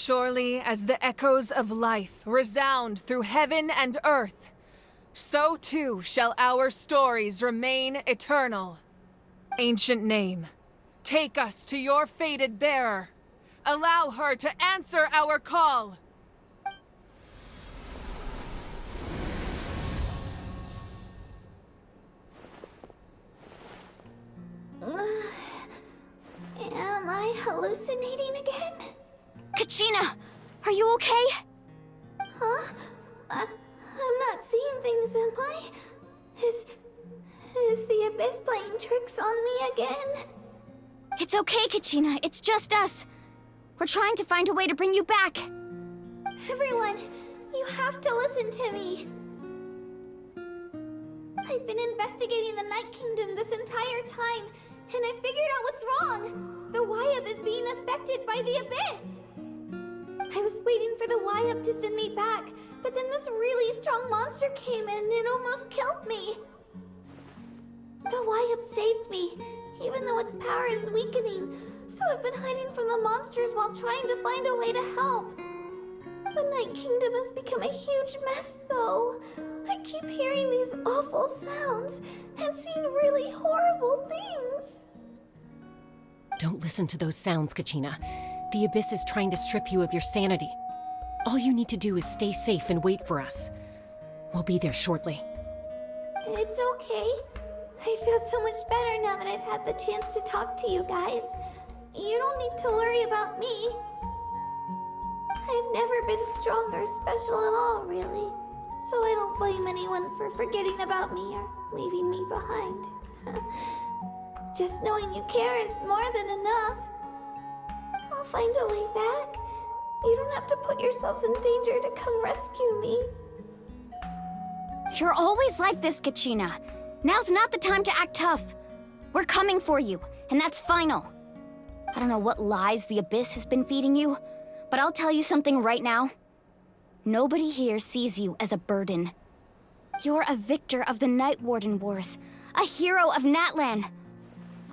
surely as the echoes of life resound through heaven and earth, so too shall our stories remain eternal. Ancient name, take us to your fated bearer. Allow her to answer our call. Am I hallucinating again? Kachina! Are you okay? Huh? I'm not seeing things, am I? Is the Abyss playing tricks on me again? It's okay, Kachina. It's just us. We're trying to find a way to bring you back. Everyone, you have to listen to me. I've been investigating the Night Kingdom this entire time, and I figured out what's wrong. The Wyab is being affected by the Abyss. I was waiting for the Wyab to send me back, but then this really strong monster came in and it almost killed me. The Wyab saved me, even though its power is weakening, so I've been hiding from the monsters while trying to find a way to help. The Night Kingdom has become a huge mess, though. I keep hearing these awful sounds and seeing really horrible things. Don't listen to those sounds, Kachina. The Abyss is trying to strip you of your sanity. All you need to do is stay safe and wait for us. We'll be there shortly. It's okay. I feel so much better now that I've had the chance to talk to you guys. You don't need to worry about me. I've never been strong or special at all, really. So I don't blame anyone for forgetting about me or leaving me behind. Just knowing you care is more than enough. I'll find a way back. You don't have to put yourselves in danger to come rescue me. You're always like this, Kachina. Now's not the time to act tough. We're coming for you, and that's final. I don't know what lies the Abyss has been feeding you, but I'll tell you something right now. Nobody here sees you as a burden. You're a victor of the Night Warden Wars, a hero of Natlan.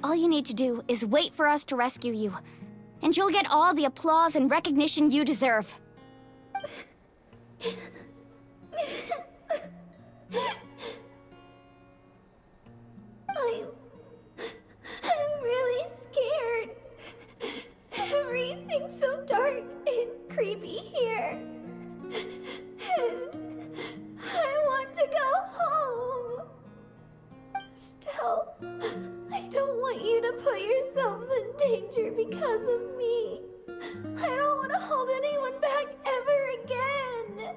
All you need to do is wait for us to rescue you, and you'll get all the applause and recognition you deserve. I'm really scared. Everything's so dark and creepy here. And I want to go home. Still, I don't want you to put yourselves in danger because of me. I don't want to hold anyone back ever again.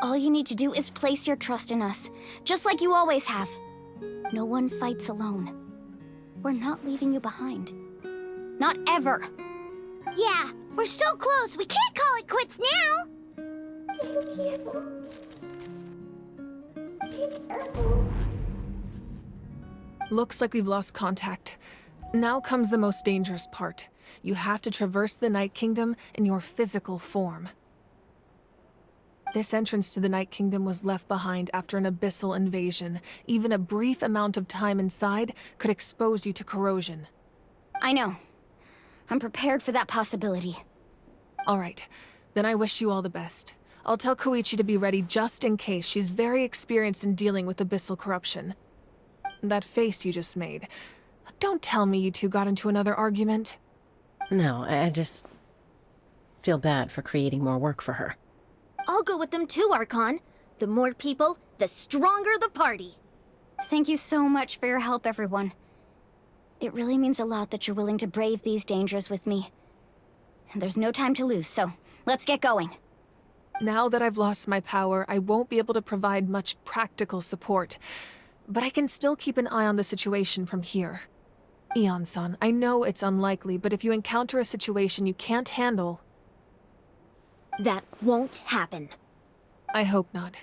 All you need to do is place your trust in us, just like you always have. No one fights alone. We're not leaving you behind. Not ever. Yeah, we're so close, we can't call it quits now! Thank you. Be careful. Looks like we've lost contact. Now comes the most dangerous part. You have to traverse the Night Kingdom in your physical form. This entrance to the Night Kingdom was left behind after an abyssal invasion. Even a brief amount of time inside could expose you to corrosion. I know. I'm prepared for that possibility. All right, then I wish you all the best. I'll tell Koichi to be ready just in case. She's very experienced in dealing with abyssal corruption. That face you just made. Don't tell me you two got into another argument. No, I just feel bad for creating more work for her. I'll go with them too, Archon. The more people, the stronger the party. Thank you so much for your help, everyone. It really means a lot that you're willing to brave these dangers with me. And there's no time to lose, so let's get going. Now that I've lost my power, I won't be able to provide much practical support. But I can still keep an eye on the situation from here. Eon-san, I know it's unlikely, but if you encounter a situation you can't handle... That won't happen. I hope not.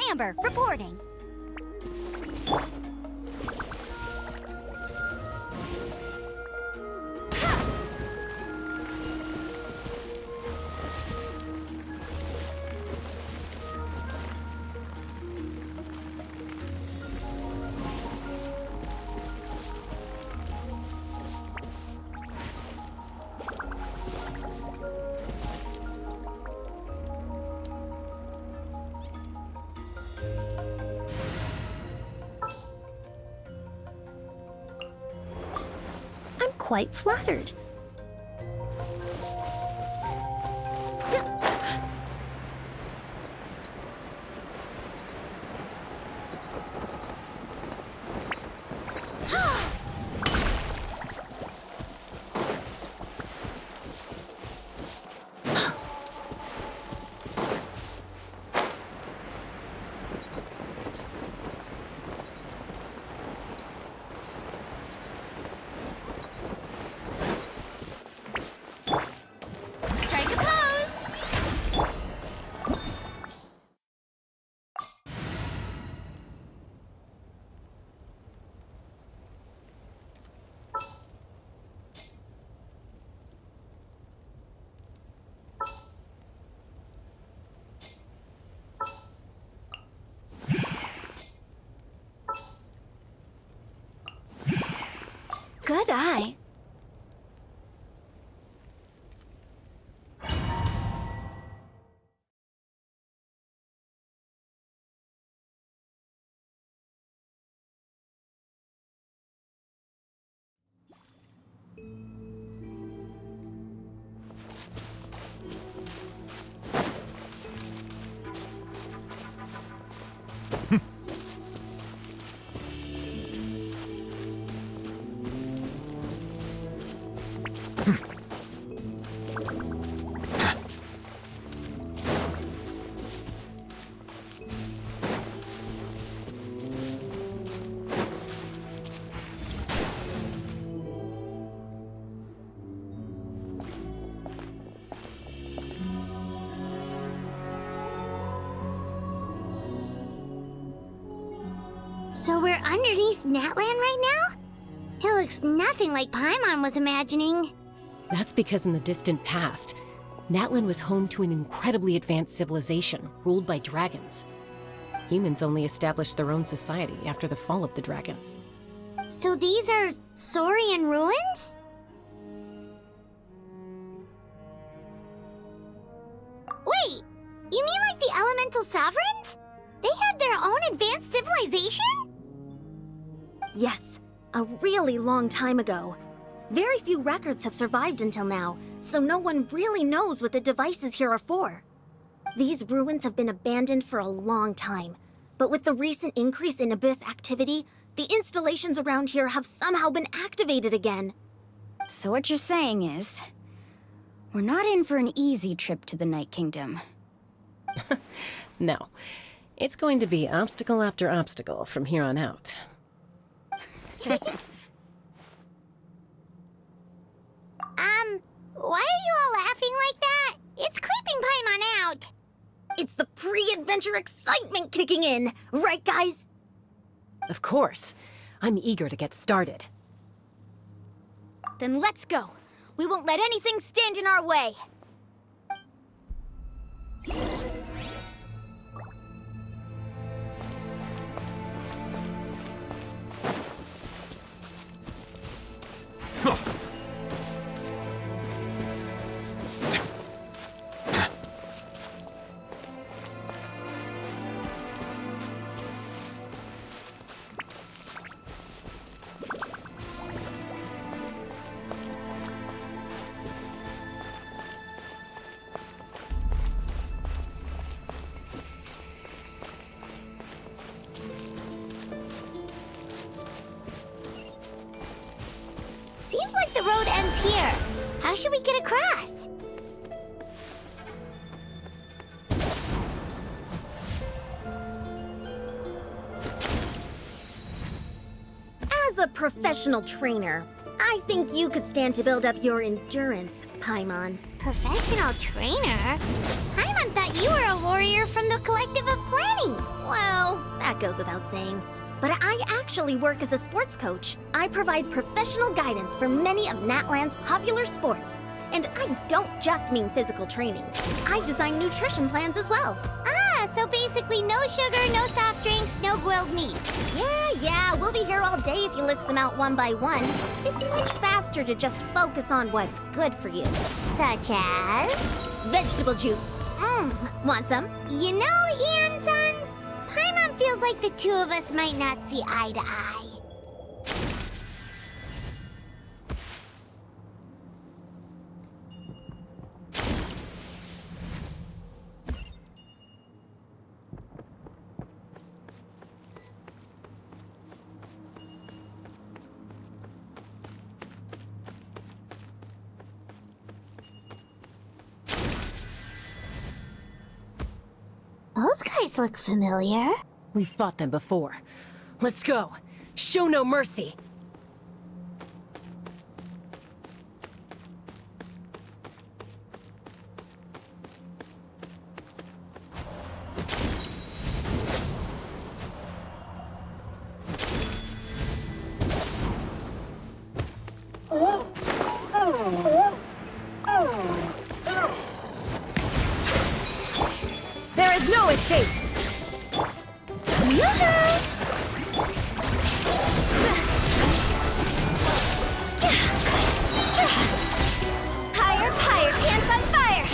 Amber, reporting. Quite flattered. Good eye. So we're underneath Natlan right now? It looks nothing like Paimon was imagining. That's because in the distant past, Natlan was home to an incredibly advanced civilization ruled by dragons. Humans only established their own society after the fall of the dragons. So these are Saurian ruins? Wait, you mean like the elemental sovereigns? They had their own advanced civilization? Yes, a really long time ago. Very few records have survived until now, so no one really knows what the devices here are for. These ruins have been abandoned for a long time, but with the recent increase in Abyss activity, the installations around here have somehow been activated again. So what you're saying is, we're not in for an easy trip to the Night Kingdom. No. It's going to be obstacle after obstacle from here on out. Why are you all laughing like that? It's creeping Paimon out. It's the pre-adventure excitement kicking in, right guys? Of course. I'm eager to get started. Then let's go. We won't let anything stand in our way. Seems like the road ends here. How should we get across? As a professional trainer, I think you could stand to build up your endurance, Paimon. Professional trainer? Paimon thought you were a warrior from the Collective of Planning. Well, that goes without saying. But I actually work as a sports coach. I provide professional guidance for many of Natlan's popular sports. And I don't just mean physical training. I design nutrition plans as well. Ah, so basically no sugar, no soft drinks, no grilled meat. Yeah, we'll be here all day if you list them out one by one. It's much faster to just focus on what's good for you. Such as? Vegetable juice. Want some? You know, Ian-san, Paimon feels like the two of us might not see eye to eye. Those guys look familiar. We've fought them before. Let's go. Show no mercy. There is no escape! Higher, higher, pants on fire!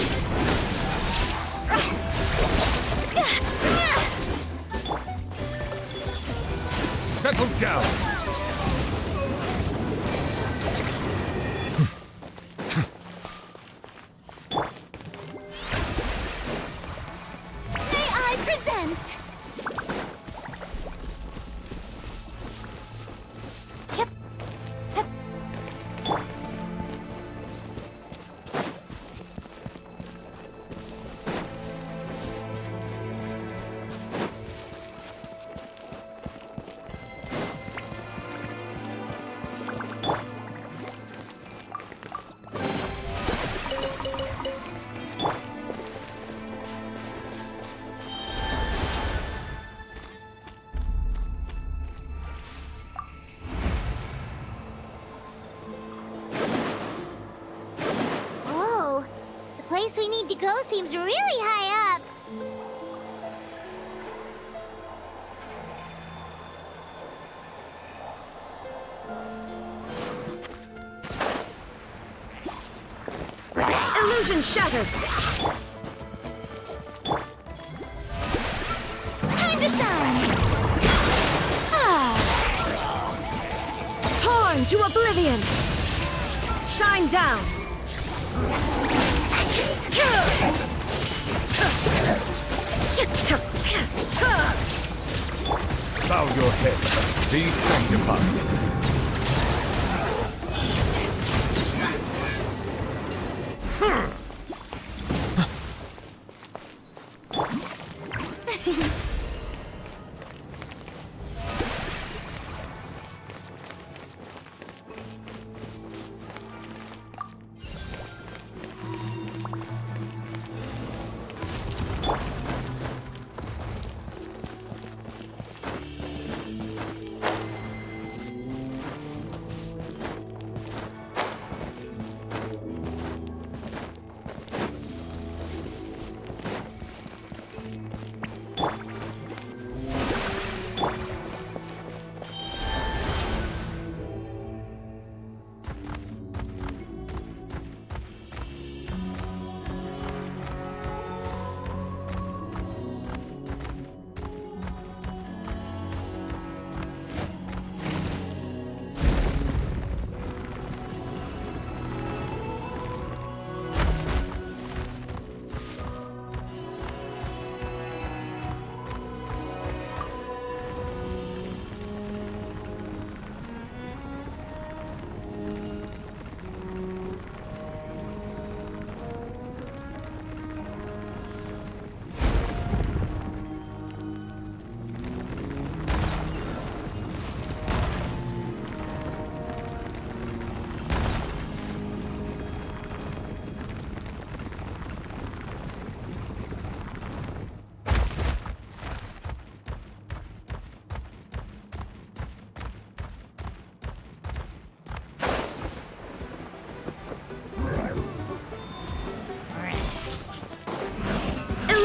Settle down! May I present? Yep. Yep. Whoa, the place we need to go seems really high up. Illusion shattered! Time to shine! Torn to oblivion! Shine down! Bow your head. Be sanctified.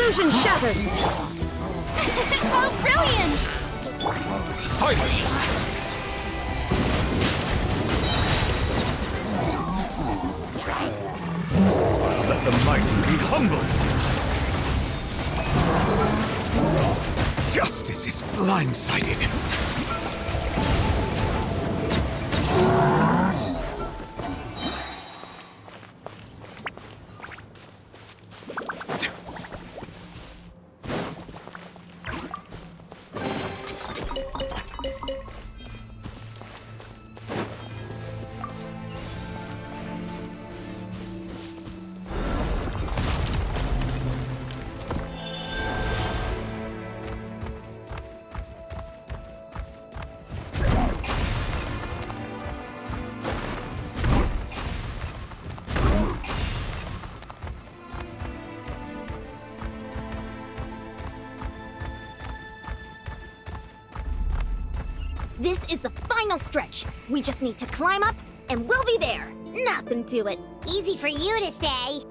Illusion shattered! Oh, brilliant! Silence! Let the mighty be humbled! Justice is blindsided! This is the final stretch. We just need to climb up, and we'll be there. Nothing to it. Easy for you to say.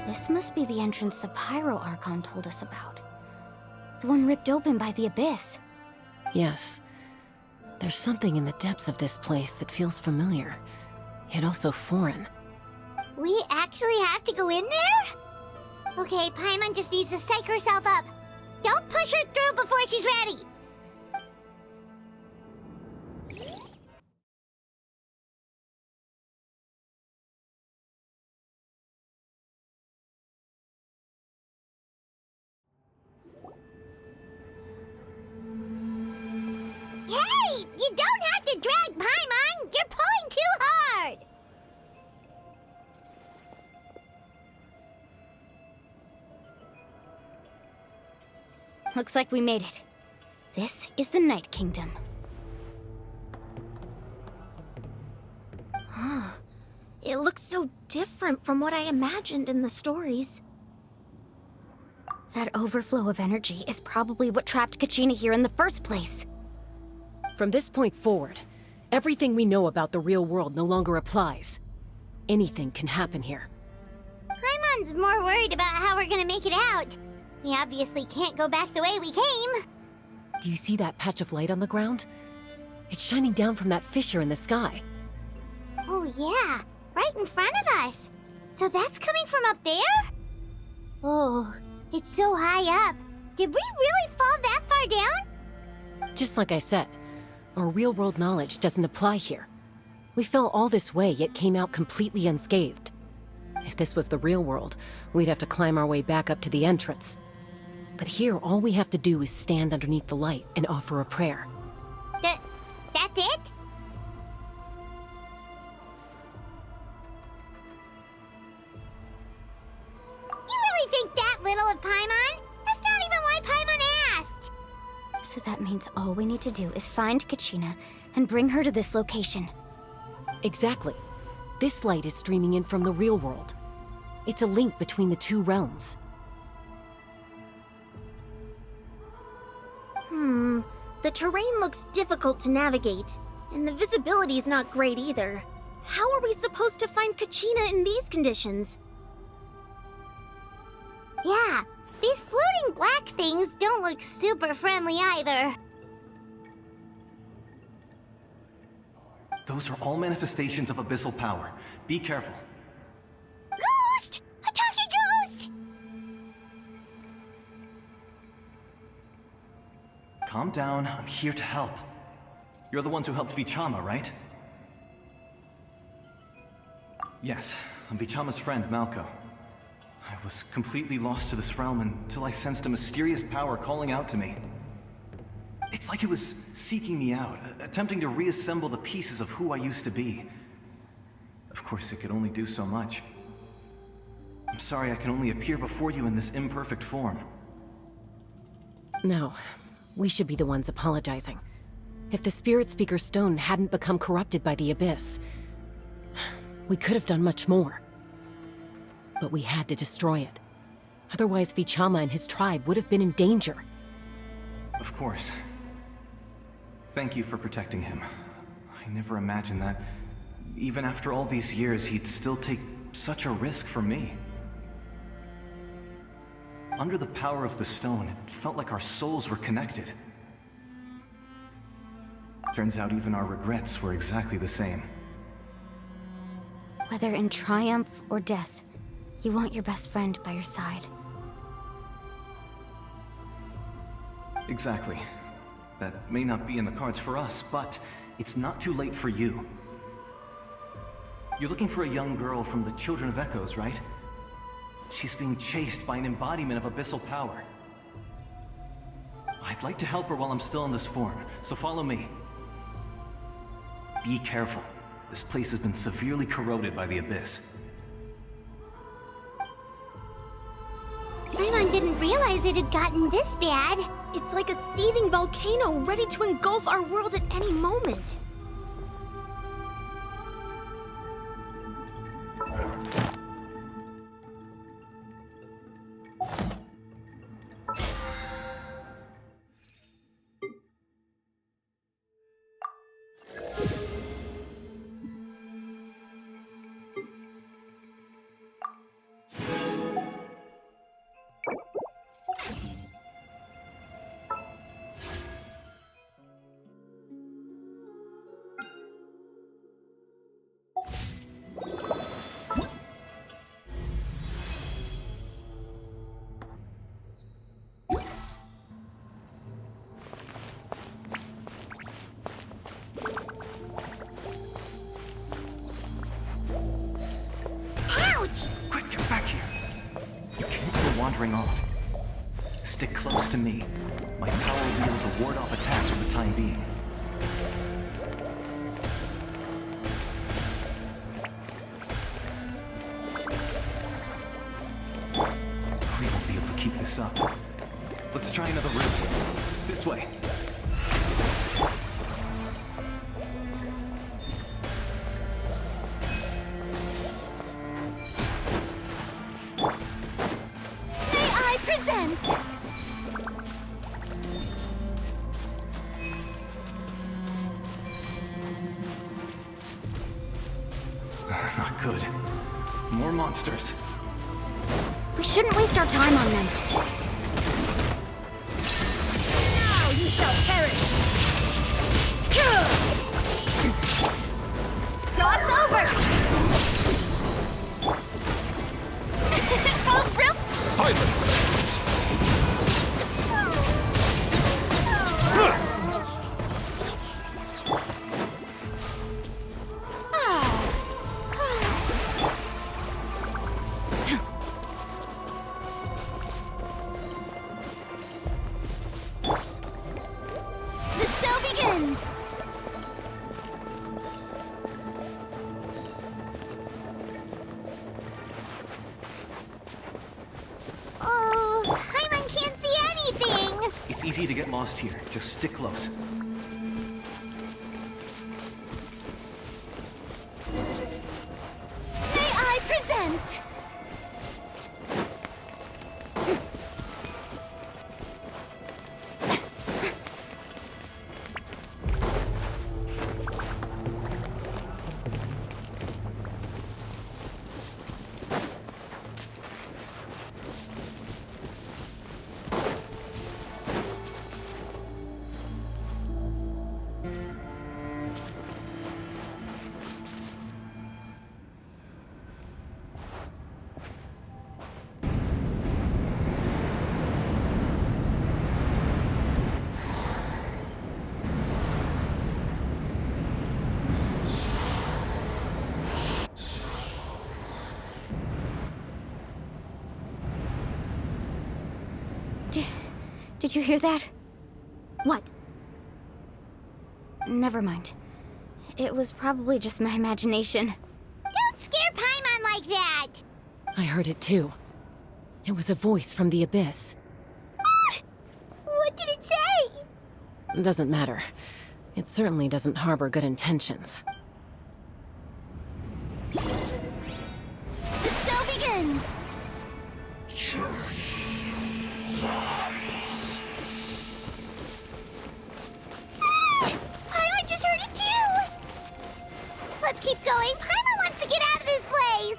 This must be the entrance the Pyro Archon told us about. The one ripped open by the Abyss. Yes. There's something in the depths of this place that feels familiar, yet also foreign. We actually have to go in there? Okay, Paimon just needs to psych herself up. Don't push her through before she's ready. Hey! You don't have to drag Paimon! You're pulling too hard! Looks like we made it. This is the Night Kingdom. It looks so different from what I imagined in the stories. That overflow of energy is probably what trapped Kachina here in the first place. From this point forward, everything we know about the real world no longer applies. Anything can happen here. Paimon's more worried about how we're gonna make it out. We obviously can't go back the way we came. Do you see that patch of light on the ground? It's shining down from that fissure in the sky. Oh yeah, right in front of us. So that's coming from up there? Oh, it's so high up. Did we really fall that far down? Just like I said, our real-world knowledge doesn't apply here. We fell all this way, yet came out completely unscathed. If this was the real world, we'd have to climb our way back up to the entrance. But here, all we have to do is stand underneath the light and offer a prayer. That's it? You really think that little of Paimon? That's not even why Paimon asked! So that means all we need to do is find Kachina and bring her to this location. Exactly. This light is streaming in from the real world. It's a link between the two realms. The terrain looks difficult to navigate, and the visibility's not great either. How are we supposed to find Kachina in these conditions? Yeah, these floating black things don't look super friendly either. Those are all manifestations of abyssal power. Be careful. Ghost! A talking ghost! Calm down, I'm here to help. You're the ones who helped Vichama, right? Yes, I'm Vichama's friend, Malko. I was completely lost to this realm until I sensed a mysterious power calling out to me. It's like it was seeking me out, attempting to reassemble the pieces of who I used to be. Of course, it could only do so much. I'm sorry I can only appear before you in this imperfect form. No, we should be the ones apologizing. If the Spirit Speaker Stone hadn't become corrupted by the Abyss, we could have done much more. But we had to destroy it. Otherwise, Vichama and his tribe would have been in danger. Of course. Thank you for protecting him. I never imagined that, even after all these years, he'd still take such a risk for me. Under the power of the stone, it felt like our souls were connected. Turns out even our regrets were exactly the same. Whether in triumph or death, you want your best friend by your side. Exactly. That may not be in the cards for us, but it's not too late for you. You're looking for a young girl from the Children of Echoes, right? She's being chased by an embodiment of abyssal power. I'd like to help her while I'm still in this form, so follow me. Be careful. This place has been severely corroded by the Abyss. Paimon didn't realize it had gotten this bad. It's like a seething volcano ready to engulf our world at any moment. Quick, get back here! You can't go wandering off. Stick close to me. My power will be able to ward off attacks for the time being. We won't be able to keep this up. Let's try another route. This way. May I present? Not good. More monsters. We shouldn't waste our time on them. Now you shall perish. Cross over. Oh, real. Silence! The show begins. Oh, Paimon can't see anything. It's easy to get lost here. Just stick close. May I present? Did you hear that? What? Never mind. It was probably just my imagination. Don't I heard it too. It was a voice from the abyss. What did it say? Doesn't matter. It certainly doesn't harbor good intentions. The show begins! Paimon just heard it too! Let's keep going. Paimon wants to get out of this place!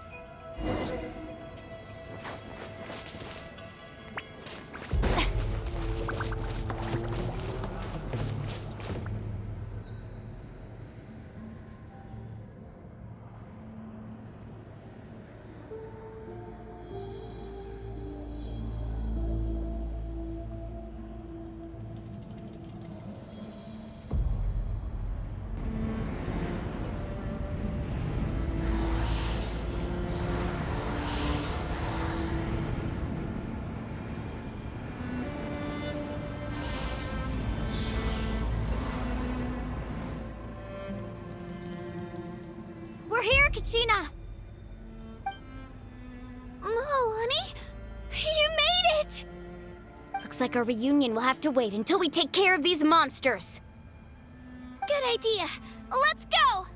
We're here, Kachina! Honey? You made it! Looks like our reunion will have to wait until we take care of these monsters. Good idea. Let's go!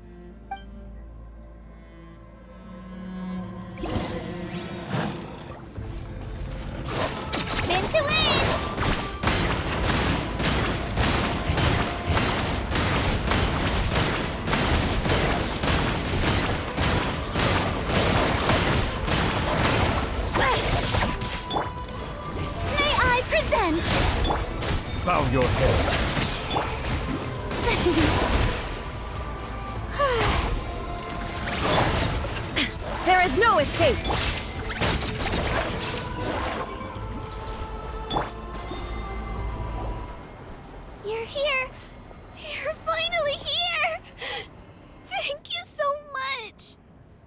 Spin to win! May I present? Bow your head. There is no escape! You're here! You're finally here! Thank you so much!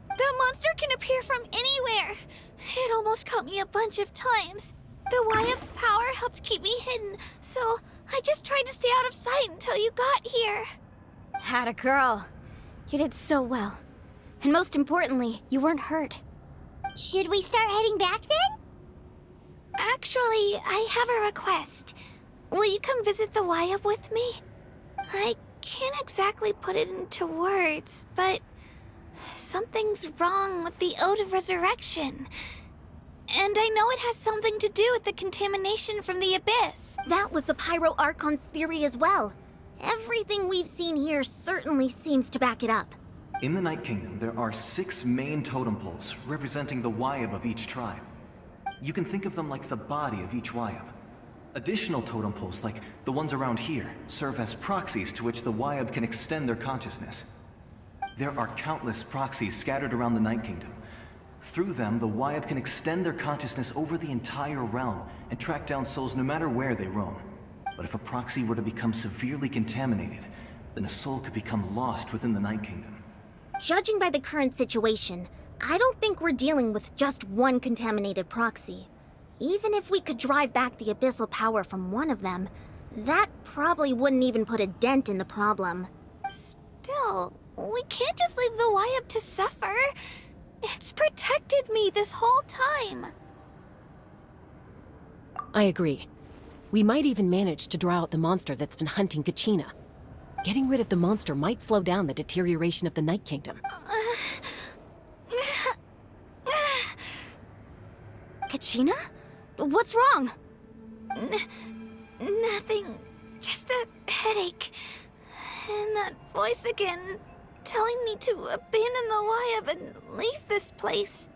That monster can appear from anywhere! It almost caught me a bunch of times. The Y-Up's power helped keep me hidden, so I just tried to stay out of sight until you got here. Atta girl. You did so well. And most importantly, you weren't hurt. Should we start heading back then? Actually, I have a request. Will you come visit the Y-Up with me? I can't exactly put it into words, but something's wrong with the Ode of Resurrection. And I know it has something to do with the contamination from the Abyss. That was the Pyro Archon's theory as well. Everything we've seen here certainly seems to back it up. In the Night Kingdom, there are 6 main totem poles representing the Wyab of each tribe. You can think of them like the body of each Wyab. Additional totem poles, like the ones around here, serve as proxies to which the Wyab can extend their consciousness. There are countless proxies scattered around the Night Kingdom. Through them, the Wyab can extend their consciousness over the entire realm and track down souls no matter where they roam. But if a proxy were to become severely contaminated, then a soul could become lost within the Night Kingdom. Judging by the current situation, I don't think we're dealing with just one contaminated proxy. Even if we could drive back the abyssal power from one of them, that probably wouldn't even put a dent in the problem. Still, we can't just leave the Y-Up to suffer. It's protected me this whole time. I agree. We might even manage to draw out the monster that's been hunting Kachina. Getting rid of the monster might slow down the deterioration of the Night Kingdom. Kachina? What's wrong? Nothing. Just a headache. And that voice again, telling me to abandon the Y-Up and leave this place.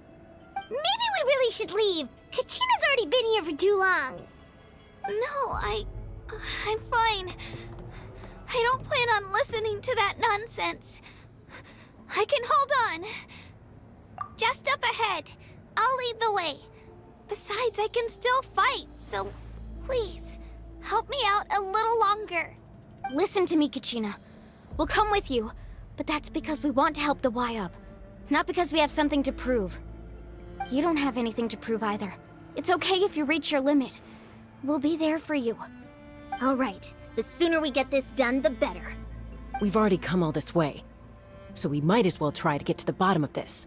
Maybe we really should leave. Kachina's already been here for too long. No, I'm fine. I don't plan on listening to that nonsense. I can hold on. Just up ahead. I'll lead the way. Besides, I can still fight, so please, help me out a little longer. Listen to me, Kachina. We'll come with you, but that's because we want to help the Y-Up, not because we have something to prove. You don't have anything to prove either. It's okay if you reach your limit. We'll be there for you. All right, the sooner we get this done, the better. We've already come all this way, so we might as well try to get to the bottom of this.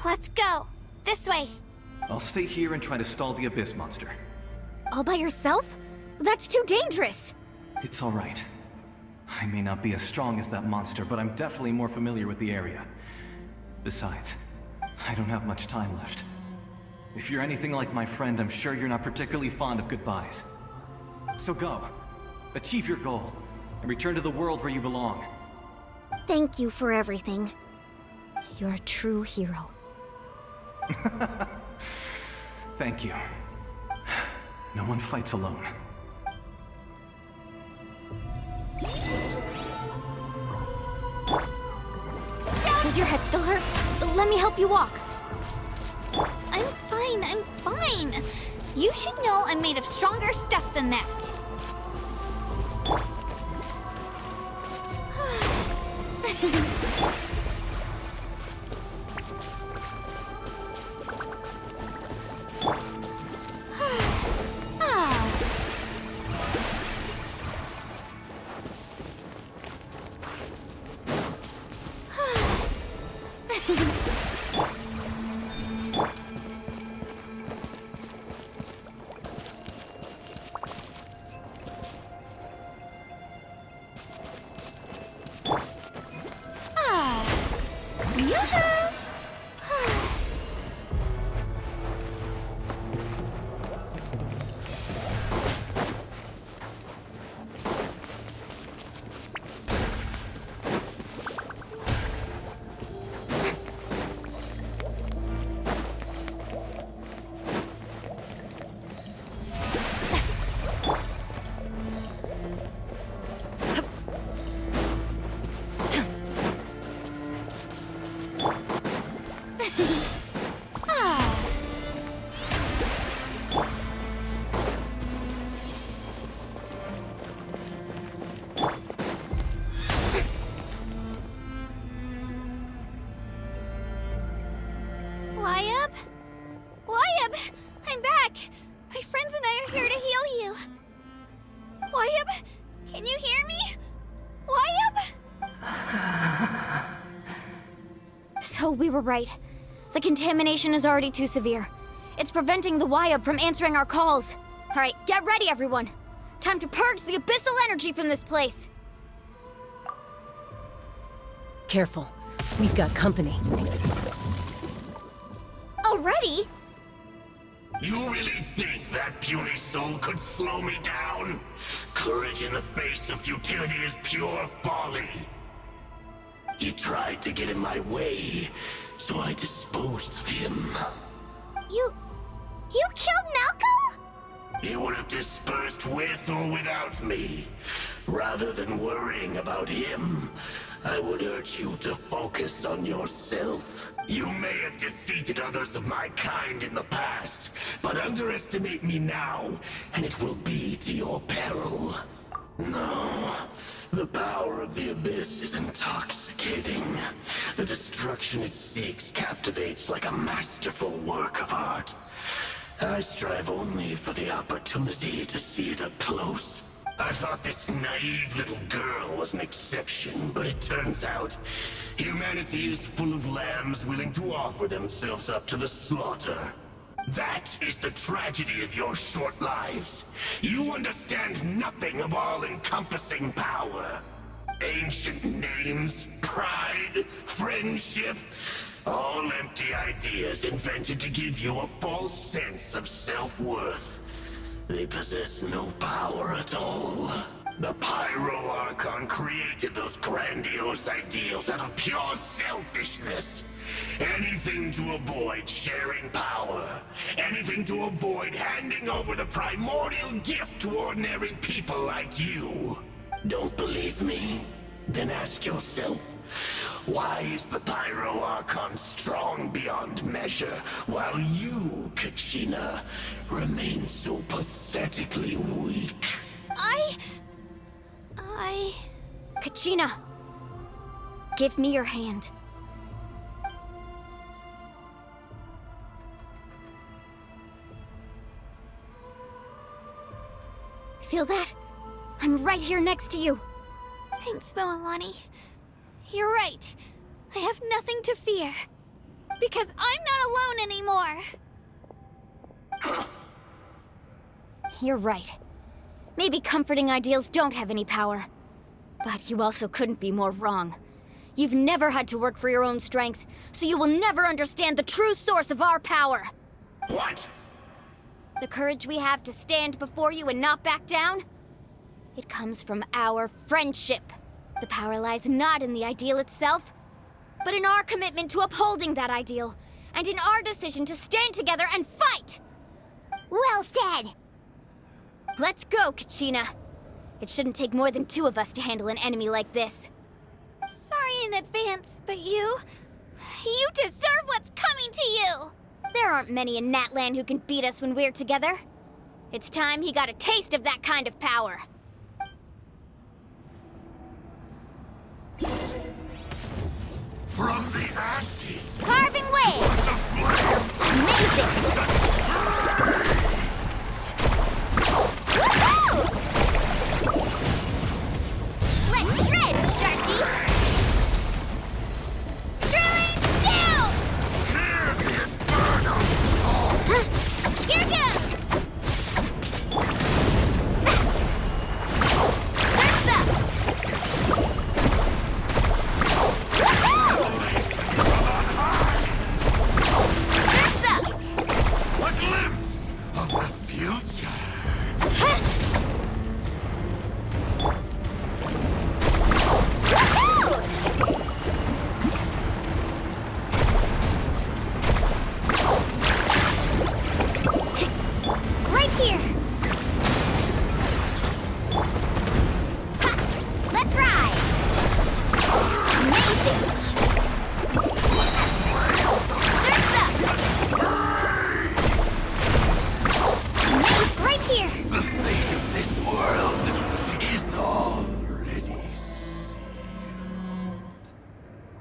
Let's go. This way. I'll stay here and try to stall the Abyss monster. All by yourself? That's too dangerous. It's alright. I may not be as strong as that monster, but I'm definitely more familiar with the area. Besides, I don't have much time left. If you're anything like my friend, I'm sure you're not particularly fond of goodbyes. So go. Achieve your goal, and return to the world where you belong. Thank you for everything. You're a true hero. Thank you. No one fights alone. Does your head still hurt? Let me help you walk. I'm fine. You should know I'm made of stronger stuff than that. Wyabb! I'm back! My friends and I are here to heal you. Wyabb, can you hear me? Wyabb? So we were right. The contamination is already too severe. It's preventing the Wyabb from answering our calls. Alright, get ready everyone. Time to purge the abyssal energy from this place. Careful. We've got company. Already? You really think that puny soul could slow me down? Courage in the face of futility is pure folly. He tried to get in my way, so I disposed of him. You killed Malco? He would have dispersed with or without me. Rather than worrying about him, I would urge you to focus on yourself. You may have defeated others of my kind in the past, but underestimate me now, and it will be to your peril. No, the power of the Abyss is intoxicating. The destruction it seeks captivates like a masterful work of art. I strive only for the opportunity to see it up close. I thought this naive little girl was an exception, but it turns out humanity is full of lambs willing to offer themselves up to the slaughter. That is the tragedy of your short lives. You understand nothing of all-encompassing power. Ancient names, pride, friendship, all empty ideas invented to give you a false sense of self-worth. They possess no power at all. The Pyro Archon created those grandiose ideals out of pure selfishness. Anything to avoid sharing power. Anything to avoid handing over the primordial gift to ordinary people like you. Don't believe me? Then ask yourself, why is the Pyro Archon strong beyond measure, while you, Kachina, remain so pathetically weak? Kachina, give me your hand. Feel that? I'm right here next to you. Thanks, Moalani. You're right. I have nothing to fear. Because I'm not alone anymore! You're right. Maybe comforting ideals don't have any power. But you also couldn't be more wrong. You've never had to work for your own strength, so you will never understand the true source of our power. What? The courage we have to stand before you and not back down? It comes from our friendship. The power lies not in the ideal itself, but in our commitment to upholding that ideal, and in our decision to stand together and fight! Well said! Let's go, Kachina. It shouldn't take more than 2 of us to handle an enemy like this. Sorry in advance, but you deserve what's coming to you! There aren't many in Natlan who can beat us when we're together. It's time he got a taste of that kind of power. From the ashes! Carving waves! Amazing! Woohoo! Let's shred, Sharky! Drilling down! Here goes! Faster! Surf's up! Woohoo! Surf's up! A glimpse of the future! Right here! Ha! Let's ride! Amazing! Surf's up! Amazing! Right here! The fate of this world is already...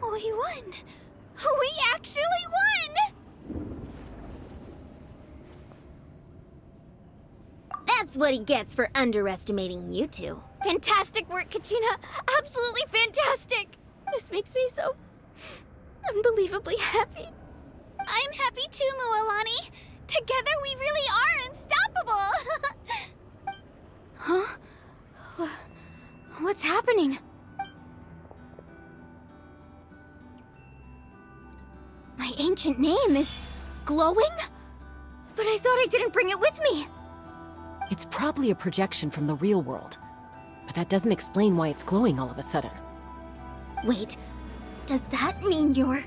We won! We actually won! That's what he gets for underestimating you two. Fantastic work, Kachina! Absolutely fantastic! This makes me so... unbelievably happy. I'm happy too, Mualani. Together we really are unstoppable! Huh? What's happening? My ancient name is glowing? But I thought I didn't bring it with me. It's probably a projection from the real world. But that doesn't explain why it's glowing all of a sudden. Wait, does that mean you're...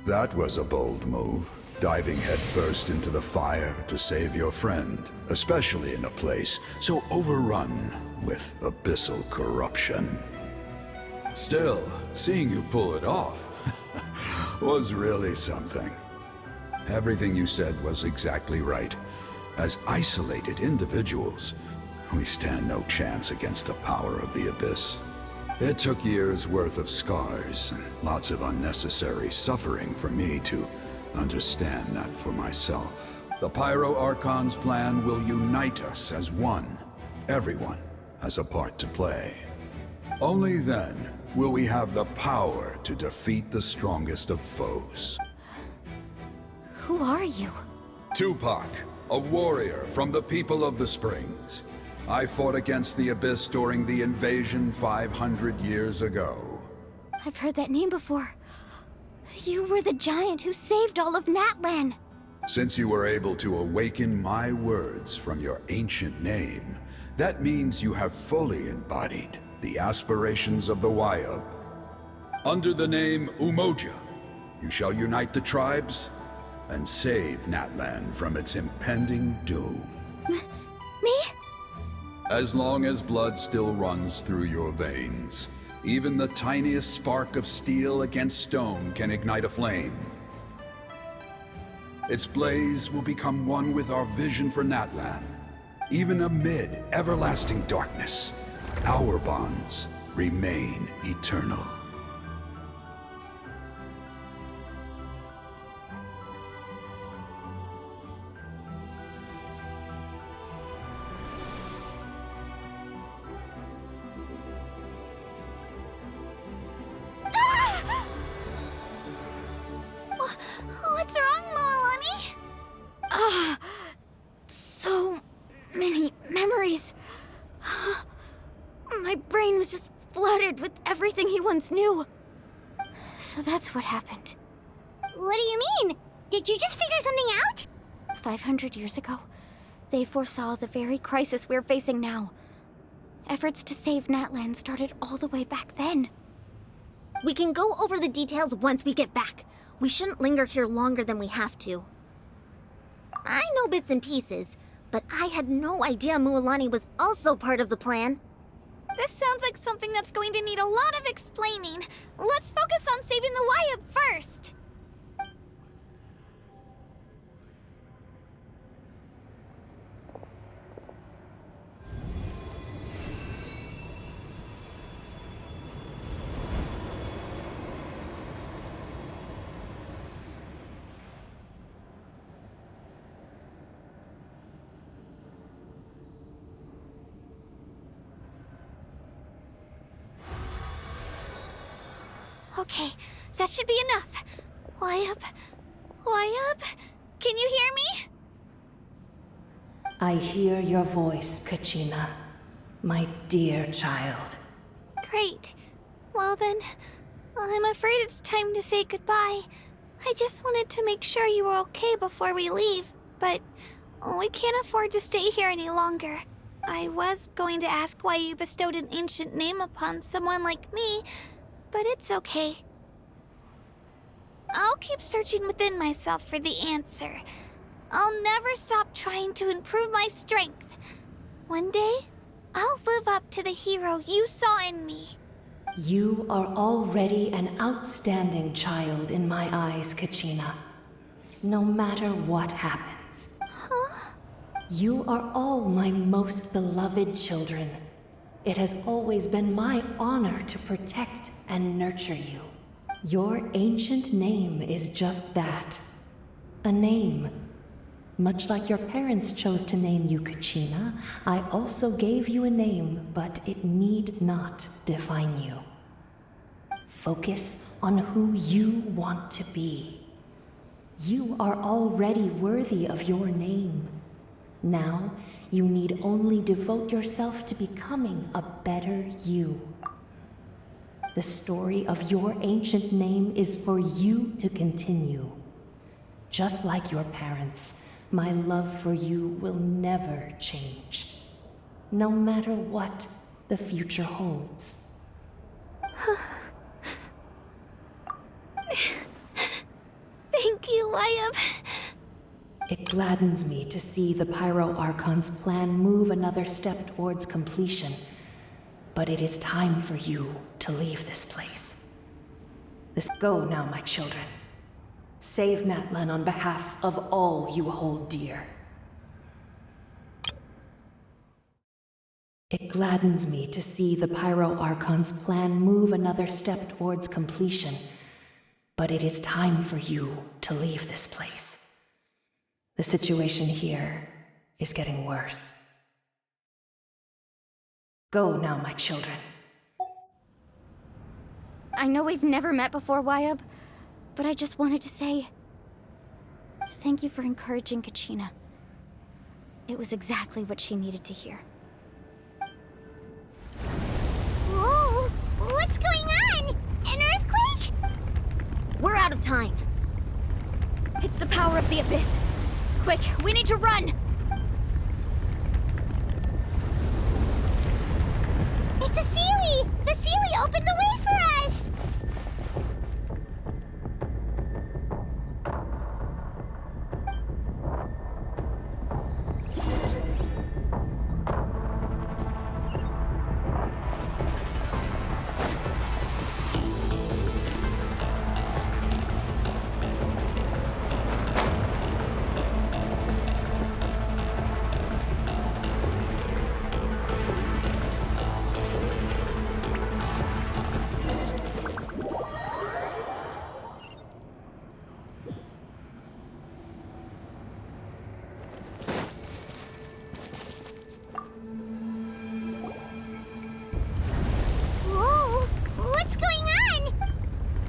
That was a bold move, diving headfirst into the fire to save your friend, especially in a place so overrun with abyssal corruption. Still, seeing you pull it off was really something. Everything you said was exactly right. As isolated individuals, we stand no chance against the power of the Abyss. It took years' worth of scars and lots of unnecessary suffering for me to understand that for myself. The Pyro Archon's plan will unite us as one. Everyone has a part to play. Only then will we have the power to defeat the strongest of foes. Who are you? Tupac, a warrior from the people of the Springs. I fought against the Abyss during the invasion 500 years ago. I've heard that name before. You were the giant who saved all of Natlan. Since you were able to awaken my words from your ancient name, that means you have fully embodied the aspirations of the Wayab. Under the name Umoja, you shall unite the tribes and save Natlan from its impending doom. Me? As long as blood still runs through your veins, even the tiniest spark of steel against stone can ignite a flame. Its blaze will become one with our vision for Natlan. Even amid everlasting darkness, our bonds remain eternal. What's wrong, Moalani? Ah, so many memories. My brain was just flooded with everything he once knew. So that's what happened. What do you mean? Did you just figure something out? 500 years ago, they foresaw the very crisis we're facing now. Efforts to save Natlan started all the way back then. We can go over the details once we get back. We shouldn't linger here longer than we have to. I know bits and pieces, but I had no idea Mualani was also part of the plan. This sounds like something that's going to need a lot of explaining. Let's focus on saving the Wyatt first. Okay, that should be enough. Wyatt? Wyatt? Can you hear me? I hear your voice, Kachina, my dear child. Great. Well then, I'm afraid it's time to say goodbye. I just wanted to make sure you were okay before we leave, but we can't afford to stay here any longer. I was going to ask why you bestowed an ancient name upon someone like me, but it's okay. I'll keep searching within myself for the answer. I'll never stop trying to improve my strength. One day, I'll live up to the hero you saw in me. You are already an outstanding child in my eyes, Kachina. No matter what happens. Huh? You are all my most beloved children. It has always been my honor to protect and nurture you. Your ancient name is just that. A name. Much like your parents chose to name you Kachina, I also gave you a name, but it need not define you. Focus on who you want to be. You are already worthy of your name. Now, you need only devote yourself to becoming a better you. The story of your ancient name is for you to continue. Just like your parents, my love for you will never change, no matter what the future holds. Thank you, Wyatt. It gladdens me to see the Pyro Archon's plan move another step towards completion. But it is time for you to leave this place. Go now, my children. Save Natlan on behalf of all you hold dear. It gladdens me to see the Pyro Archon's plan move another step towards completion. But it is time for you to leave this place. The situation here is getting worse. Go now, my children. I know we've never met before, Wyatt, but I just wanted to say thank you for encouraging Kachina. It was exactly what she needed to hear. Whoa! What's going on? An earthquake? We're out of time. It's the power of the Abyss. Quick, we need to run! It's a Seelie! The Seelie opened the way for us!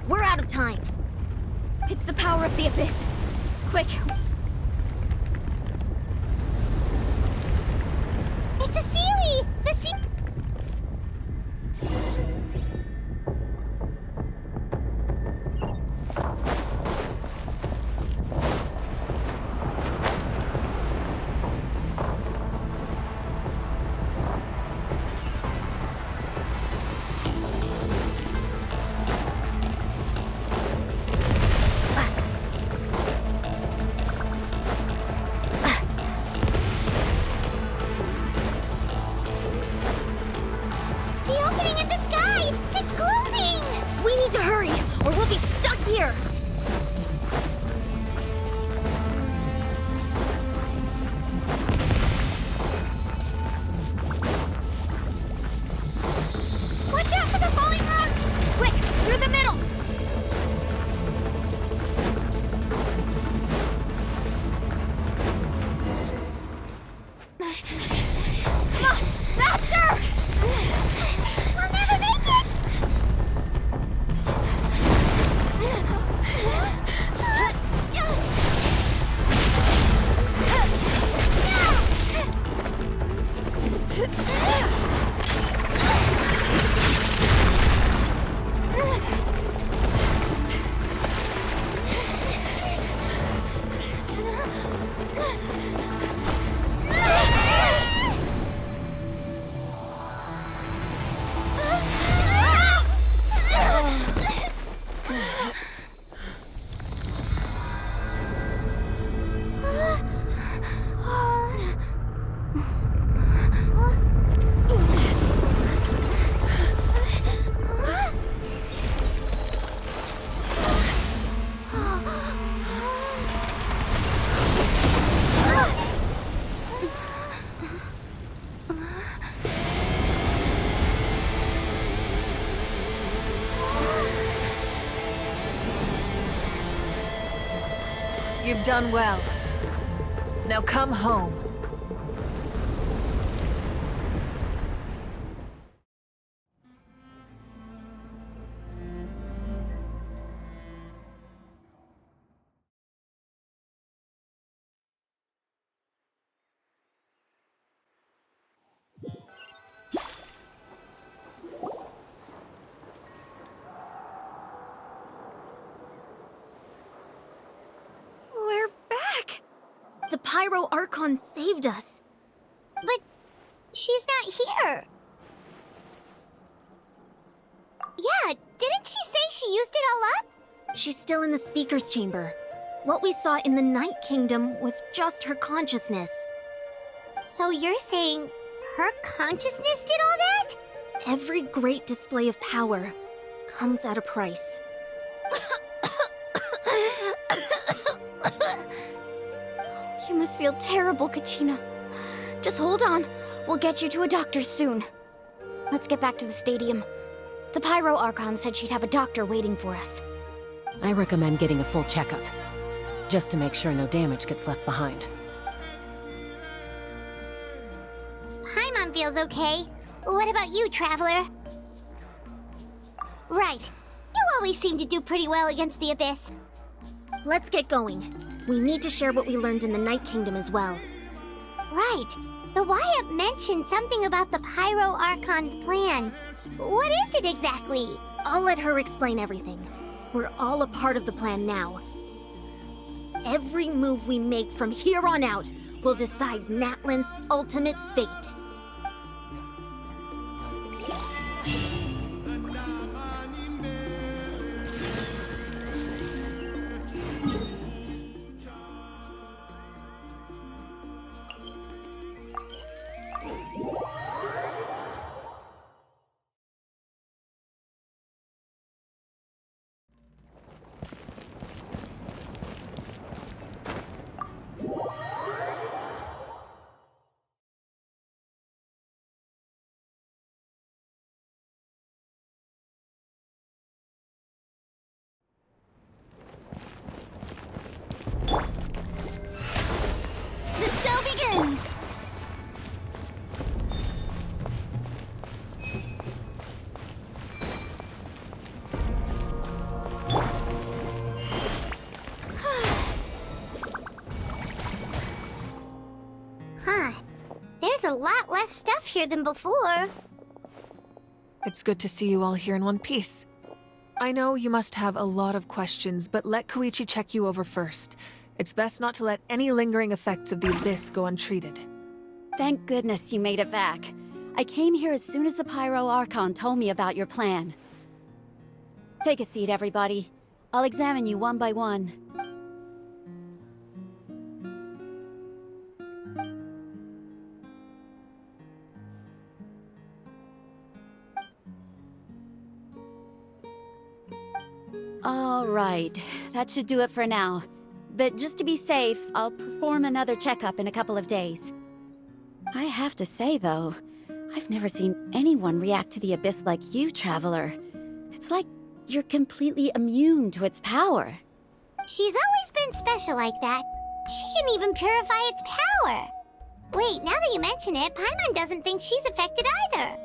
We're out of time. It's the power of the Abyss. Quick! It's a Sealy! The sea. The opening in the sky! It's closing! We need to hurry, or we'll be stuck here! Watch out for the falling rocks! Quick, through the middle! Come on, faster! We'll never make it! You've done well. Now come home. We're back! The Pyro Archon saved us. But she's not here. Yeah, didn't she say she used it all up? She's still in the Speaker's Chamber. What we saw in the Night Kingdom was just her consciousness. So you're saying her consciousness did all that? Every great display of power comes at a price. You must feel terrible, Kachina. Just hold on. We'll get you to a doctor soon. Let's get back to the stadium. The Pyro Archon said she'd have a doctor waiting for us. I recommend getting a full checkup, just to make sure no damage gets left behind. Paimon feels okay. What about you, Traveler? Right. You always seem to do pretty well against the Abyss. Let's get going. We need to share what we learned in the Night Kingdom as well. Right. The Wyatt mentioned something about the Pyro Archon's plan. What is it exactly? I'll let her explain everything. We're all a part of the plan now. Every move we make from here on out will decide Natlan's ultimate fate. a lot less stuff here than before. It's good to see you all here in one piece. I know you must have a lot of questions, but let Koichi check you over first. It's best not to let any lingering effects of the Abyss go untreated. Thank goodness you made it back. I came here as soon as the Pyro Archon told me about your plan. Take a seat, everybody. I'll examine you one by one. All right, that should do it for now. But just to be safe, I'll perform another checkup in a couple of days. I have to say, though, I've never seen anyone react to the Abyss like you, Traveler. It's like you're completely immune to its power. She's always been special like that. She can even purify its power. Wait, now that you mention it, Paimon doesn't think she's affected either.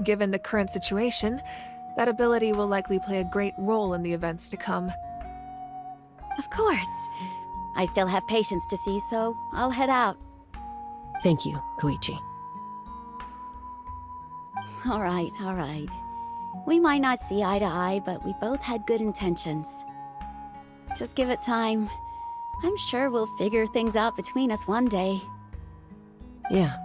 Given the current situation, that ability will likely play a great role in the events to come. Of course. I still have patients to see, so I'll head out. Thank you, Koichi. All right. We might not see eye to eye, but we both had good intentions. Just give it time. I'm sure we'll figure things out between us one day. Yeah.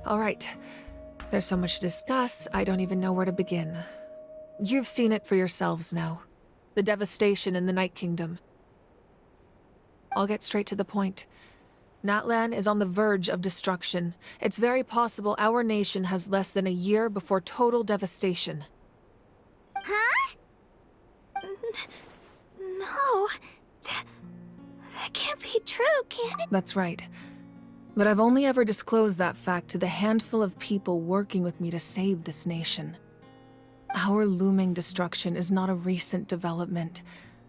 All right. There's so much to discuss, I don't even know where to begin. You've seen it for yourselves now. The devastation in the Night Kingdom. I'll get straight to the point. Natlan is on the verge of destruction. It's very possible our nation has less than a year before total devastation. Huh? No. That can't be true, can it? That's right. But I've only ever disclosed that fact to the handful of people working with me to save this nation. Our looming destruction is not a recent development,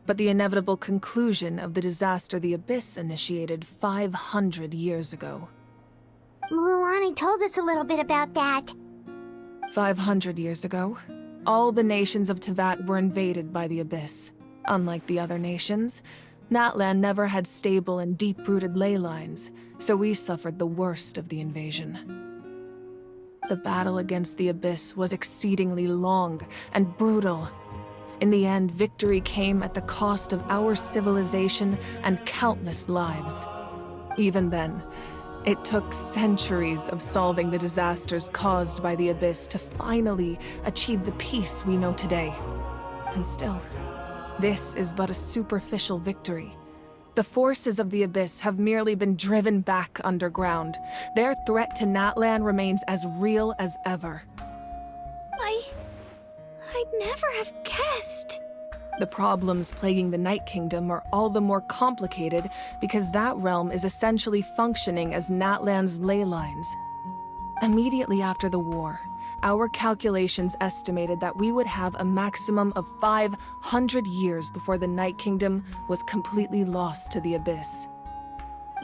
but the inevitable conclusion of the disaster the Abyss initiated 500 years ago. Mualani told us a little bit about that. 500 years ago, all the nations of Teyvat were invaded by the Abyss. Unlike the other nations, Natlan never had stable and deep-rooted ley lines, so we suffered the worst of the invasion. The battle against the Abyss was exceedingly long and brutal. In the end, victory came at the cost of our civilization and countless lives. Even then, it took centuries of solving the disasters caused by the Abyss to finally achieve the peace we know today. And still, this is but a superficial victory. The forces of the Abyss have merely been driven back underground. Their threat to Natlan remains as real as ever. I'd never have guessed. The problems plaguing the Night Kingdom are all the more complicated because that realm is essentially functioning as Natlan's ley lines. Immediately after the war, our calculations estimated that we would have a maximum of 500 years before the Night Kingdom was completely lost to the Abyss.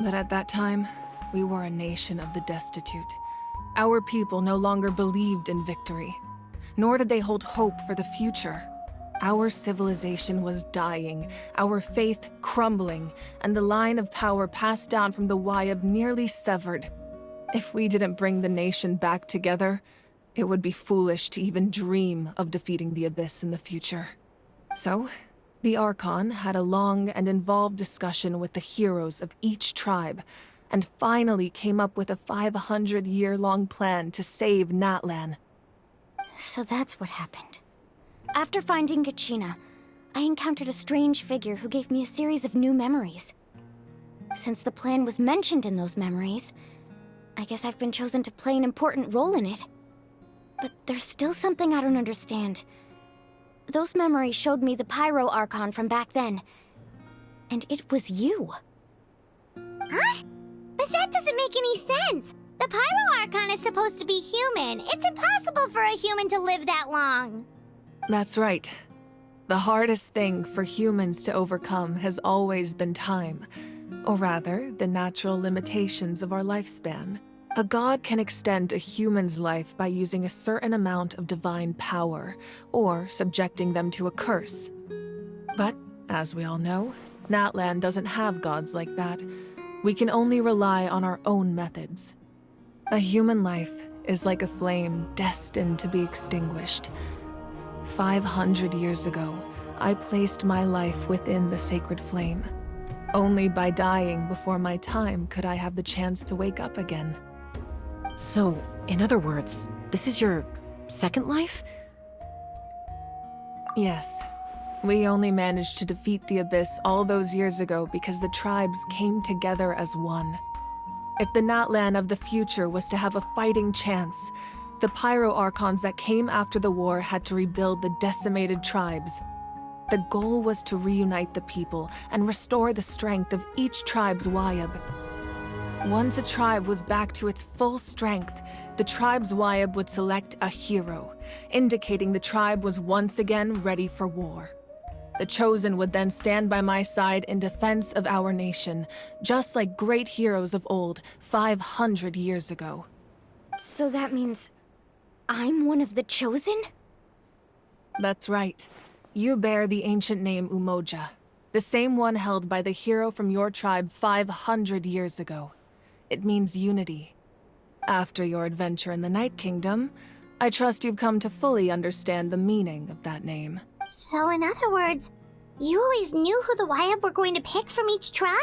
But at that time, we were a nation of the destitute. Our people no longer believed in victory, nor did they hold hope for the future. Our civilization was dying, our faith crumbling, and the line of power passed down from the Wayab nearly severed. If we didn't bring the nation back together, it would be foolish to even dream of defeating the Abyss in the future. So, the Archon had a long and involved discussion with the heroes of each tribe, and finally came up with a 500-year-long plan to save Natlan. So that's what happened. After finding Gachina, I encountered a strange figure who gave me a series of new memories. Since the plan was mentioned in those memories, I guess I've been chosen to play an important role in it. But there's still something I don't understand. Those memories showed me the Pyro Archon from back then. And it was you. Huh? But that doesn't make any sense. The Pyro Archon is supposed to be human. It's impossible for a human to live that long. That's right. The hardest thing for humans to overcome has always been time. Or rather, the natural limitations of our lifespan. A god can extend a human's life by using a certain amount of divine power, or subjecting them to a curse. But As we all know, Natlan doesn't have gods like that. We can only rely on our own methods. A human life is like a flame destined to be extinguished. 500 years ago, I placed my life within the sacred flame. Only by dying before my time could I have the chance to wake up again. So, in other words, this is your second life? Yes. We only managed to defeat the Abyss all those years ago because the tribes came together as one. If the Natlan of the future was to have a fighting chance, the Pyro Archons that came after the war had to rebuild the decimated tribes. The goal was to reunite the people and restore the strength of each tribe's Wayab. Once a tribe was back to its full strength, the tribe's Wayab would select a hero, indicating the tribe was once again ready for war. The Chosen would then stand by my side in defense of our nation, just like great heroes of old, 500 years ago. So that means I'm one of the Chosen? That's right. You bear the ancient name Umoja, the same one held by the hero from your tribe 500 years ago. It means unity. After your adventure in the Night Kingdom, I trust you've come to fully understand the meaning of that name. So in other words, you always knew who the Wayab were going to pick from each tribe?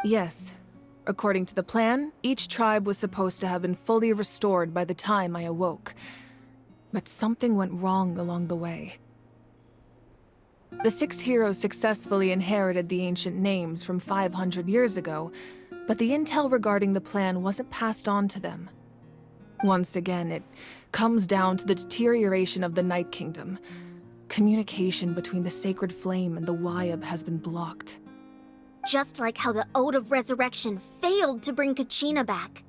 Yes. According to the plan, each tribe was supposed to have been fully restored by the time I awoke. But something went wrong along the way. The 6 heroes successfully inherited the ancient names from 500 years ago, but the intel regarding the plan wasn't passed on to them. Once again, it comes down to the deterioration of the Night Kingdom. Communication between the Sacred Flame and the Wayab has been blocked. Just like how the Ode of Resurrection failed to bring Kachina back.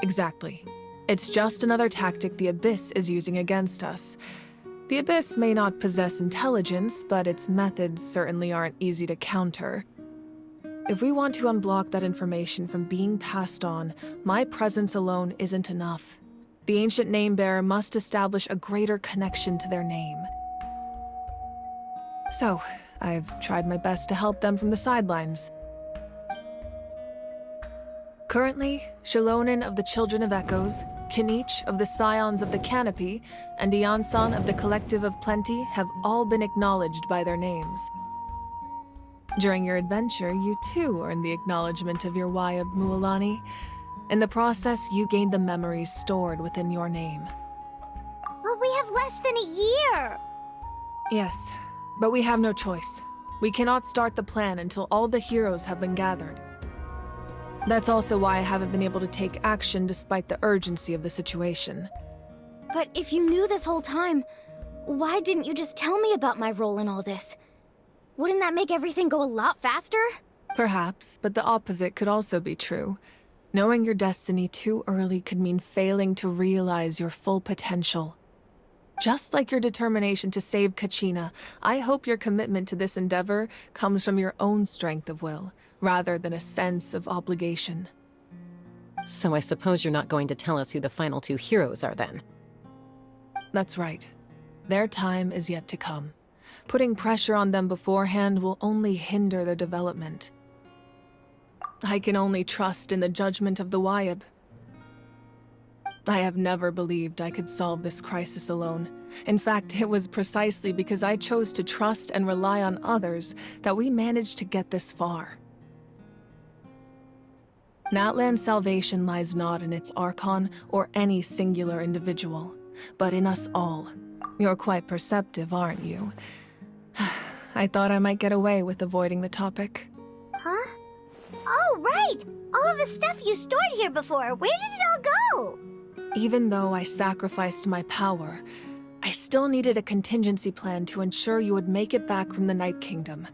Exactly. It's just another tactic the Abyss is using against us. The Abyss may not possess intelligence, but its methods certainly aren't easy to counter. If we want to unblock that information from being passed on, my presence alone isn't enough. The ancient name-bearer must establish a greater connection to their name. So, I've tried my best to help them from the sidelines. Currently, Shalonin of the Children of Echoes, Kinich of the Scions of the Canopy, and Iansan of the Collective of Plenty have all been acknowledged by their names. During your adventure, you too earned the acknowledgement of your Wayab, Mualani. In the process, you gained the memories stored within your name. But we have less than a year! Yes, but we have no choice. We cannot start the plan until all the heroes have been gathered. That's also why I haven't been able to take action despite the urgency of the situation. But if you knew this whole time, why didn't you just tell me about my role in all this? Wouldn't that make everything go a lot faster? Perhaps, but the opposite could also be true. Knowing your destiny too early could mean failing to realize your full potential. Just like your determination to save Kachina, I hope your commitment to this endeavor comes from your own strength of will, rather than a sense of obligation. So I suppose you're not going to tell us who the final 2 heroes are then? That's right. Their time is yet to come. Putting pressure on them beforehand will only hinder their development. I can only trust in the judgment of the Wayab. I have never believed I could solve this crisis alone. In fact, it was precisely because I chose to trust and rely on others that we managed to get this far. Natlan's salvation lies not in its Archon or any singular individual, but in us all. You're quite perceptive, aren't you? I thought I might get away with avoiding the topic. Huh? Oh, right! All of the stuff you stored here before, where did it all go? Even though I sacrificed my power, I still needed a contingency plan to ensure you would make it back from the Night Kingdom.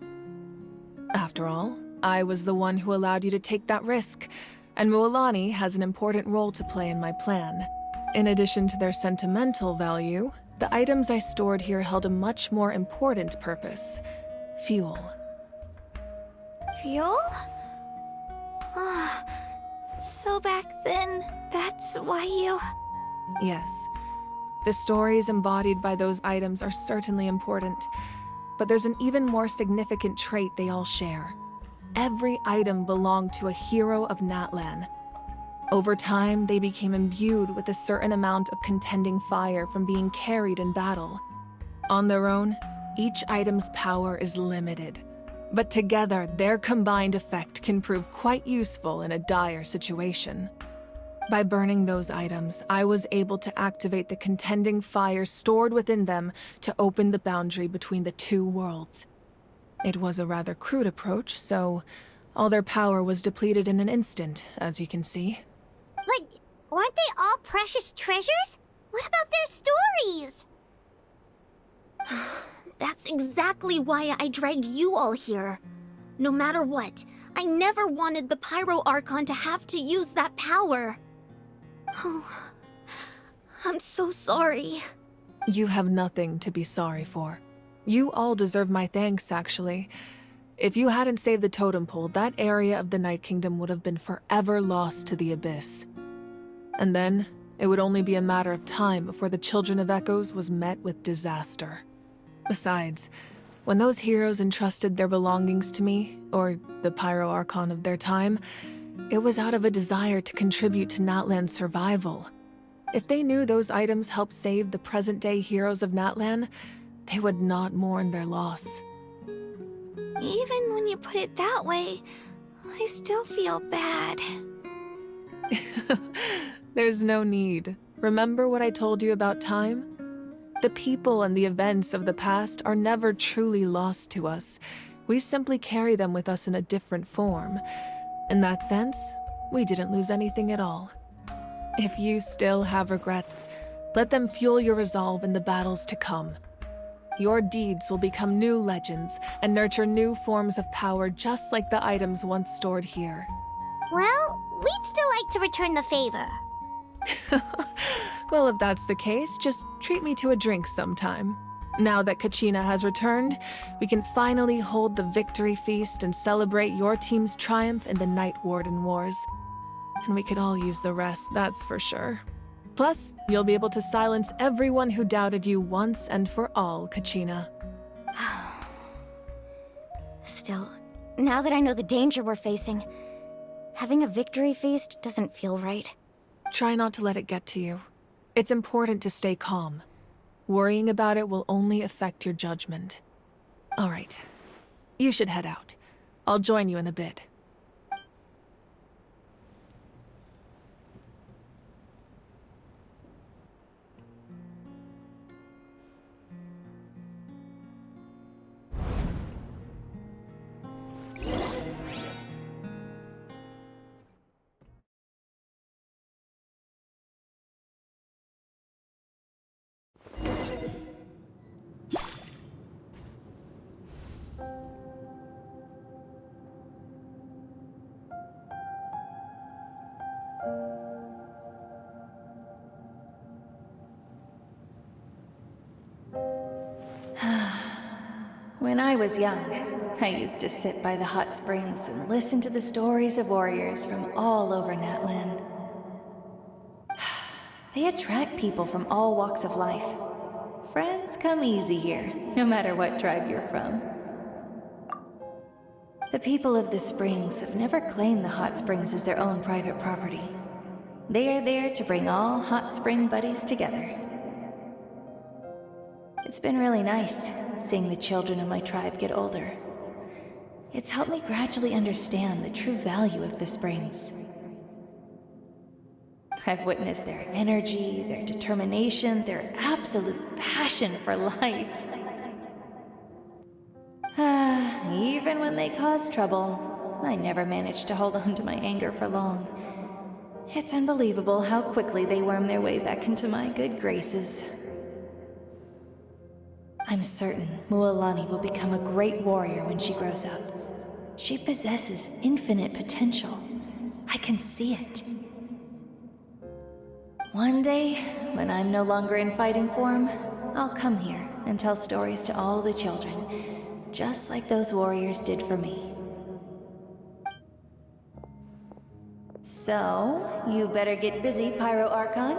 After all, I was the one who allowed you to take that risk, and Mualani has an important role to play in my plan. In addition to their sentimental value, the items I stored here held a much more important purpose: fuel. Fuel? Ah, so back then, that's why you... Yes. The stories embodied by those items are certainly important, But there's an even more significant trait they all share. Every item belonged to a hero of Natlan. Over time, they became imbued with a certain amount of contending fire from being carried in battle. On their own, each item's power is limited, but together, their combined effect can prove quite useful in a dire situation. By burning those items, I was able to activate the contending fire stored within them to open the boundary between the two worlds. It was a rather crude approach, so all their power was depleted in an instant, as you can see. But aren't they all precious treasures? What about their stories? That's exactly why I dragged you all here. No matter what, I never wanted the Pyro Archon to have to use that power. Oh, I'm so sorry. You have nothing to be sorry for. You all deserve my thanks, actually. If you hadn't saved the totem pole, that area of the Night Kingdom would have been forever lost to the Abyss. And then, it would only be a matter of time before the Children of Echoes was met with disaster. Besides, when those heroes entrusted their belongings to me, or the Pyro Archon of their time, it was out of a desire to contribute to Natlan's survival. If they knew those items helped save the present-day heroes of Natlan, they would not mourn their loss. Even when you put it that way, I still feel bad. There's no need. Remember what I told you about time? The people and the events of the past are never truly lost to us. We simply carry them with us in a different form. In that sense, we didn't lose anything at all. If you still have regrets, let them fuel your resolve in the battles to come. Your deeds will become new legends and nurture new forms of power just like the items once stored here. Well, we'd still like to return the favor. Well, if that's the case, just treat me to a drink sometime. Now that Kachina has returned, we can finally hold the victory feast and celebrate your team's triumph in the Night Warden Wars. And we could all use the rest, that's for sure. Plus, you'll be able to silence everyone who doubted you once and for all, Kachina. Still, now that I know the danger we're facing, having a victory feast doesn't feel right. Try not to let it get to you. It's important to stay calm. Worrying about it will only affect your judgment. All right. You should head out. I'll join you in a bit. When I was young, I used to sit by the hot springs and listen to the stories of warriors from all over Natlan. They attract people from all walks of life. Friends come easy here, no matter what tribe you're from. The people of the springs have never claimed the hot springs as their own private property. They are there to bring all hot spring buddies together. It's been really nice, seeing the children of my tribe get older. It's helped me gradually understand the true value of the springs. I've witnessed their energy, their determination, their absolute passion for life. Even when they cause trouble, I never managed to hold on to my anger for long. It's unbelievable how quickly they worm their way back into my good graces. I'm certain Mualani will become a great warrior when she grows up. She possesses infinite potential. I can see it. One day, when I'm no longer in fighting form, I'll come here and tell stories to all the children, just like those warriors did for me. So, you better get busy, Pyro Archon,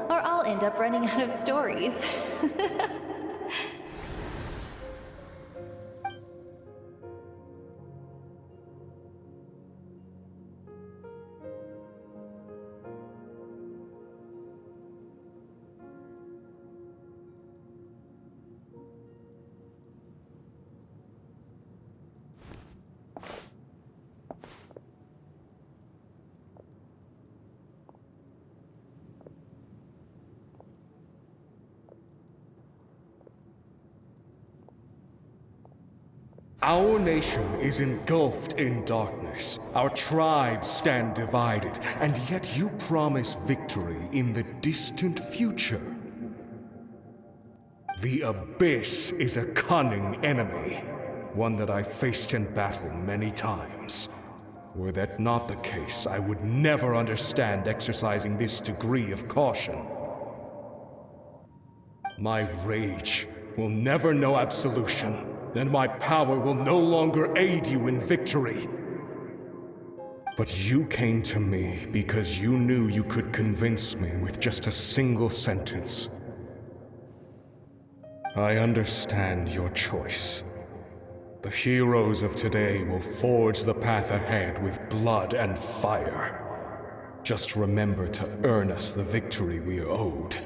or I'll end up running out of stories. Our nation is engulfed in darkness. Our tribes stand divided, and yet you promise victory in the distant future. The Abyss is a cunning enemy, one that I faced in battle many times. Were that not the case, I would never understand exercising this degree of caution. My rage will never know absolution, and my power will no longer aid you in victory. But you came to me because you knew you could convince me with just a single sentence. I understand your choice. The heroes of today will forge the path ahead with blood and fire. Just remember to earn us the victory we are owed.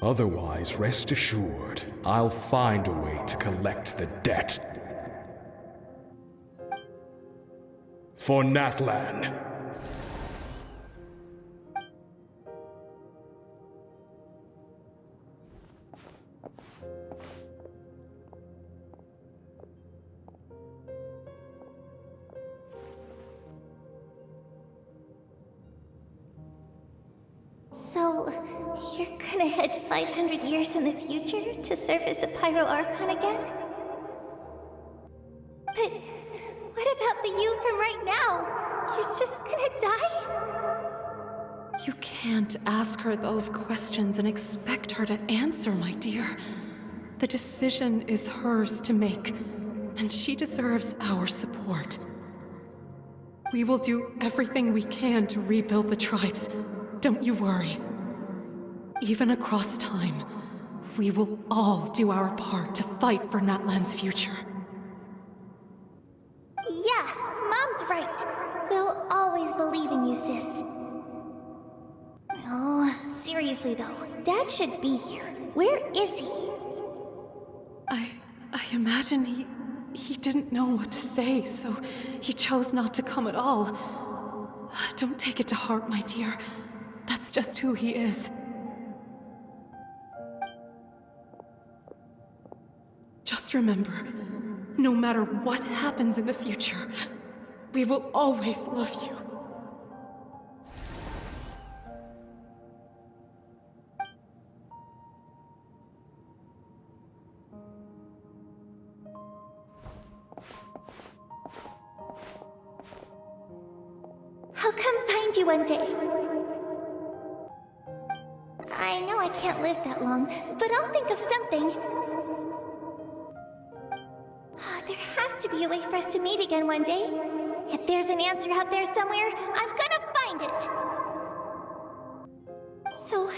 Otherwise, rest assured, I'll find a way to collect the debt. For Natlan. So, you're gonna head 500 years in the future to serve as the Pyro Archon again? But what about the you from right now? You're just gonna die? You can't ask her those questions and expect her to answer, my dear. The decision is hers to make, and she deserves our support. We will do everything we can to rebuild the tribes. Don't you worry. Even across time, we will all do our part to fight for Natlan's future. Yeah, Mom's right. We'll always believe in you, sis. Oh, seriously though, Dad should be here. Where is he? I imagine he didn't know what to say, so he chose not to come at all. Don't take it to heart, my dear. That's just who he is. Just remember, no matter what happens in the future, we will always love you. I'll come find you one day. I know I can't live that long, but I'll think of something. There has to be a way for us to meet again one day. If there's an answer out there somewhere, I'm gonna find it. So,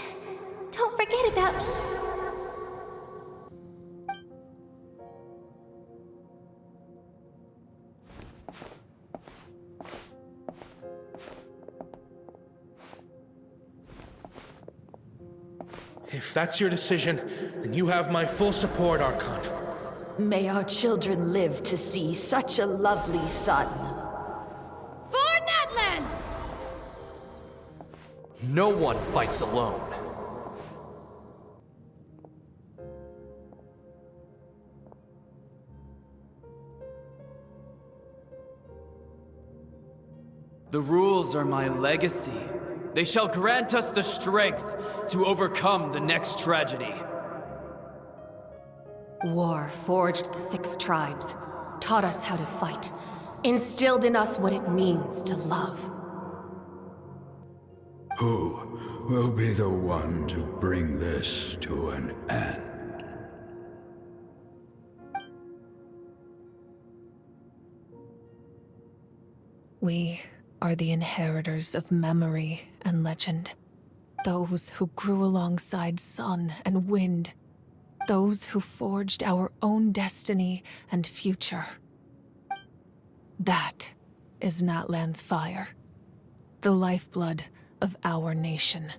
don't forget about me. If that's your decision, then you have my full support, Archon. May our children live to see such a lovely son. For Natlan! No one fights alone. The rules are my legacy. They shall grant us the strength to overcome the next tragedy. War forged the 6 tribes, taught us how to fight, instilled in us what it means to love. Who will be the one to bring this to an end? We are the inheritors of memory and legend. Those who grew alongside sun and wind. Those who forged our own destiny and future. That is Natlan's fire. The lifeblood of our nation.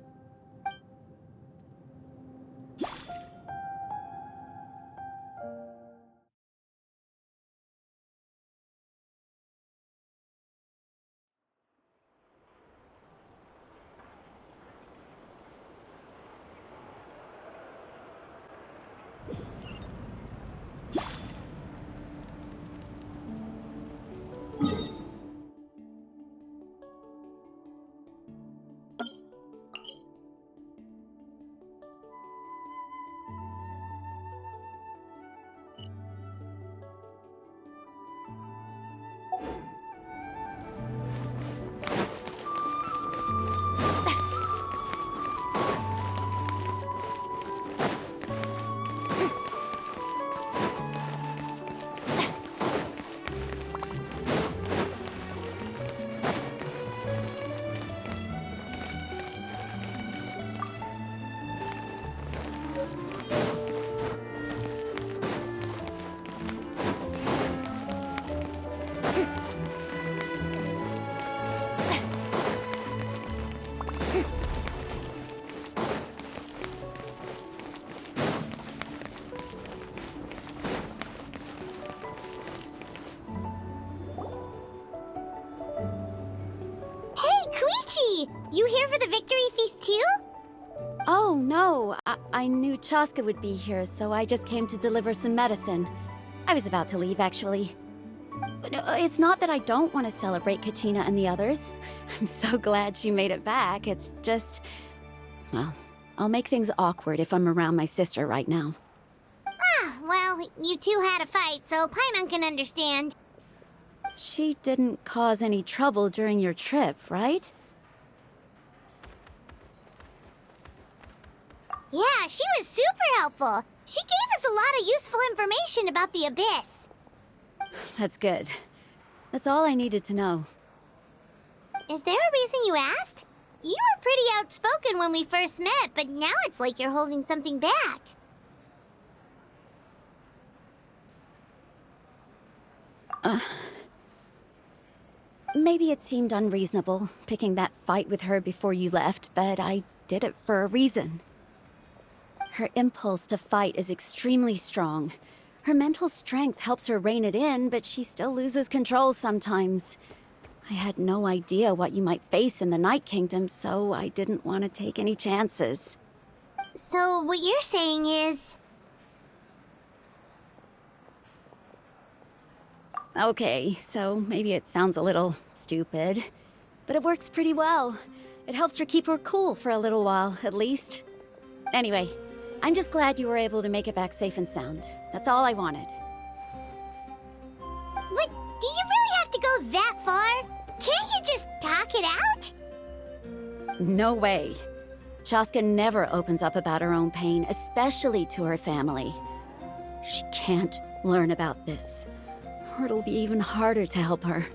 Hey, you here for the victory feast too? Oh, no. I knew Chaska would be here, so I just came to deliver some medicine. I was about to leave, actually. But it's not that I don't want to celebrate Kachina and the others. I'm so glad she made it back. It's just... well, I'll make things awkward if I'm around my sister right now. Ah, well, you two had a fight, so Paimon can understand. She didn't cause any trouble during your trip, right? Yeah, she was super helpful. She gave us a lot of useful information about the Abyss. That's good. That's all I needed to know. Is there a reason you asked? You were pretty outspoken when we first met, but now it's like you're holding something back. Maybe it seemed unreasonable, picking that fight with her before you left, but I did it for a reason. Her impulse to fight is extremely strong. Her mental strength helps her rein it in, but she still loses control sometimes. I had no idea what you might face in the Night Kingdom, so I didn't want to take any chances. So what you're saying is... Okay, so maybe it sounds a little stupid, but it works pretty well. It helps her keep her cool for a little while, at least. Anyway, I'm just glad you were able to make it back safe and sound. That's all I wanted. What? Do you really have to go that far? Can't you just talk it out? No way. Chaska never opens up about her own pain, especially to her family. She can't learn about this, or it'll be even harder to help her.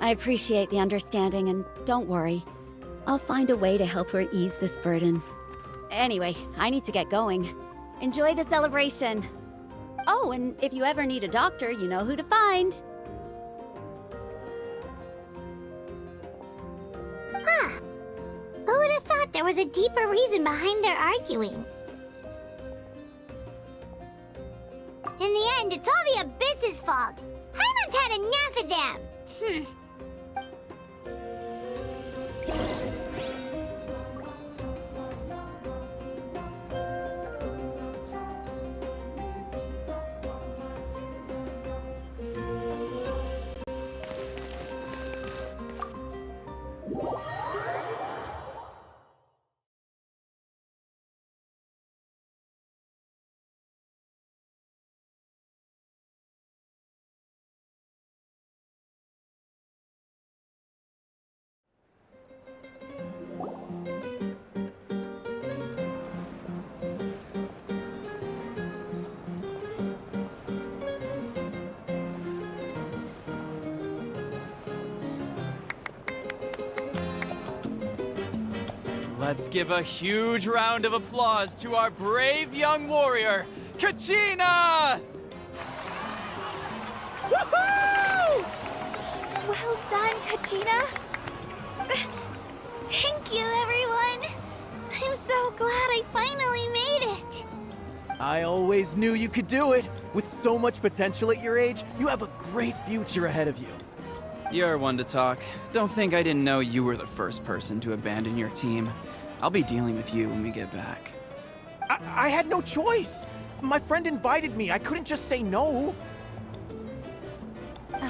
I appreciate the understanding, and don't worry. I'll find a way to help her ease this burden. Anyway, I need to get going. Enjoy the celebration. Oh, and if you ever need a doctor, you know who to find. Huh. Who would have thought there was a deeper reason behind their arguing? In the end, it's all the Abyss's fault. Paimon's had enough of them. Let's give a huge round of applause to our brave young warrior, Kachina! Woohoo! Well done, Kachina. Thank you, everyone. I'm so glad I finally made it. I always knew you could do it. With so much potential at your age, you have a great future ahead of you. You're one to talk. Don't think I didn't know you were the first person to abandon your team. I'll be dealing with you when we get back. I had no choice. My friend invited me. I couldn't just say no.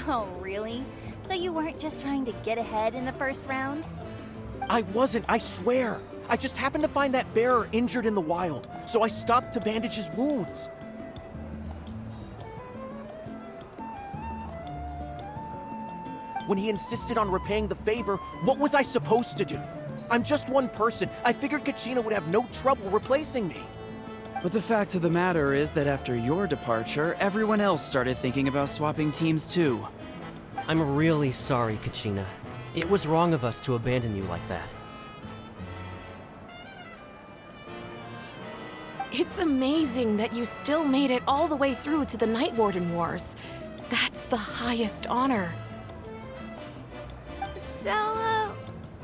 Oh, really? So you weren't just trying to get ahead in the first round? I wasn't, I swear. I just happened to find that bearer injured in the wild, so I stopped to bandage his wounds. When he insisted on repaying the favor, what was I supposed to do? I'm just one person. I figured Kachina would have no trouble replacing me. But the fact of the matter is that after your departure, everyone else started thinking about swapping teams too. I'm really sorry, Kachina. It was wrong of us to abandon you like that. It's amazing that you still made it all the way through to the Night Warden Wars. That's the highest honor. So,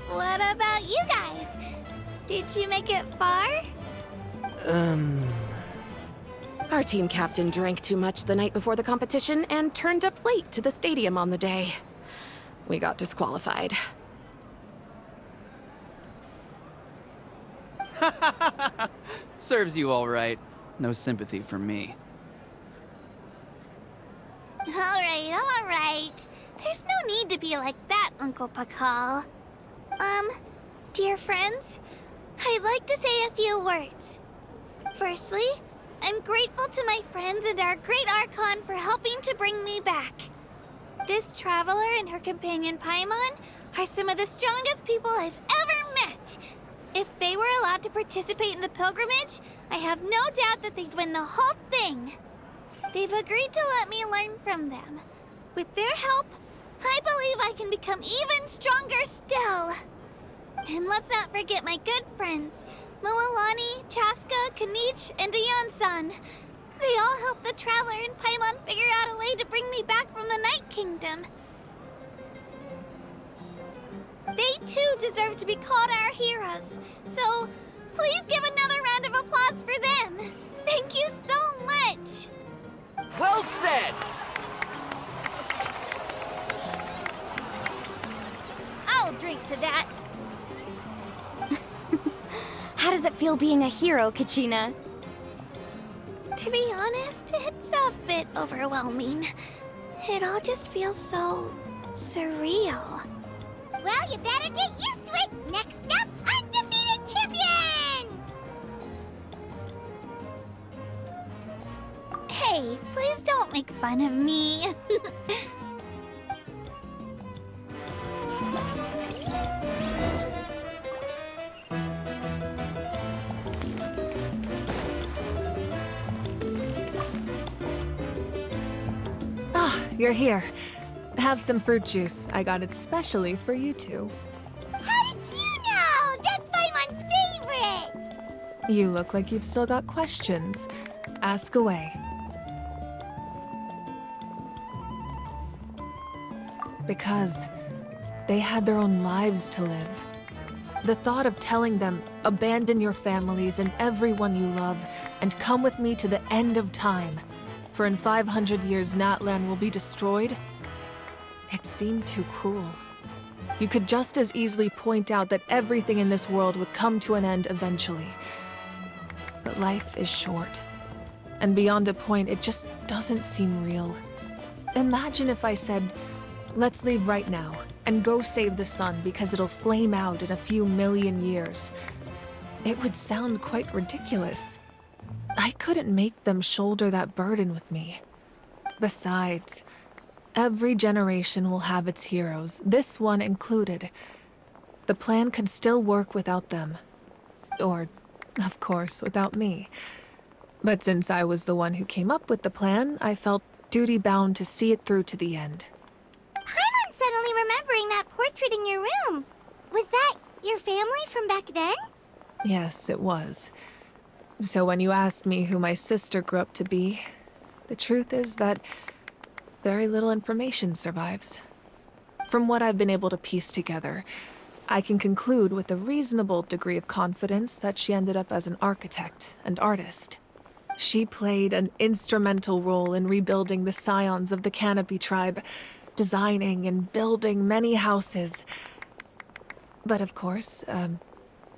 what about you guys? Did you make it far? Our team captain drank too much the night before the competition and turned up late to the stadium on the day. we got disqualified. Serves you all right. No sympathy from me. Alright. There's no need to be like that, Uncle Pakal. Dear friends, I'd like to say a few words. Firstly, I'm grateful to my friends and our great Archon for helping to bring me back. This traveler and her companion Paimon are some of the strongest people I've ever met. If they were allowed to participate in the pilgrimage, I have no doubt that they'd win the whole thing. They've agreed to let me learn from them. With their help, I believe I can become even stronger still. And let's not forget my good friends, Moalani, Chaska, Kanich, and Ayan-san. They all helped the Traveler and Paimon figure out a way to bring me back from the Night Kingdom. They too deserve to be called our heroes, so please give another round of applause for them. Thank you so much! Well said! I'll drink to that. How does it feel being a hero, Kachina? To be honest, it's a bit overwhelming. It all just feels so surreal. Well, you better get used to it! Next up, undefeated champion! Hey, please don't make fun of me. You're here. Have some fruit juice. I got it specially for you two. How did you know? That's Paimon's favorite! You look like you've still got questions. Ask away. Because they had their own lives to live. The thought of telling them, abandon your families and everyone you love, and come with me to the end of time, for in 500 years Natlan will be destroyed, it seemed too cruel. You could just as easily point out that everything in this world would come to an end eventually. But life is short, and beyond a point, it just doesn't seem real. Imagine if I said, let's leave right now, and go save the sun because it'll flame out in a few million years. It would sound quite ridiculous. I couldn't make them shoulder that burden with me. Besides, every generation will have its heroes, this one included. The plan could still work without them. Or, of course, without me. But since I was the one who came up with the plan, I felt duty-bound to see it through to the end. Paimon's suddenly remembering that portrait in your room. Was that your family from back then? Yes, it was. So when you asked me who my sister grew up to be, the truth is that very little information survives. From what I've been able to piece together, I can conclude with a reasonable degree of confidence that she ended up as an architect and artist. She played an instrumental role in rebuilding the scions of the Canopy tribe, designing and building many houses. But of course,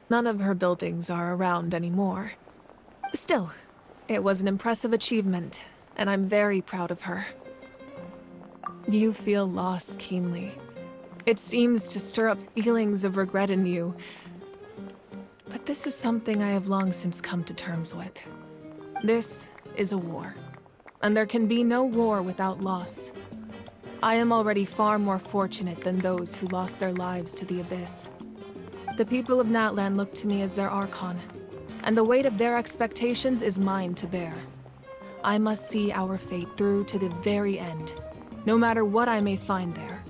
none of her buildings are around anymore. Still, it was an impressive achievement, and I'm very proud of her. You feel loss keenly. It seems to stir up feelings of regret in you. But this is something I have long since come to terms with. This is a war, and there can be no war without loss. I am already far more fortunate than those who lost their lives to the Abyss. The people of Natlan look to me as their Archon, and the weight of their expectations is mine to bear. I must see our fate through to the very end, no matter what I may find there.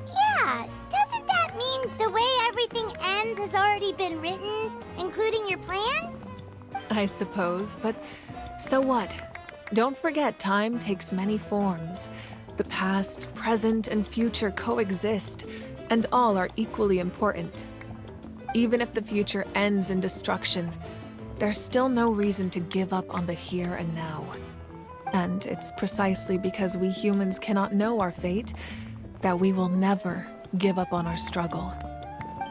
Yeah, doesn't that mean the way everything ends has already been written, including your plan? I suppose, but so what? Don't forget, time takes many forms. The past, present, and future coexist, and all are equally important. Even if the future ends in destruction, there's still no reason to give up on the here and now. And it's precisely because we humans cannot know our fate that we will never give up on our struggle.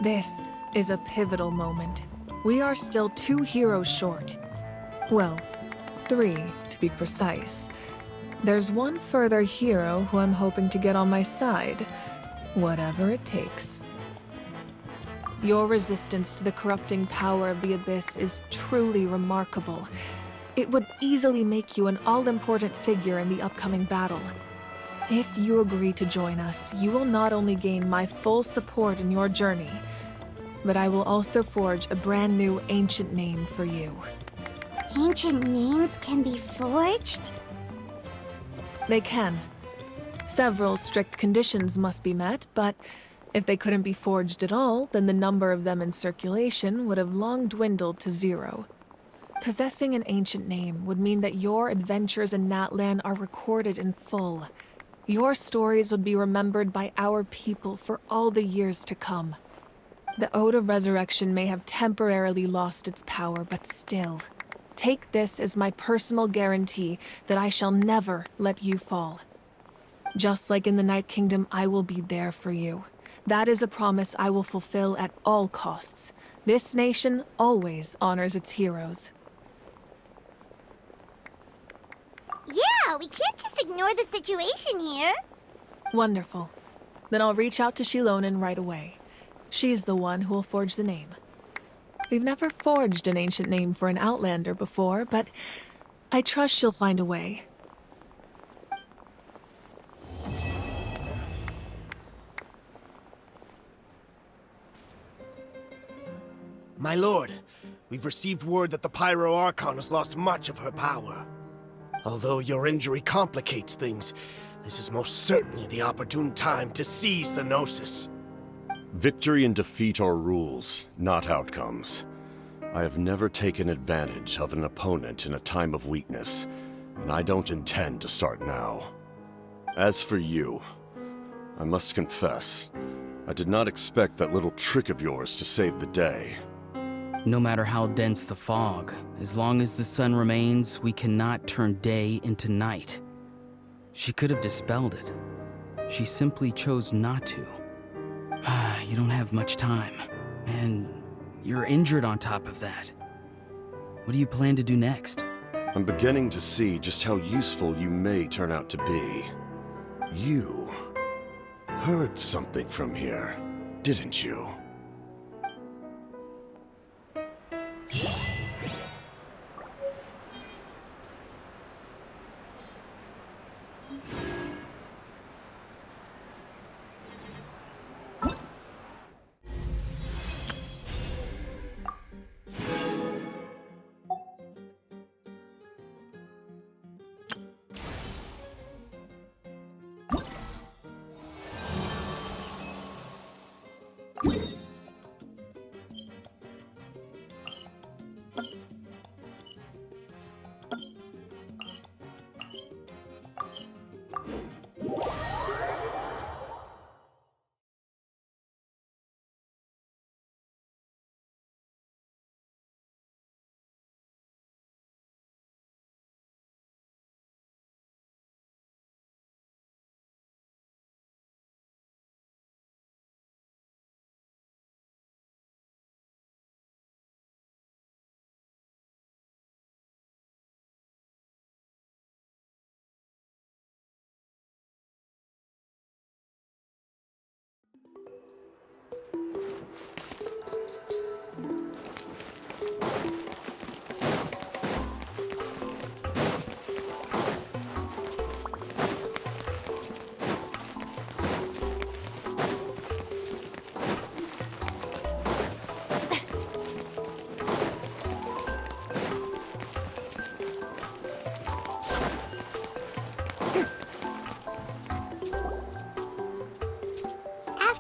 This is a pivotal moment. We are still 2 heroes short. Well, 3 to be precise. There's one further hero who I'm hoping to get on my side, whatever it takes. Your resistance to the corrupting power of the Abyss is truly remarkable. It would easily make you an all-important figure in the upcoming battle. If you agree to join us, you will not only gain my full support in your journey, but I will also forge a brand new ancient name for you. Ancient names can be forged? They can. Several strict conditions must be met, but if they couldn't be forged at all, then the number of them in circulation would have long dwindled to 0. Possessing an ancient name would mean that your adventures in Natlan are recorded in full. Your stories would be remembered by our people for all the years to come. The Ode of Resurrection may have temporarily lost its power, but still, take this as my personal guarantee that I shall never let you fall. Just like in the Night Kingdom, I will be there for you. That is a promise I will fulfill at all costs. This nation always honors its heroes. Yeah, we can't just ignore the situation here. Wonderful. Then I'll reach out to Shilonen right away. She's the one who will forge the name. We've never forged an ancient name for an Outlander before, but I trust she'll find a way. My lord, we've received word that the Pyro Archon has lost much of her power. Although your injury complicates things, this is most certainly the opportune time to seize the Gnosis. Victory and defeat are rules, not outcomes. I have never taken advantage of an opponent in a time of weakness, and I don't intend to start now. As for you, I must confess, I did not expect that little trick of yours to save the day. No matter how dense the fog, as long as the sun remains, we cannot turn day into night. She could have dispelled it. She simply chose not to. You don't have much time, and you're injured on top of that. What do you plan to do next? I'm beginning to see just how useful you may turn out to be. You heard something from here, didn't you?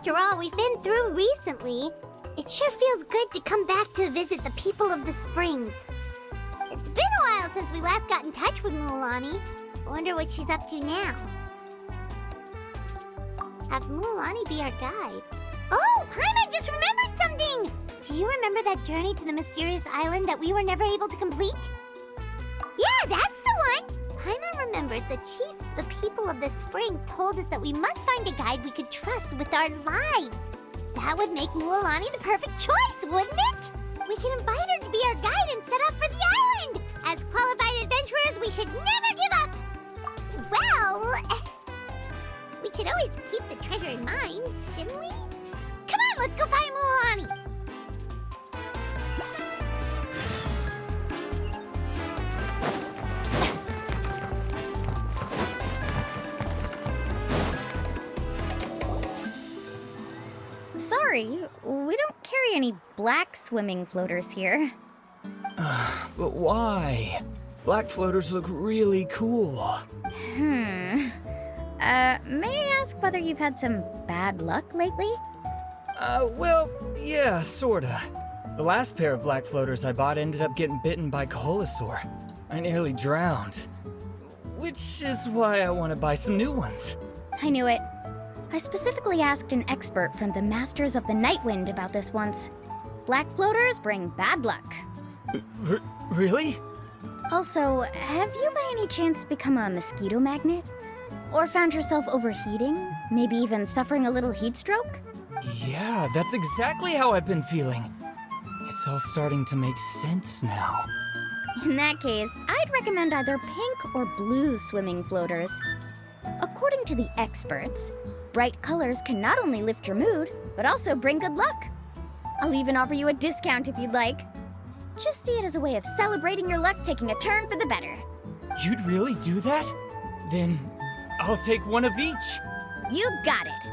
After all we've been through recently, it sure feels good to come back to visit the people of the Springs. It's been a while since we last got in touch with Mualani. I wonder what she's up to now. Have Mualani be our guide. Oh, Paimon just remembered something! Do you remember that journey to the mysterious island that we were never able to complete? Yeah, that's the one! Paimon remembers the chief of the people of the springs told us that we must find a guide we could trust with our lives. That would make Mualani the perfect choice, wouldn't it? We can invite her to be our guide and set off for the island! As qualified adventurers, we should never give up! Well, we should always keep the treasure in mind, shouldn't we? Come on, let's go find Mualani! Sorry, we don't carry any black swimming floaters here. But why? Black floaters look really cool. May I ask whether you've had some bad luck lately? Well, yeah, sorta. The last pair of black floaters I bought ended up getting bitten by Koholosaur. I nearly drowned. Which is why I want to buy some new ones. I knew it. I specifically asked an expert from the Masters of the Nightwind about this once. Black floaters bring bad luck. Really? Also, have you by any chance become a mosquito magnet? Or found yourself overheating? Maybe even suffering a little heat stroke? Yeah, that's exactly how I've been feeling. It's all starting to make sense now. In that case, I'd recommend either pink or blue swimming floaters. According to the experts, bright colors can not only lift your mood, but also bring good luck. I'll even offer you a discount if you'd like. Just see it as a way of celebrating your luck taking a turn for the better. You'd really do that? Then I'll take one of each. You got it.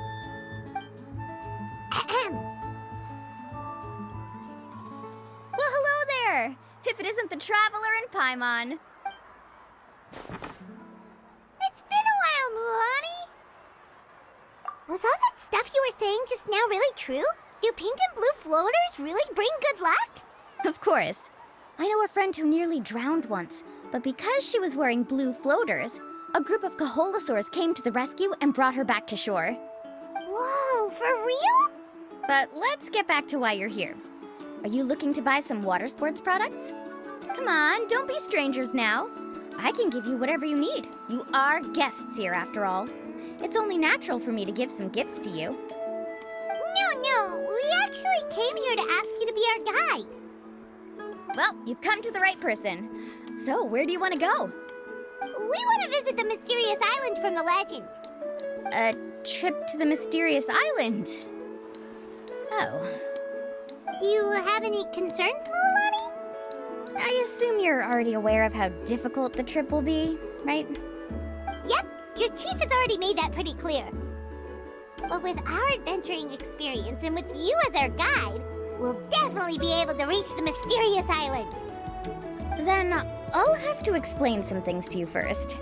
Well, hello there! If it isn't the Traveler and Paimon. It's been a while, Mualani! Was all that stuff you were saying just now really true? Do pink and blue floaters really bring good luck? Of course. I know a friend who nearly drowned once, but because she was wearing blue floaters, a group of Koholosaurs came to the rescue and brought her back to shore. Whoa, for real? But let's get back to why you're here. Are you looking to buy some water sports products? Come on, don't be strangers now. I can give you whatever you need. You are guests here, after all. It's only natural for me to give some gifts to you. No, we actually came here to ask you to be our guide. Well, you've come to the right person. So, where do you want to go? We want to visit the mysterious island from the legend. A trip to the mysterious island? Oh. Do you have any concerns, Mualani? I assume you're already aware of how difficult the trip will be, right? Yep, your chief has already made that pretty clear. But with our adventuring experience and with you as our guide, we'll definitely be able to reach the mysterious island. Then I'll have to explain some things to you first.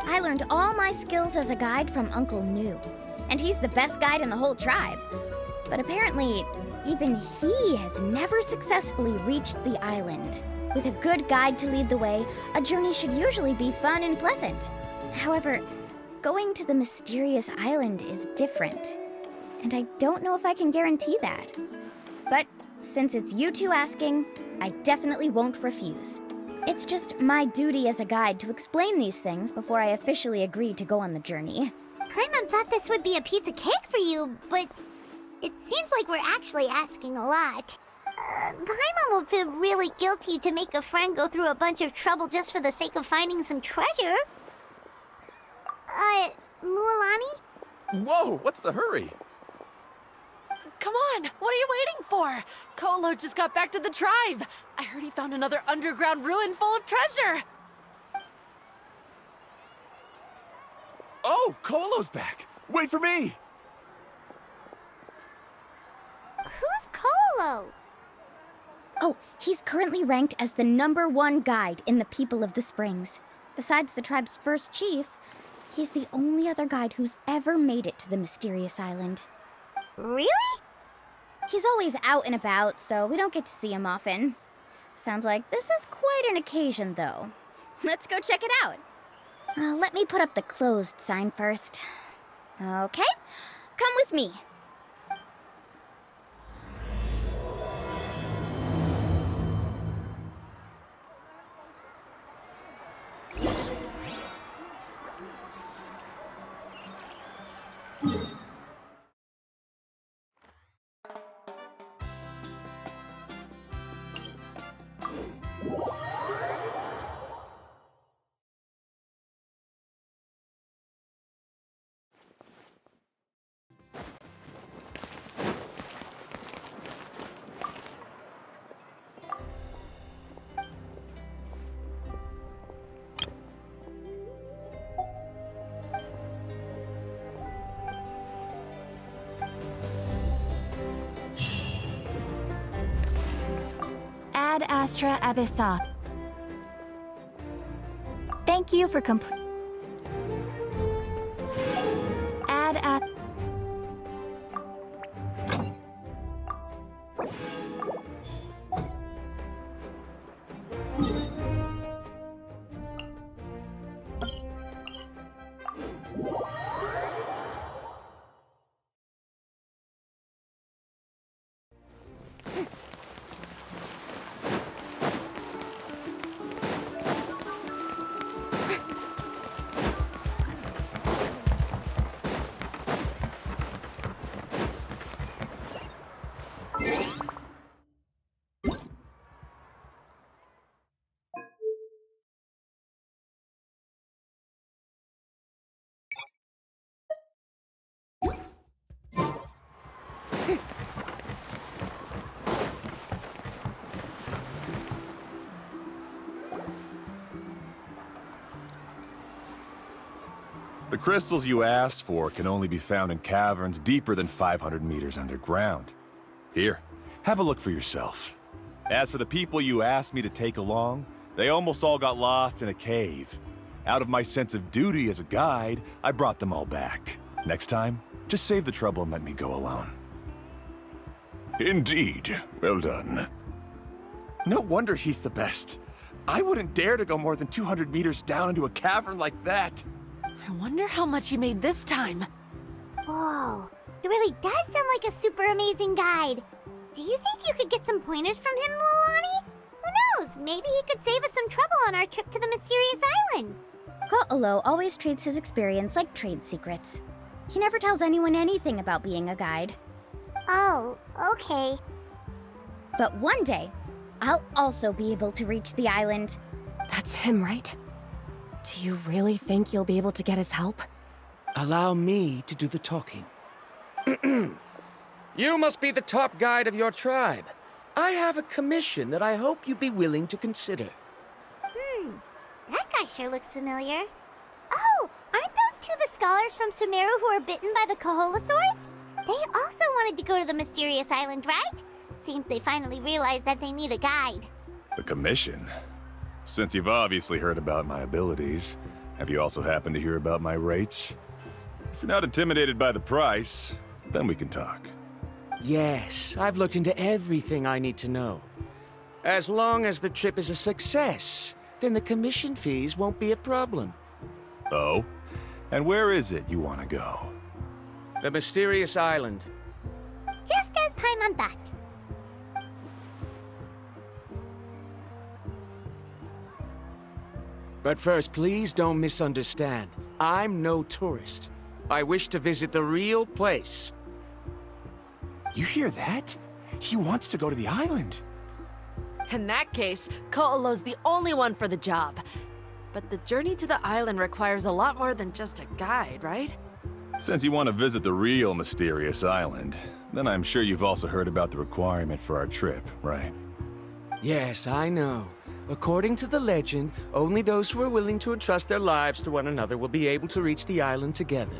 I learned all my skills as a guide from Uncle Nu, and he's the best guide in the whole tribe. But apparently, even he has never successfully reached the island. With a good guide to lead the way, a journey should usually be fun and pleasant. However, going to the mysterious island is different, and I don't know if I can guarantee that. But since it's you two asking, I definitely won't refuse. It's just my duty as a guide to explain these things before I officially agree to go on the journey. Paimon thought this would be a piece of cake for you, but it seems like we're actually asking a lot. Paimon will feel really guilty to make a friend go through a bunch of trouble just for the sake of finding some treasure. Mualani? Whoa, what's the hurry? Come on, what are you waiting for? Kolo just got back to the tribe. I heard he found another underground ruin full of treasure. Oh, Kolo's back. Wait for me. Who's Kolo? Oh, he's currently ranked as the #1 guide in the People of the Springs. Besides the tribe's first chief, he's the only other guide who's ever made it to the mysterious island. Really? He's always out and about, so we don't get to see him often. Sounds like this is quite an occasion, though. Let's go check it out. Let me put up the closed sign first. Okay, come with me. Astra Abyssa. Thank you for Ad at. The crystals you asked for can only be found in caverns deeper than 500 meters underground. Here, have a look for yourself. As for the people you asked me to take along, they almost all got lost in a cave. Out of my sense of duty as a guide, I brought them all back. Next time, just save the trouble and let me go alone. Indeed. Well done. No wonder he's the best. I wouldn't dare to go more than 200 meters down into a cavern like that. I wonder how much he made this time. Whoa, it really does sound like a super amazing guide. Do you think you could get some pointers from him, Mulani? Who knows? Maybe he could save us some trouble on our trip to the mysterious island. Ko'olo always treats his experience like trade secrets. He never tells anyone anything about being a guide. Oh, okay. But one day, I'll also be able to reach the island. That's him, right? Do you really think you'll be able to get his help? Allow me to do the talking. You must be the top guide of your tribe. I have a commission that I hope you'd be willing to consider. That guy sure looks familiar. Oh, aren't those two the scholars from Sumeru who were bitten by the Koholosaurs? They also wanted to go to the mysterious island, right? Seems they finally realized that they need a guide. A commission? Since you've obviously heard about my abilities, have you also happened to hear about my rates? If you're not intimidated by the price, then we can talk. Yes, I've looked into everything I need to know. As long as the trip is a success, then the commission fees won't be a problem. Oh? And where is it you want to go? The mysterious island. Just as Paimon thought. But first, please don't misunderstand. I'm no tourist. I wish to visit the real place. You hear that? He wants to go to the island. In that case, Ko'olo's the only one for the job. But the journey to the island requires a lot more than just a guide, right? Since you want to visit the real mysterious island, then I'm sure you've also heard about the requirement for our trip, right? Yes, I know. According to the legend, only those who are willing to entrust their lives to one another will be able to reach the island together.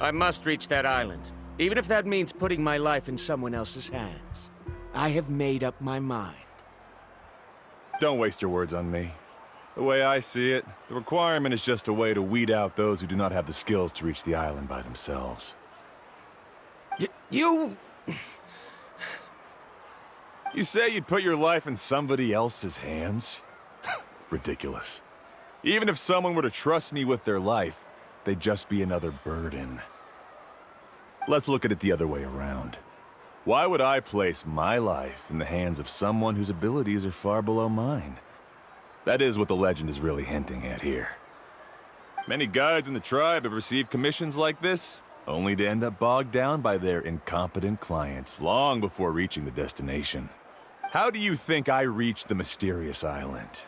I must reach that island, even if that means putting my life in someone else's hands. I have made up my mind. Don't waste your words on me. The way I see it, the requirement is just a way to weed out those who do not have the skills to reach the island by themselves. You say you'd put your life in somebody else's hands? Ridiculous. Even if someone were to trust me with their life, they'd just be another burden. Let's look at it the other way around. Why would I place my life in the hands of someone whose abilities are far below mine? That is what the legend is really hinting at here. Many guides in the tribe have received commissions like this, only to end up bogged down by their incompetent clients long before reaching the destination. How do you think I reached the mysterious island?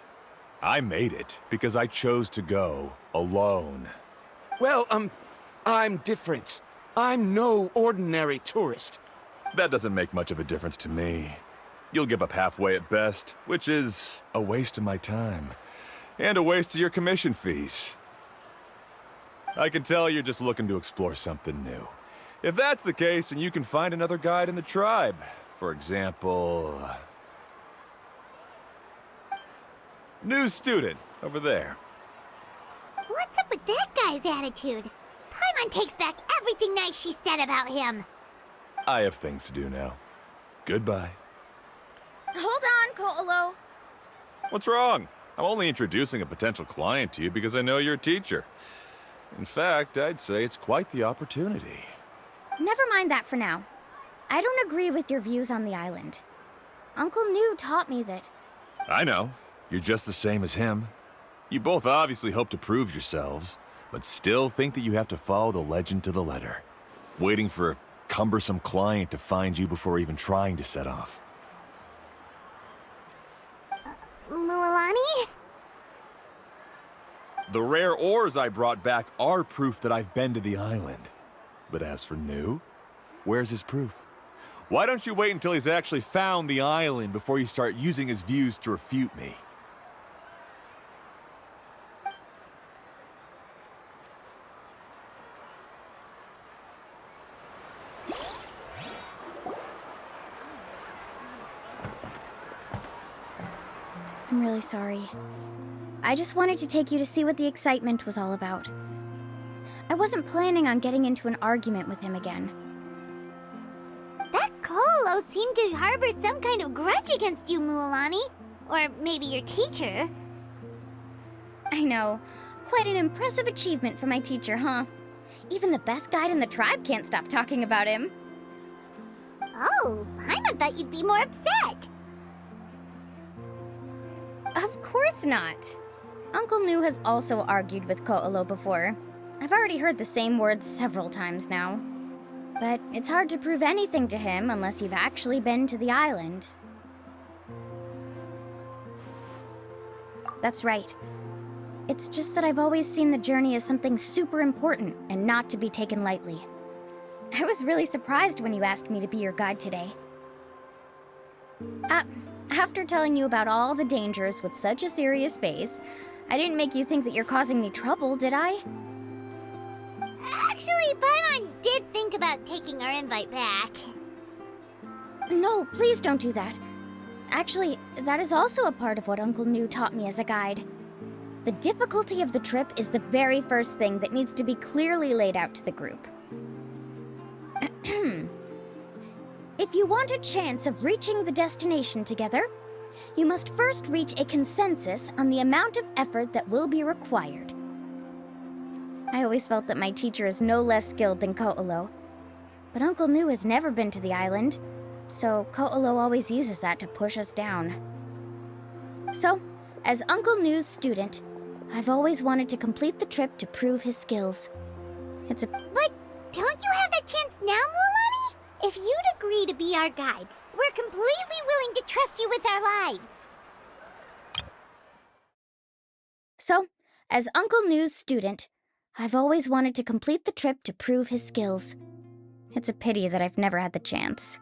I made it because I chose to go alone. Well, I'm different. I'm no ordinary tourist. That doesn't make much of a difference to me. You'll give up halfway at best, which is a waste of my time. And a waste of your commission fees. I can tell you're just looking to explore something new. If that's the case, then you can find another guide in the tribe. For example... New student, over there. What's up with that guy's attitude? Paimon takes back everything nice she said about him. I have things to do now. Goodbye. Hold on, Ko'olo. What's wrong? I'm only introducing a potential client to you because I know you're a teacher. In fact, I'd say it's quite the opportunity. Never mind that for now. I don't agree with your views on the island. Uncle New taught me that... I know. You're just the same as him. You both obviously hope to prove yourselves, but still think that you have to follow the legend to the letter, waiting for a cumbersome client to find you before even trying to set off. Mualani? The rare ores I brought back are proof that I've been to the island. But as for New, where's his proof? Why don't you wait until he's actually found the island before you start using his views to refute me? I'm really sorry. I just wanted to take you to see what the excitement was all about. I wasn't planning on getting into an argument with him again. That Ko'olo seemed to harbor some kind of grudge against you, Mualani. Or maybe your teacher. I know. Quite an impressive achievement for my teacher, huh? Even the best guide in the tribe can't stop talking about him. Oh, Paimon thought you'd be more upset. Of course not. Uncle New has also argued with Ko'olo before. I've already heard the same words several times now. But it's hard to prove anything to him unless you've actually been to the island. That's right. It's just that I've always seen the journey as something super important and not to be taken lightly. I was really surprised when you asked me to be your guide today. After telling you about all the dangers with such a serious face, I didn't make you think that you're causing me trouble, did I? Actually, Paimon did think about taking our invite back. No, please don't do that. Actually, that is also a part of what Uncle New taught me as a guide. The difficulty of the trip is the very first thing that needs to be clearly laid out to the group. If you want a chance of reaching the destination together, you must first reach a consensus on the amount of effort that will be required. I always felt that my teacher is no less skilled than Ko'olo, but Uncle New has never been to the island, so Ko'olo always uses that to push us down. So, as Uncle New's student, I've always wanted to complete the trip to prove his skills. But don't you have that chance now, Mualani? If you'd agree to be our guide, we're completely willing to trust you with our lives. So, as Uncle New's student, I've always wanted to complete the trip to prove his skills. It's a pity that I've never had the chance.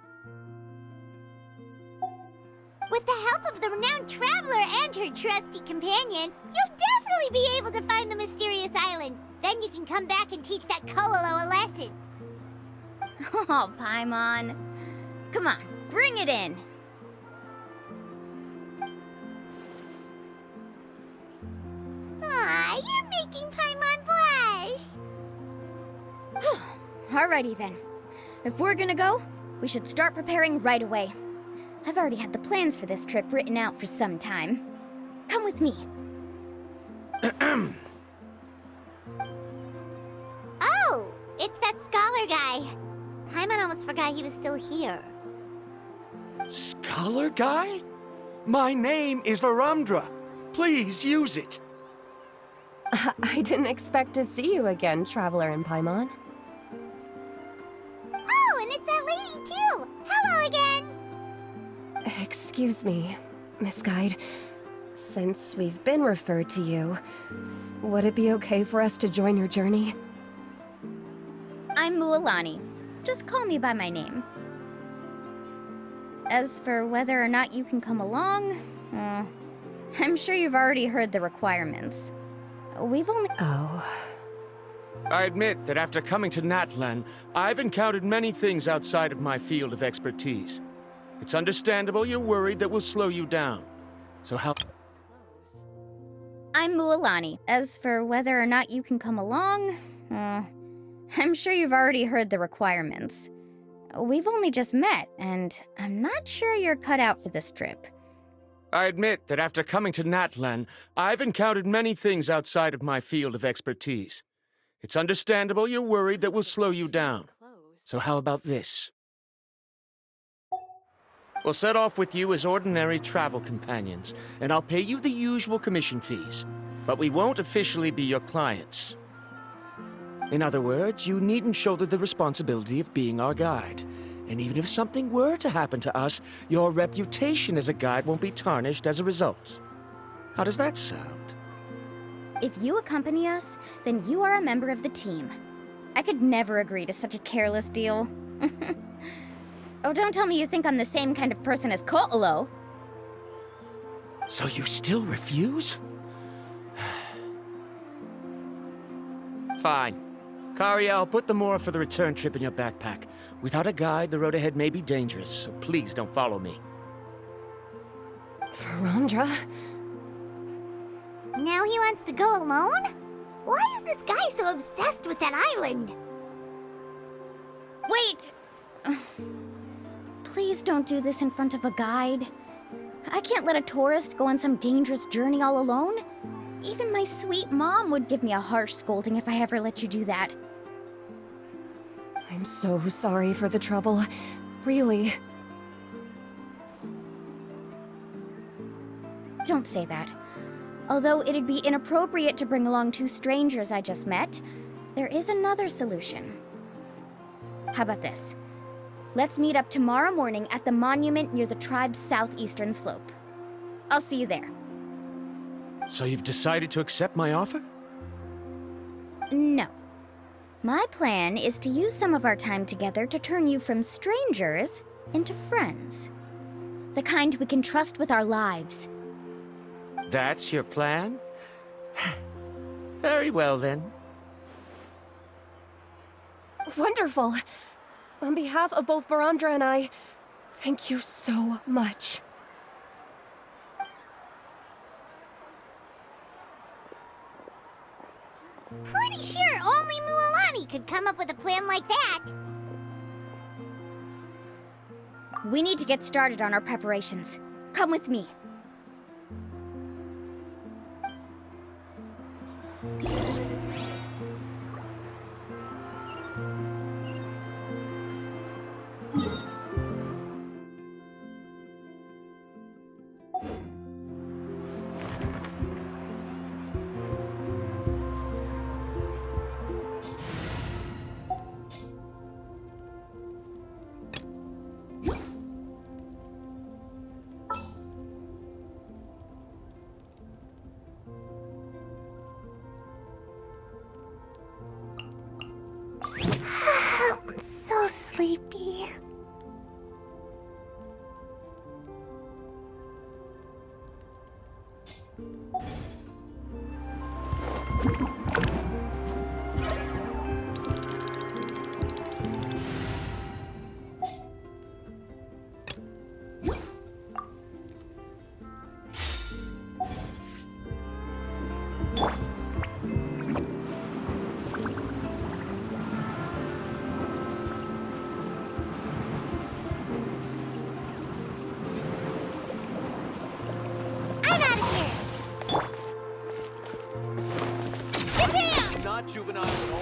With the help of the renowned traveler and her trusty companion, you'll definitely be able to find the mysterious island. Then you can come back and teach that Ko'olo a lesson. Oh, Paimon. Come on, bring it in. Aw, you're making Paimon blush. Alrighty then. If we're gonna go, we should start preparing right away. I've already had the plans for this trip written out for some time. Come with me. Oh, it's that scholar guy. Paimon almost forgot he was still here. Scholar guy? My name is Varumdra. Please use it. I didn't expect to see you again, Traveler in Paimon. Oh, and it's that lady too. Hello again. Excuse me, Miss Guide. Since we've been referred to you, would it be okay for us to join your journey? I'm Mualani. Just call me by my name. As for whether or not you can come along, I'm sure you've already heard the requirements. We've only... Oh. I admit that after coming to Natlan, I've encountered many things outside of my field of expertise. It's understandable you're worried that we'll slow you down. So how... I'm Mualani. As for whether or not you can come along, I'm sure you've already heard the requirements. We've only just met, and I'm not sure you're cut out for this trip. I admit that after coming to Natlan, I've encountered many things outside of my field of expertise. It's understandable you're worried that we'll slow you down. So how about this? We'll set off with you as ordinary travel companions, and I'll pay you the usual commission fees. But we won't officially be your clients. In other words, you needn't shoulder the responsibility of being our guide. And even if something were to happen to us, your reputation as a guide won't be tarnished as a result. How does that sound? If you accompany us, then you are a member of the team. I could never agree to such a careless deal. Oh, don't tell me you think I'm the same kind of person as Ko'olo. So you still refuse? Fine. Kariel, put the more for the return trip in your backpack. Without a guide, the road ahead may be dangerous, so please don't follow me. Verandra? Now he wants to go alone? Why is this guy so obsessed with that island? Wait! Please don't do this in front of a guide. I can't let a tourist go on some dangerous journey all alone. Even my sweet mom would give me a harsh scolding if I ever let you do that. I'm so sorry for the trouble. Really. Don't say that. Although it'd be inappropriate to bring along two strangers I just met, there is another solution. How about this? Let's meet up tomorrow morning at the monument near the tribe's southeastern slope. I'll see you there. So you've decided to accept my offer? No. My plan is to use some of our time together to turn you from strangers into friends. The kind we can trust with our lives. That's your plan? Very well, then. Wonderful. On behalf of both Verandra and I, thank you so much. Pretty sure only Mualani could come up with a plan like that. We need to get started on our preparations. Come with me. I'm so sleepy. Not juvenile at all.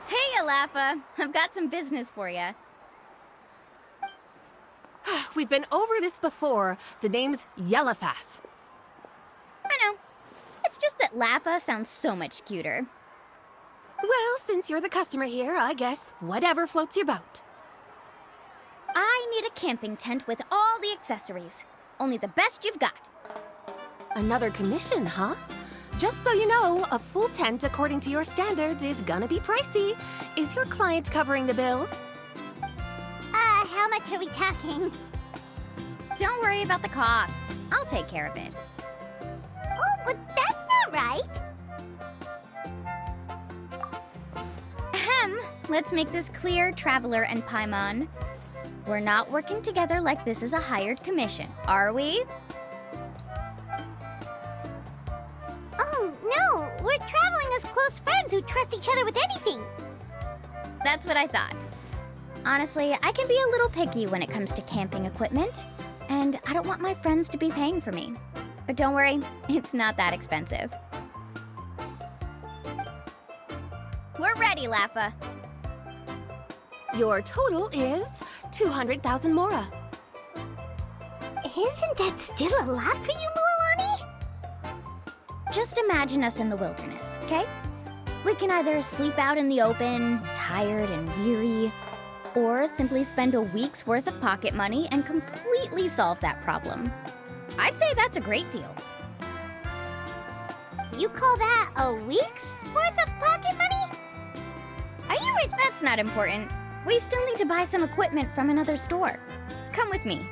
Hey, Alafa. I've got some business for you. We've been over this before. The name's Yellowfath. I know. It's just that Lafa sounds so much cuter. Well, since you're the customer here, I guess whatever floats your boat. I need a camping tent with all the accessories. Only the best you've got. Another commission, huh? Just so you know, a full tent according to your standards is gonna be pricey. Is your client covering the bill? How much are we talking? Don't worry about the costs. I'll take care of it. Oh, but that's not right. Ahem. Let's make this clear, Traveler and Paimon. We're not working together like this is a hired commission, are we? Oh, no! We're traveling as close friends who trust each other with anything. That's what I thought. Honestly, I can be a little picky when it comes to camping equipment, and I don't want my friends to be paying for me. But don't worry, it's not that expensive. We're ready, Laffa. Your total is 200,000 mora. Isn't that still a lot for you, Mualani? Just imagine us in the wilderness, okay? We can either sleep out in the open, tired and weary, or simply spend a week's worth of pocket money and completely solve that problem. I'd say that's a great deal. You call that a week's worth of pocket money? Are you rich? That's not important. We still need to buy some equipment from another store. Come with me.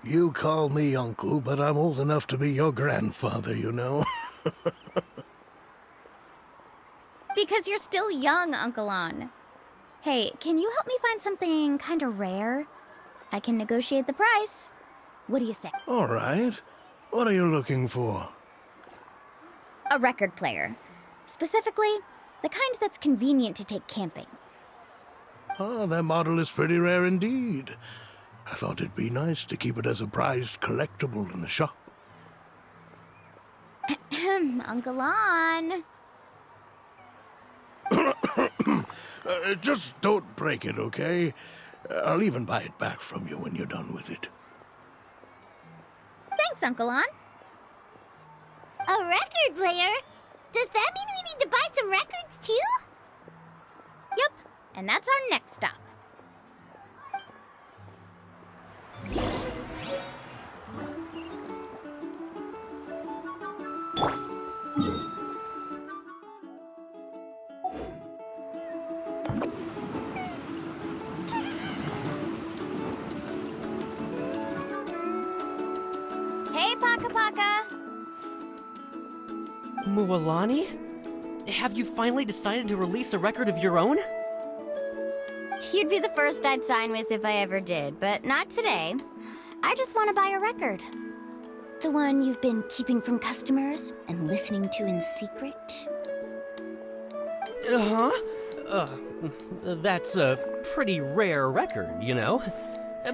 You call me uncle, but I'm old enough to be your grandfather, you know. Because you're still young, Uncle On. Hey, can you help me find something kinda rare? I can negotiate the price. What do you say? All right. What are you looking for? A record player. Specifically, the kind that's convenient to take camping. Ah, that model is pretty rare indeed. I thought it'd be nice to keep it as a prized collectible in the shop. Uncle On. Just don't break it, okay? I'll even buy it back from you when you're done with it. Thanks, Uncle On. A record player? Does that mean we need to buy some records too? Yep, and that's our next stop. Hey, Paka Paka! Mualani? Have you finally decided to release a record of your own? You'd be the first I'd sign with if I ever did, but not today. I just want to buy a record. The one you've been keeping from customers and listening to in secret. That's a pretty rare record, you know?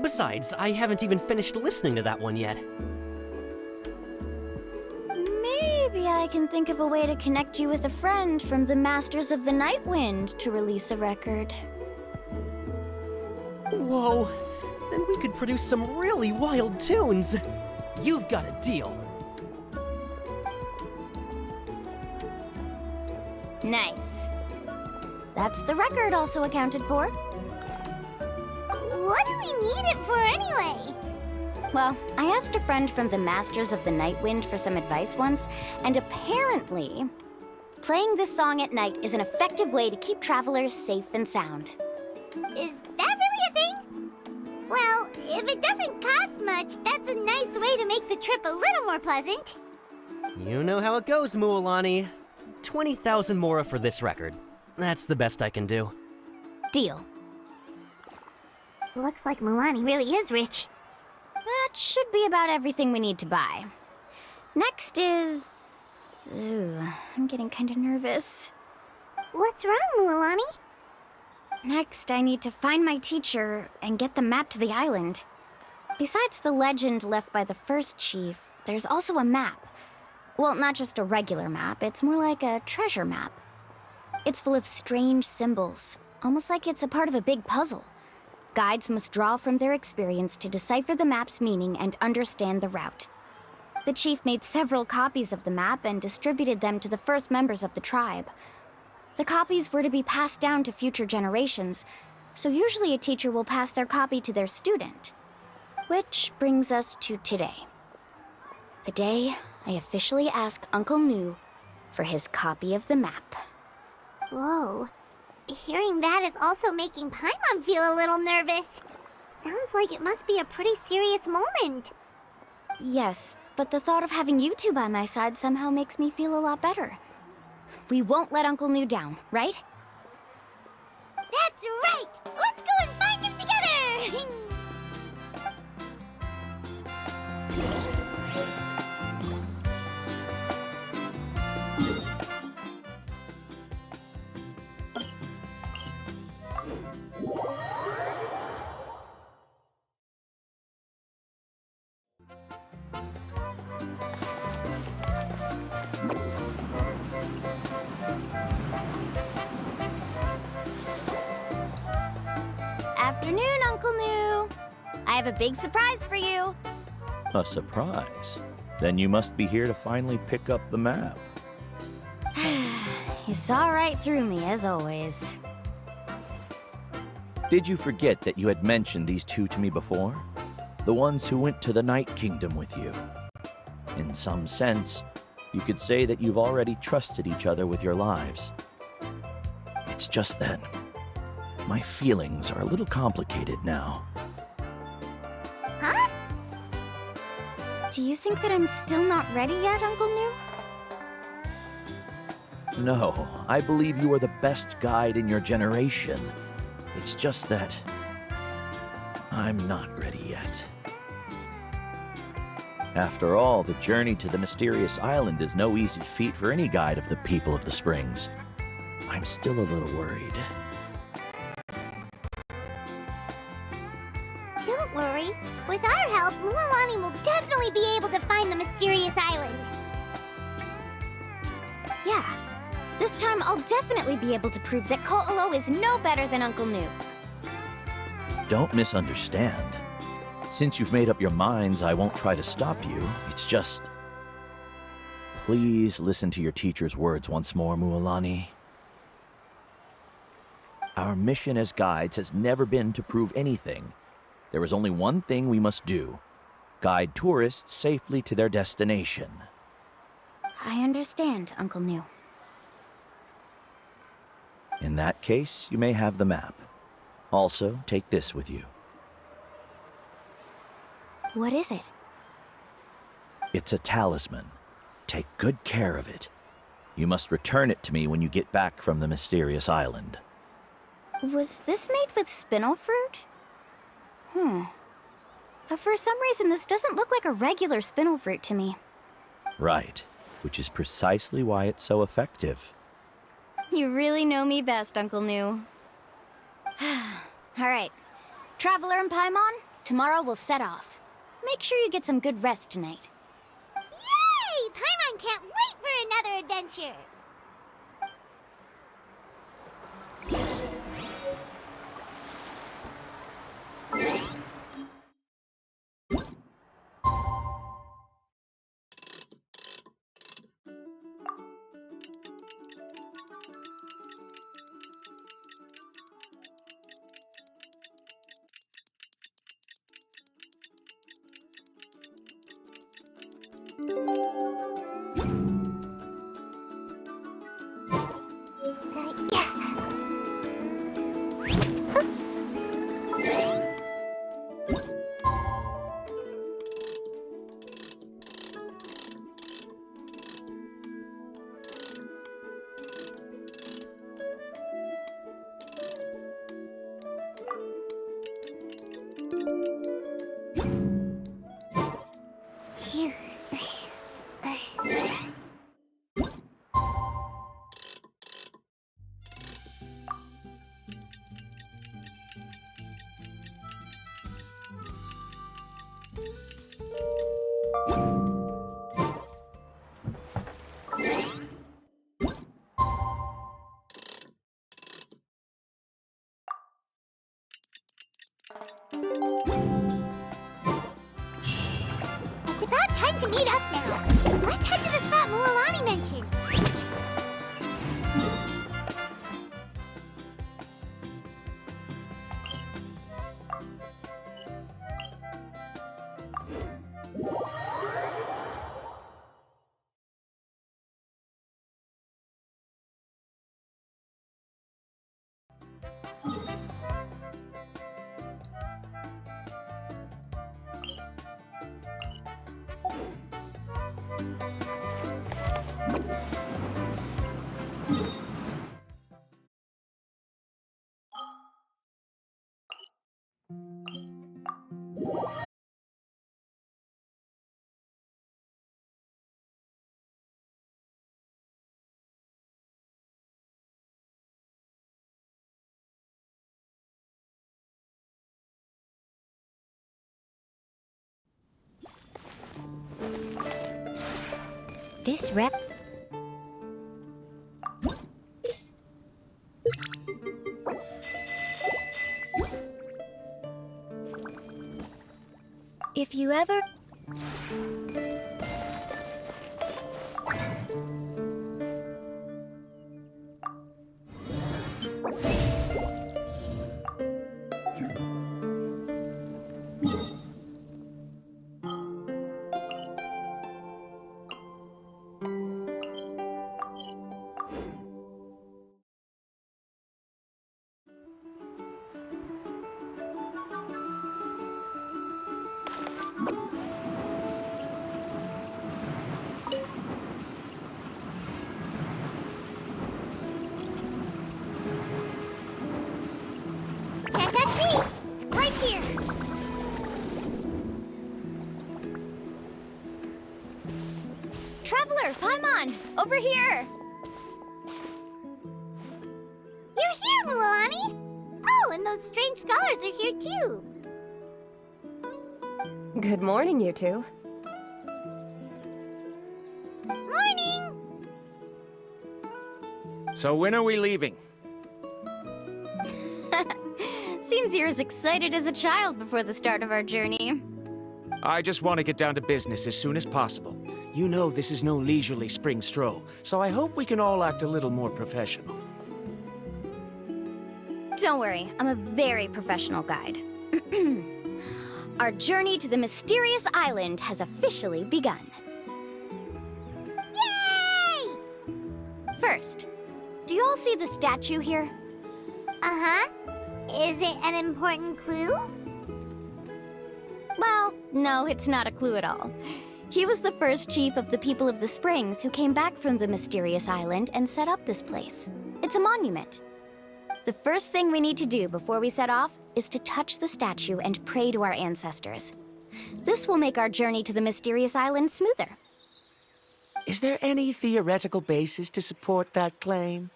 Besides, I haven't even finished listening to that one yet. Maybe I can think of a way to connect you with a friend from the Masters of the Night Wind to release a record. Whoa, then we could produce some really wild tunes. You've got a deal. Nice. That's the record also accounted for. What do we need it for anyway? Well, I asked a friend from the Masters of the Night Wind for some advice once, and apparently, playing this song at night is an effective way to keep travelers safe and sound. Is that really a thing? Well, if it doesn't cost much, that's a nice way to make the trip a little more pleasant. You know how it goes, Mualani. 20,000 mora for this record. That's the best I can do. Deal. Looks like Milani really is rich. That should be about everything we need to buy. Next is... Ooh, I'm getting kinda nervous. What's wrong, Mualani? Next, I need to find my teacher and get the map to the island. Besides the legend left by the first chief, there's also a map. Well, not just a regular map, it's more like a treasure map. It's full of strange symbols, almost like it's a part of a big puzzle. Guides must draw from their experience to decipher the map's meaning and understand the route. The chief made several copies of the map and distributed them to the first members of the tribe. The copies were to be passed down to future generations, so usually a teacher will pass their copy to their student. Which brings us to today. The day I officially asked Uncle Nu for his copy of the map. Whoa. Hearing that is also making Paimon feel a little nervous. Sounds like it must be a pretty serious moment. Yes, but the thought of having you two by my side somehow makes me feel a lot better. We won't let Uncle Nu down, right? That's right! Let's go and find him together! Afternoon, Uncle Nu. I have a big surprise for you. A surprise? Then you must be here to finally pick up the map. You saw right through me, as always. Did you forget that you had mentioned these two to me before? The ones who went to the Night Kingdom with you. In some sense, you could say that you've already trusted each other with your lives. It's just that my feelings are a little complicated now. Huh? Do you think that I'm still not ready yet, Uncle Nu? No, I believe you are the best guide in your generation. It's just that I'm not ready yet. After all, the journey to the mysterious island is no easy feat for any guide of the people of the Springs. I'm still a little worried. Don't worry. With our help, Mualani will definitely be able to find the mysterious island. Yeah. This time I'll definitely be able to prove that Ko'olo is no better than Uncle Nu. Don't misunderstand. Since you've made up your minds, I won't try to stop you. It's just... Please listen to your teacher's words once more, Mualani. Our mission as guides has never been to prove anything. There is only one thing we must do. Guide tourists safely to their destination. I understand, Uncle Nu. In that case, you may have the map. Also, take this with you. What is it? It's a talisman. Take good care of it. You must return it to me when you get back from the mysterious island. Was this made with spinel fruit? But for some reason, this doesn't look like a regular spinel fruit to me. Right, which is precisely why it's so effective. You really know me best, Uncle Nu. All right. Traveler and Paimon, tomorrow we'll set off. Make sure you get some good rest tonight. Yay! Paimon can't wait for another adventure! It's about time to meet up now. Let's head to the spot Mualani mentioned. This rep... If you ever... Can't catch me! Right here! Traveler, Paimon! Over here! You're here, Mualani! Oh, and those strange scholars are here too! Good morning, you two. Morning! So when are we leaving? Seems you're as excited as a child before the start of our journey. I just want to get down to business as soon as possible. You know this is no leisurely spring stroll, so I hope we can all act a little more professional. Don't worry, I'm a very professional guide. Our journey to the mysterious island has officially begun. Yay! First, do you all see the statue here? Uh-huh. Is it an important clue? Well, no, it's not a clue at all. He was the first chief of the people of the Springs who came back from the mysterious island and set up this place. It's a monument. The first thing we need to do before we set off is to touch the statue and pray to our ancestors. This will make our journey to the mysterious island smoother. Is there any theoretical basis to support that claim?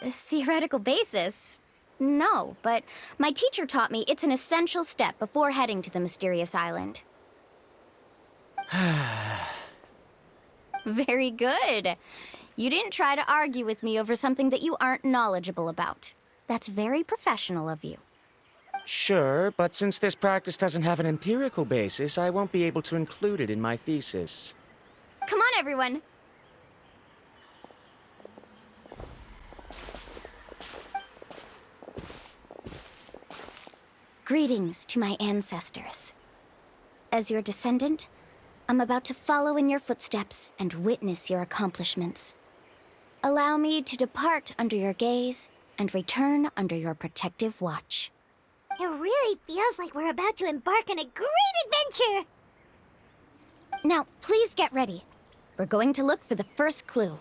A theoretical basis? No, but my teacher taught me it's an essential step before heading to the mysterious island. Very good. You didn't try to argue with me over something that you aren't knowledgeable about. That's very professional of you. Sure, but since this practice doesn't have an empirical basis, I won't be able to include it in my thesis. Come on, everyone. Greetings to my ancestors. As your descendant, I'm about to follow in your footsteps and witness your accomplishments. Allow me to depart under your gaze and return under your protective watch. It really feels like we're about to embark on a great adventure! Now, please get ready. We're going to look for the first clue.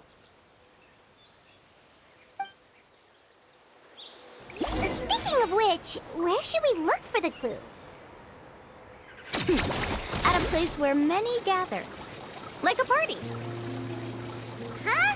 Speaking of which, where should we look for the clue? At a place where many gather. Like a party. Huh?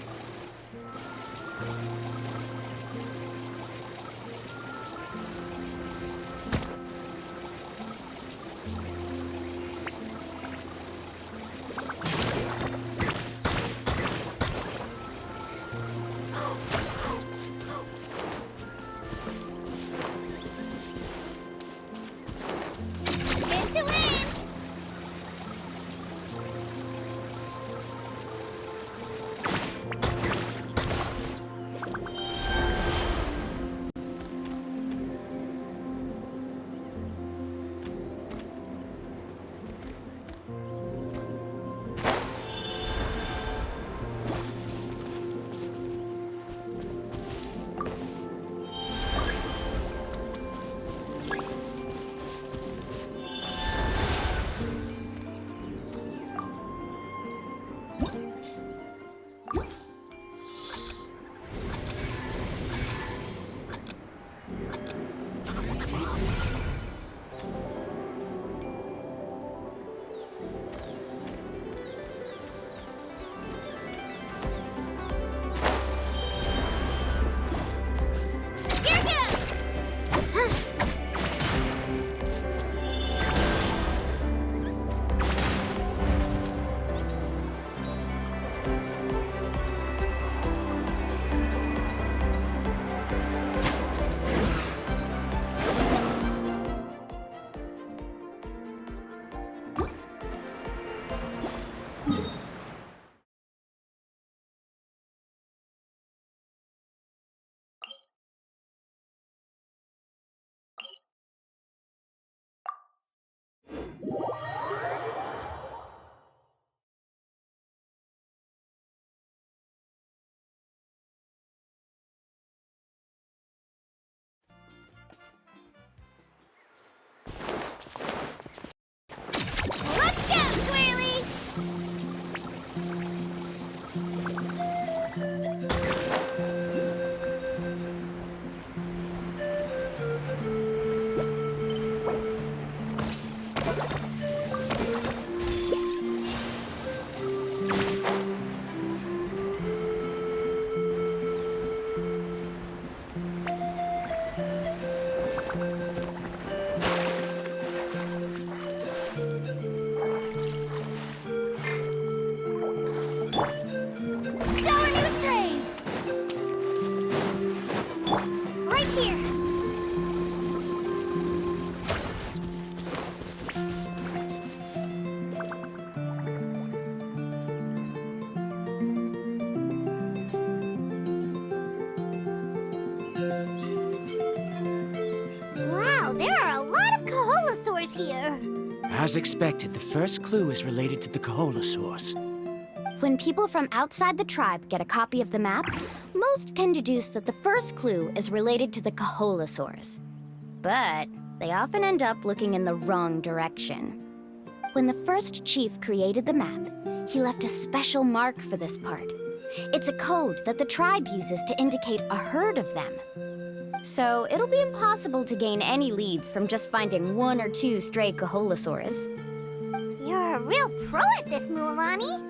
As expected, the first clue is related to the Kaholasaurs. When people from outside the tribe get a copy of the map, most can deduce that the first clue is related to the Kaholasaurs. But they often end up looking in the wrong direction. When the first chief created the map, he left a special mark for this part. It's a code that the tribe uses to indicate a herd of them. So it'll be impossible to gain any leads from just finding one or two stray Kaholasaurs. You're a real pro at this, Mualani.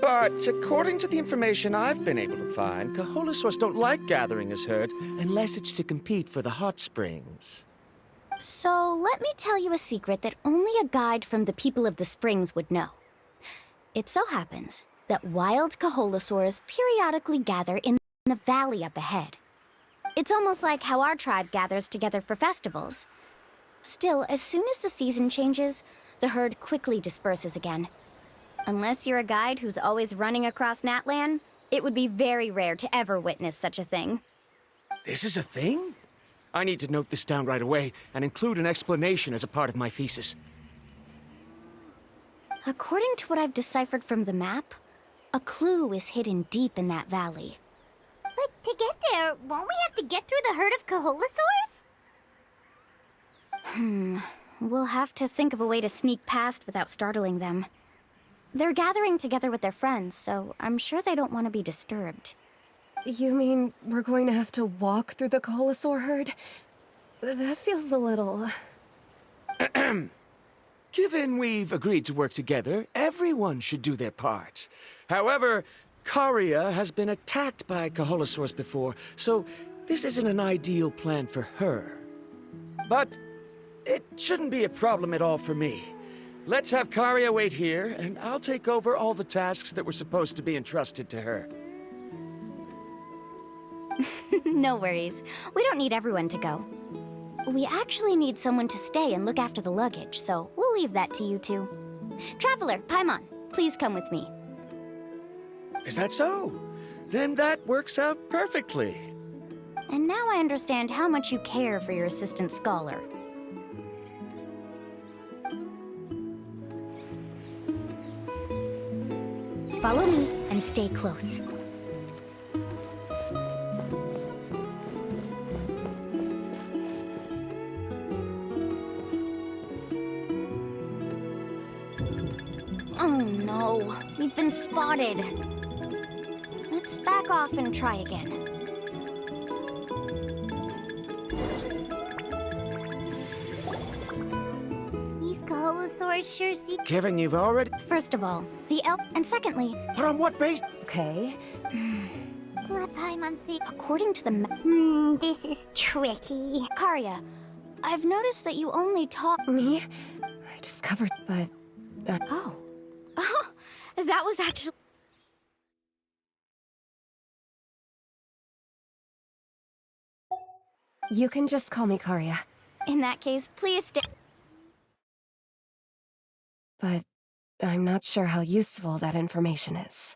But according to the information I've been able to find, Kaholasaurs don't like gathering as herd unless it's to compete for the hot springs. So let me tell you a secret that only a guide from the people of the springs would know. It so happens that wild Kaholasaurs periodically gather in the valley up ahead. It's almost like how our tribe gathers together for festivals. Still, as soon as the season changes, the herd quickly disperses again. Unless you're a guide who's always running across Natlan, it would be very rare to ever witness such a thing. This is a thing? I need to note this down right away and include an explanation as a part of my thesis. According to what I've deciphered from the map, a clue is hidden deep in that valley. But to get there, won't we have to get through the herd of Kaholasaurs? We'll have to think of a way to sneak past without startling them. They're gathering together with their friends, so I'm sure they don't want to be disturbed. You mean we're going to have to walk through the Kaholasaur herd? That feels a little... Given we've agreed to work together, everyone should do their part. However, Karia has been attacked by Kaholasaurs before, so this isn't an ideal plan for her. But it shouldn't be a problem at all for me. Let's have Karia wait here, and I'll take over all the tasks that were supposed to be entrusted to her. No worries. We don't need everyone to go. We actually need someone to stay and look after the luggage, so we'll leave that to you two. Traveler, Paimon, please come with me. Is that so? Then that works out perfectly. And now I understand how much you care for your assistant scholar. Follow me and stay close. Oh no, we've been spotted. Let's back off and try again. These Kaholasaurs sure seem... Kevin, you've already... First of all, the elf, and secondly... But on what base? Okay. Let Paimon think. According to the this is tricky. Karia, I've noticed that you only talk... Me? I discovered, but... Oh. Oh, that was actually... You can just call me Karia. In that case, please stay... But I'm not sure how useful that information is.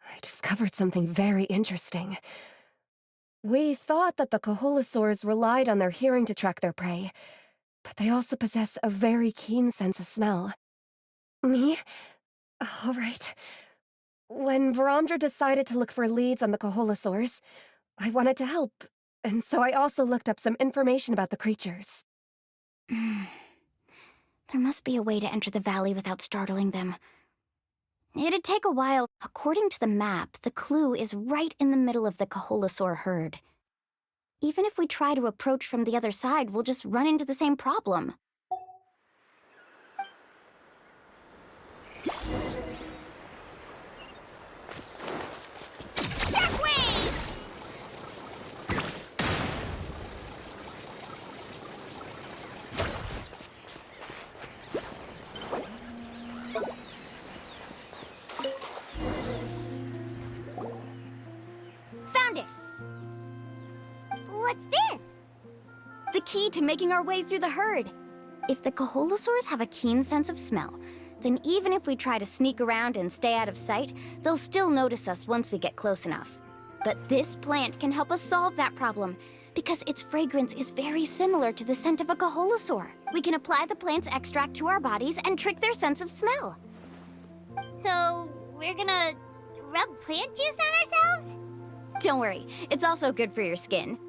I discovered something very interesting. We thought that the Kaholasaurs relied on their hearing to track their prey, but they also possess a very keen sense of smell. Me? All right. When Varamdra decided to look for leads on the Kaholasaurs, I wanted to help, and so I also looked up some information about the creatures. There must be a way to enter the valley without startling them. It'd take a while. According to the map, the clue is right in the middle of the Kaholasaur herd. Even if we try to approach from the other side, we'll just run into the same problem. Found it! What's this? The key to making our way through the herd. If the Kaholasaurs have a keen sense of smell, then even if we try to sneak around and stay out of sight, they'll still notice us once we get close enough. But this plant can help us solve that problem, Because its fragrance is very similar to the scent of a Kaholosaur. We can apply the plant's extract to our bodies and trick their sense of smell. So, we're gonna rub plant juice on ourselves? Don't worry, it's also good for your skin.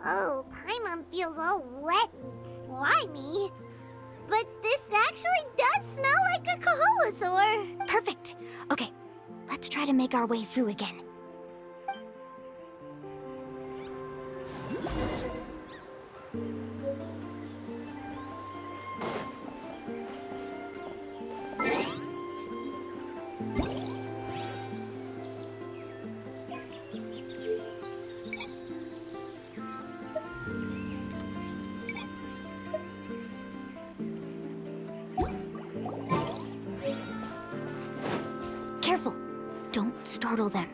Oh, Paimon feels all wet and slimy. But this actually does smell like a Kaholosaur. Perfect. Okay, let's try to make our way through again. Careful! Don't startle them.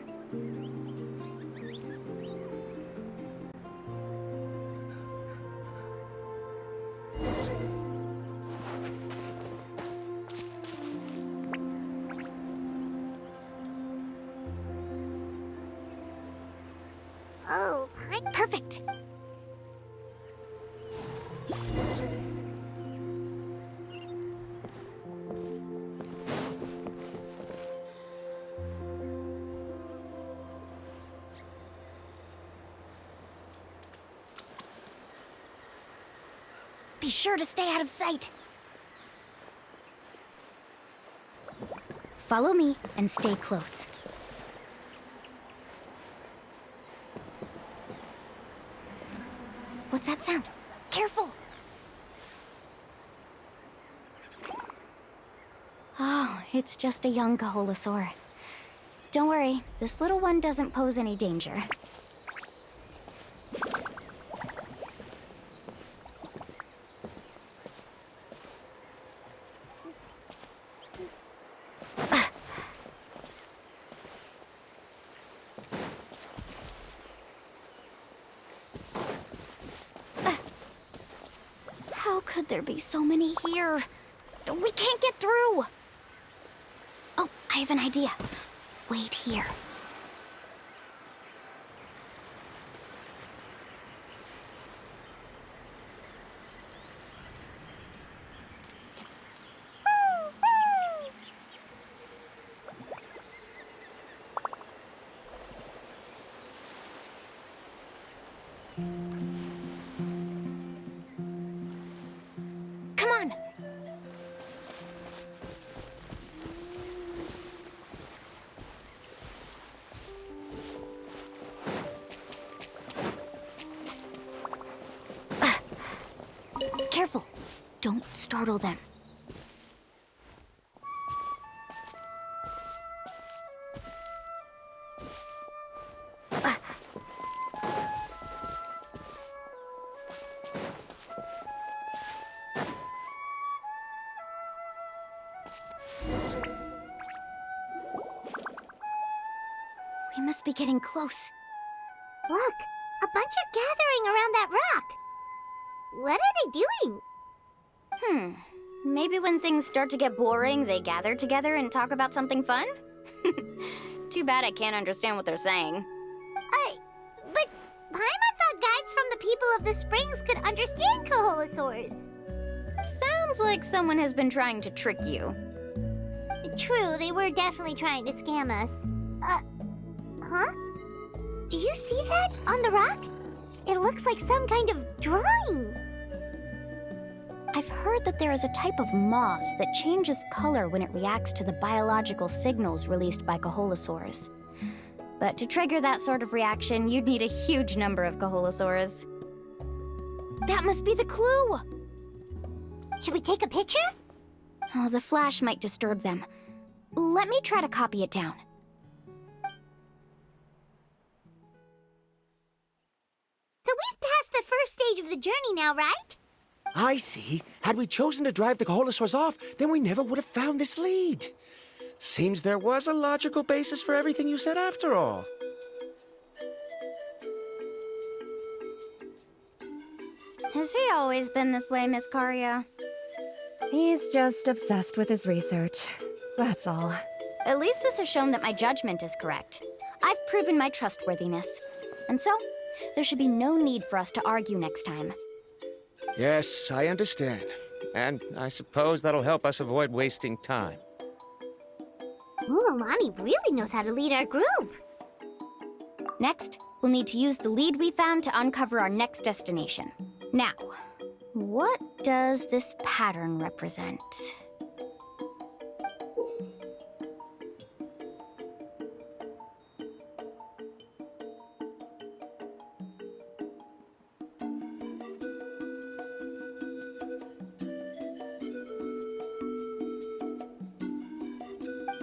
Oh, Perfect! Be sure to stay out of sight. Follow me and stay close. What's that sound? Careful! Oh, it's just a young Kaholosaur. Don't worry, this little one doesn't pose any danger. How could there be so many here? We can't get through! Oh, I have an idea. Wait here. Come on! Careful! Don't startle them. We must be getting close. Look, a bunch are gathering around that rock. What are they doing? Maybe when things start to get boring, they gather together and talk about something fun? Too bad I can't understand what they're saying. But Paimon thought guides from the people of the springs could understand Kaholosaurs. Sounds like someone has been trying to trick you. True, they were definitely trying to scam us. Huh? Do you see that on the rock? It looks like some kind of drawing. I've heard that there is a type of moss that changes color when it reacts to the biological signals released by Kaholosaurs. But to trigger that sort of reaction, you'd need a huge number of Kaholosaurs. That must be the clue! Should we take a picture? Oh, the flash might disturb them. Let me try to copy it down. So we've passed the first stage of the journey now, right? I see. Had we chosen to drive the Kaholosaurs off, then we never would have found this lead. Seems there was a logical basis for everything you said after all. Has he always been this way, Miss Karia? He's just obsessed with his research. That's all. At least this has shown that my judgment is correct. I've proven my trustworthiness. And so, there should be no need for us to argue next time. Yes, I understand. And I suppose that'll help us avoid wasting time. Mulalani really knows how to lead our group. Next, we'll need to use the lead we found to uncover our next destination. Now, what does this pattern represent?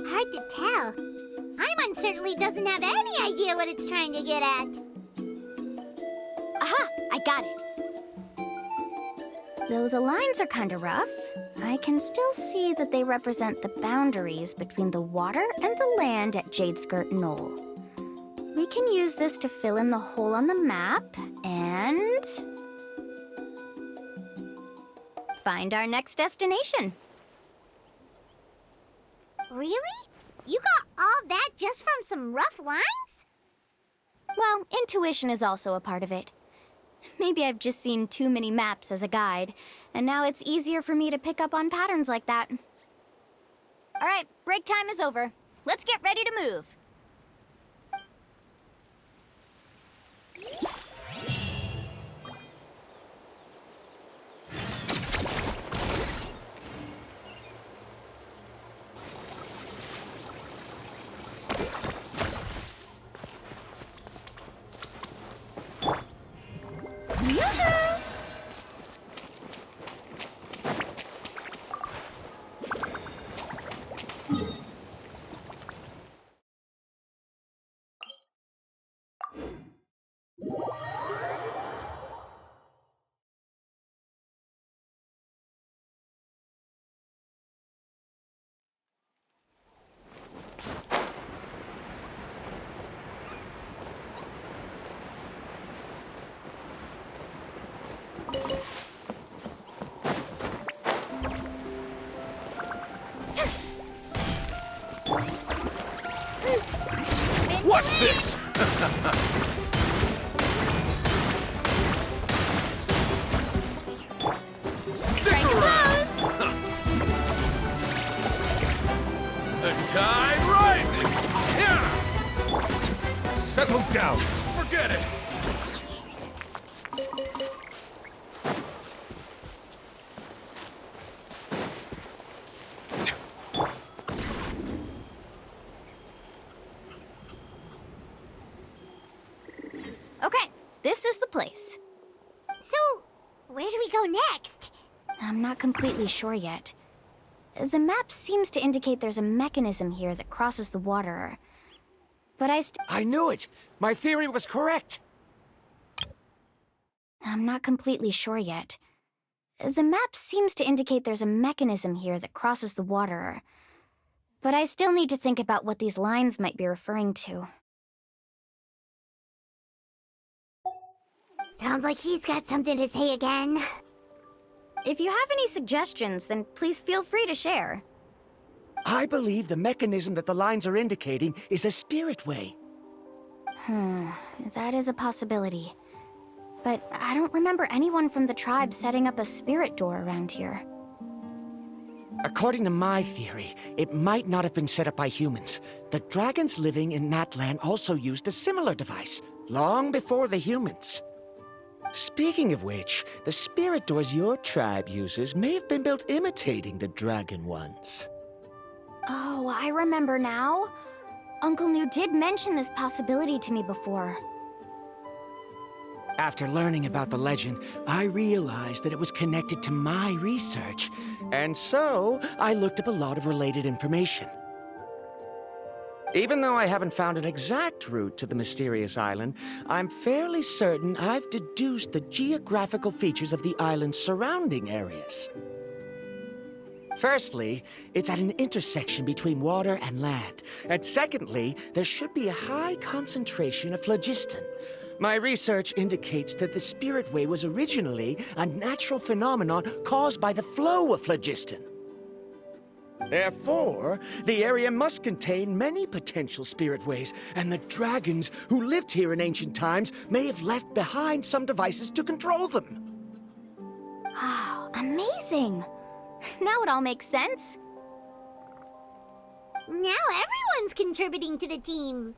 Hard to tell. Paimon certainly doesn't have any idea what it's trying to get at. Aha! I got it. Though the lines are kinda rough, I can still see that they represent the boundaries between the water and the land at Jadeskirt Knoll. We can use this to fill in the hole on the map and find our next destination. Really? You got all that just from some rough lines? Well, intuition is also a part of it. Maybe I've just seen too many maps as a guide, and now it's easier for me to pick up on patterns like that. All right, break time is over. Let's get ready to move. What's this? Stick around! The tide rises! Yeah! Settle down. Forget it. Okay, this is the place. So, where do we go next? I'm not completely sure yet. The map seems to indicate there's a mechanism here that crosses the water. But I knew it! My theory was correct! I'm not completely sure yet. The map seems to indicate there's a mechanism here that crosses the water. But I still need to think about what these lines might be referring to. Sounds like he's got something to say again. If you have any suggestions, then please feel free to share. I believe the mechanism that the lines are indicating is a spirit way. That is a possibility. But I don't remember anyone from the tribe setting up a spirit door around here. According to my theory, it might not have been set up by humans. The dragons living in Natlan also used a similar device, long before the humans. Speaking of which, the spirit doors your tribe uses may have been built imitating the dragon ones. Oh, I remember now. Uncle New did mention this possibility to me before. After learning about the legend, I realized that it was connected to my research, and so I looked up a lot of related information. Even though I haven't found an exact route to the mysterious island, I'm fairly certain I've deduced the geographical features of the island's surrounding areas. Firstly, it's at an intersection between water and land. And secondly, there should be a high concentration of phlogiston. My research indicates that the Spirit Way was originally a natural phenomenon caused by the flow of phlogiston. Therefore, the area must contain many potential spirit ways, and the dragons who lived here in ancient times may have left behind some devices to control them. Oh, amazing! Now it all makes sense. Now everyone's contributing to the team.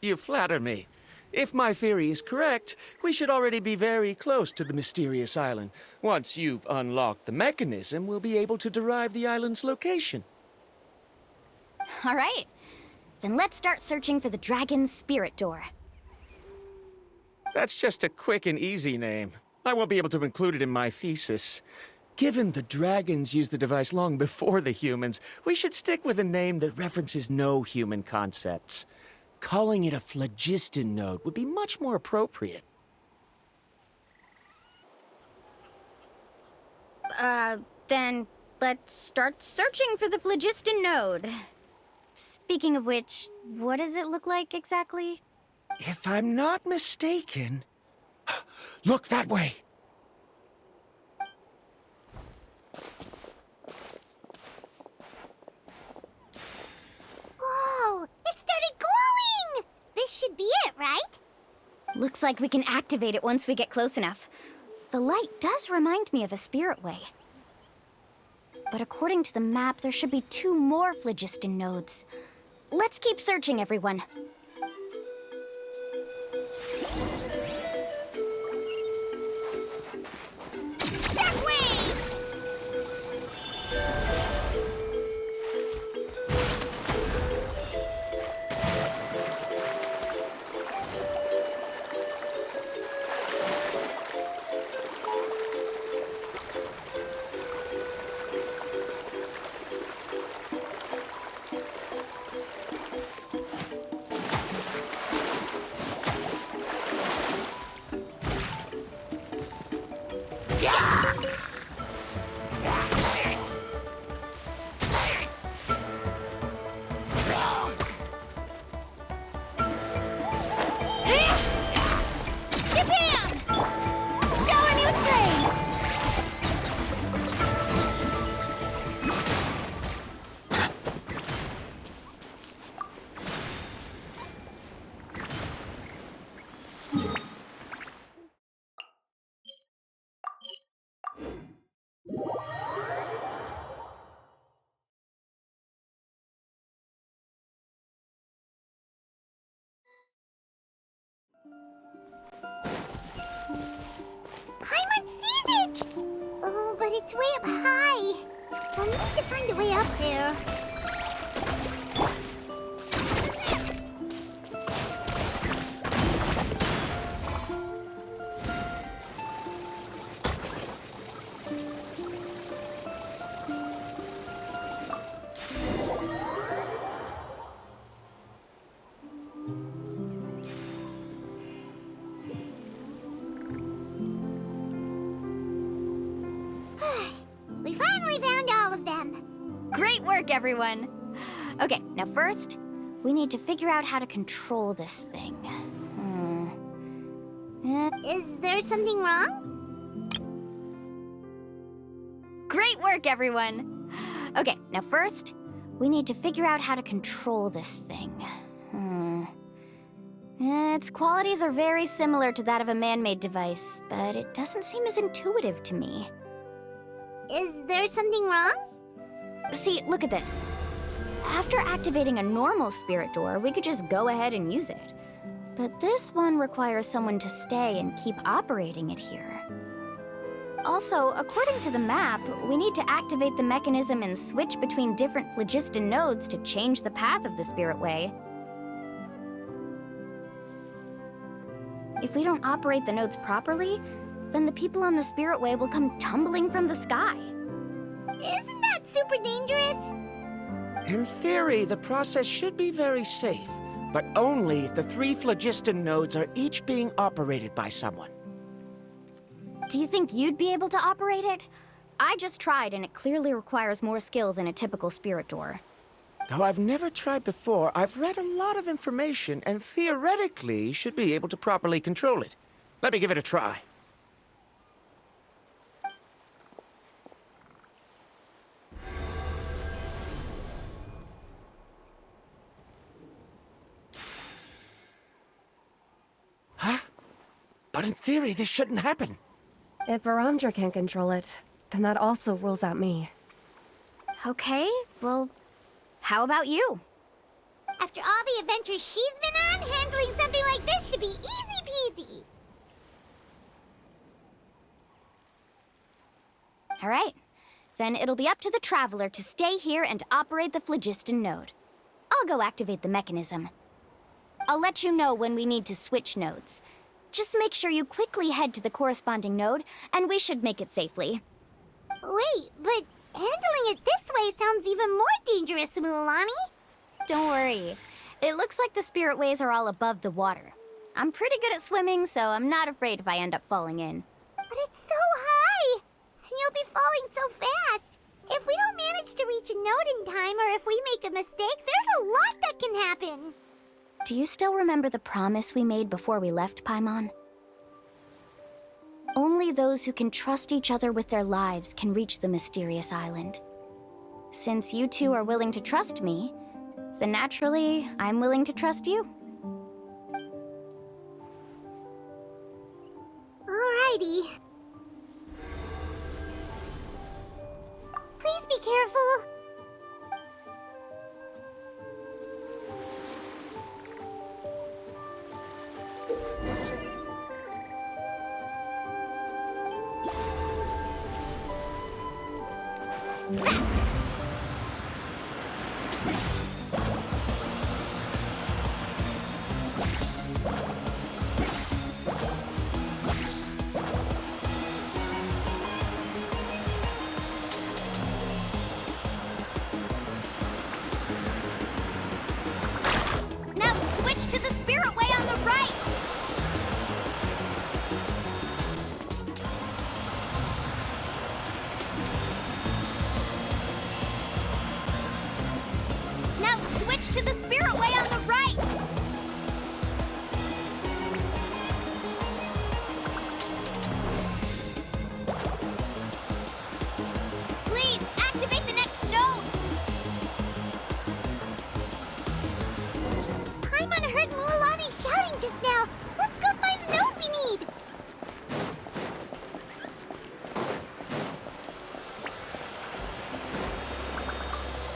You flatter me. If my theory is correct, we should already be very close to the mysterious island. Once you've unlocked the mechanism, we'll be able to derive the island's location. All right. Then let's start searching for the dragon's spirit door. That's just a quick and easy name. I won't be able to include it in my thesis. Given the dragons used the device long before the humans, we should stick with a name that references no human concepts. Calling it a phlogiston node would be much more appropriate. Then let's start searching for the phlogiston node. Speaking of which, what does it look like exactly? If I'm not mistaken... Look that way! Whoa! It started glowing! This should be it, right? Looks like we can activate it once we get close enough. The light does remind me of a spirit way. But according to the map, there should be 2 more phlogiston nodes. Let's keep searching, everyone. Paimon sees it! Oh, but it's way up high. I'll need to find a way up there. We finally found all of them. Great work, everyone! Okay, now first, we need to figure out how to control this thing. Is there something wrong? Great work, everyone! Okay, now first, we need to figure out how to control this thing. Its qualities are very similar to that of a man-made device, but it doesn't seem as intuitive to me. Is there something wrong? See, look at this. After activating a normal spirit door, we could just go ahead and use it. But this one requires someone to stay and keep operating it here. Also, according to the map, we need to activate the mechanism and switch between different phlogiston nodes to change the path of the spirit way. If we don't operate the nodes properly, then the people on the spirit way will come tumbling from the sky. Isn't that super dangerous? In theory, the process should be very safe, but only if the 3 phlogiston nodes are each being operated by someone. Do you think you'd be able to operate it? I just tried, and it clearly requires more skill than a typical spirit door. Though I've never tried before, I've read a lot of information and theoretically should be able to properly control it. Let me give it a try. But in theory, this shouldn't happen. If Verandra can't control it, then that also rules out me. Okay, well, how about you? After all the adventures she's been on, handling something like this should be easy peasy. All right. Then it'll be up to the Traveler to stay here and operate the phlogiston node. I'll go activate the mechanism. I'll let you know when we need to switch nodes. Just make sure you quickly head to the corresponding node, and we should make it safely. Wait, but handling it this way sounds even more dangerous, Mualani. Don't worry. It looks like the spirit ways are all above the water. I'm pretty good at swimming, so I'm not afraid if I end up falling in. But it's so high! And you'll be falling so fast! If we don't manage to reach a node in time, or if we make a mistake, there's a lot that can happen! Do you still remember the promise we made before we left Paimon? Only those who can trust each other with their lives can reach the mysterious island. Since you two are willing to trust me, then naturally, I'm willing to trust you. Alrighty. Please be careful. Now switch to the spirit way on the right! Now switch to the spirit way on the right! Please, activate the next node! Paimon heard Mualani shouting just now. Let's go find the node we need.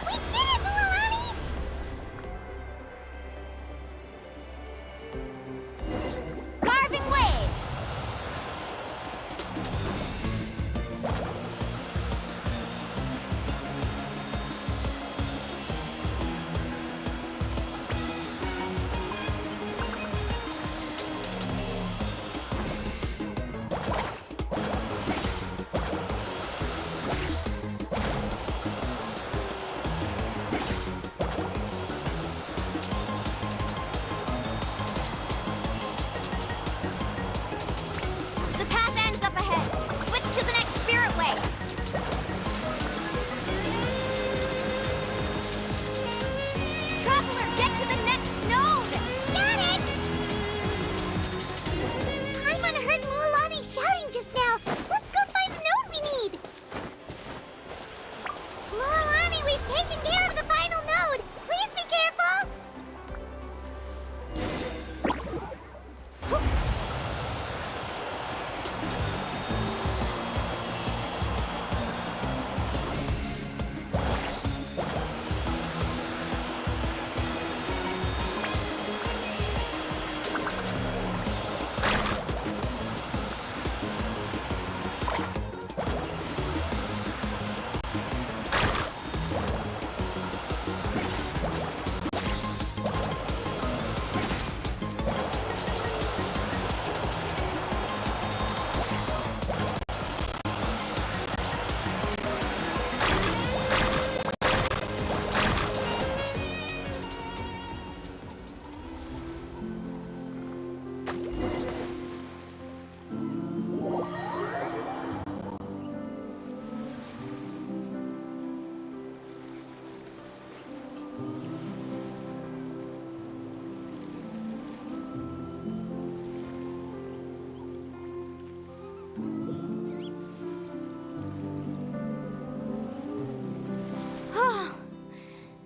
We did it, Mualani! Carving waves! The path ends up ahead. Switch to the next spirit way. Traveler, get to the next node! Got it! Paimon heard Mualani shouting just now. Let's go find the node we need. Mualani, we've taken care of the final node. Please be careful.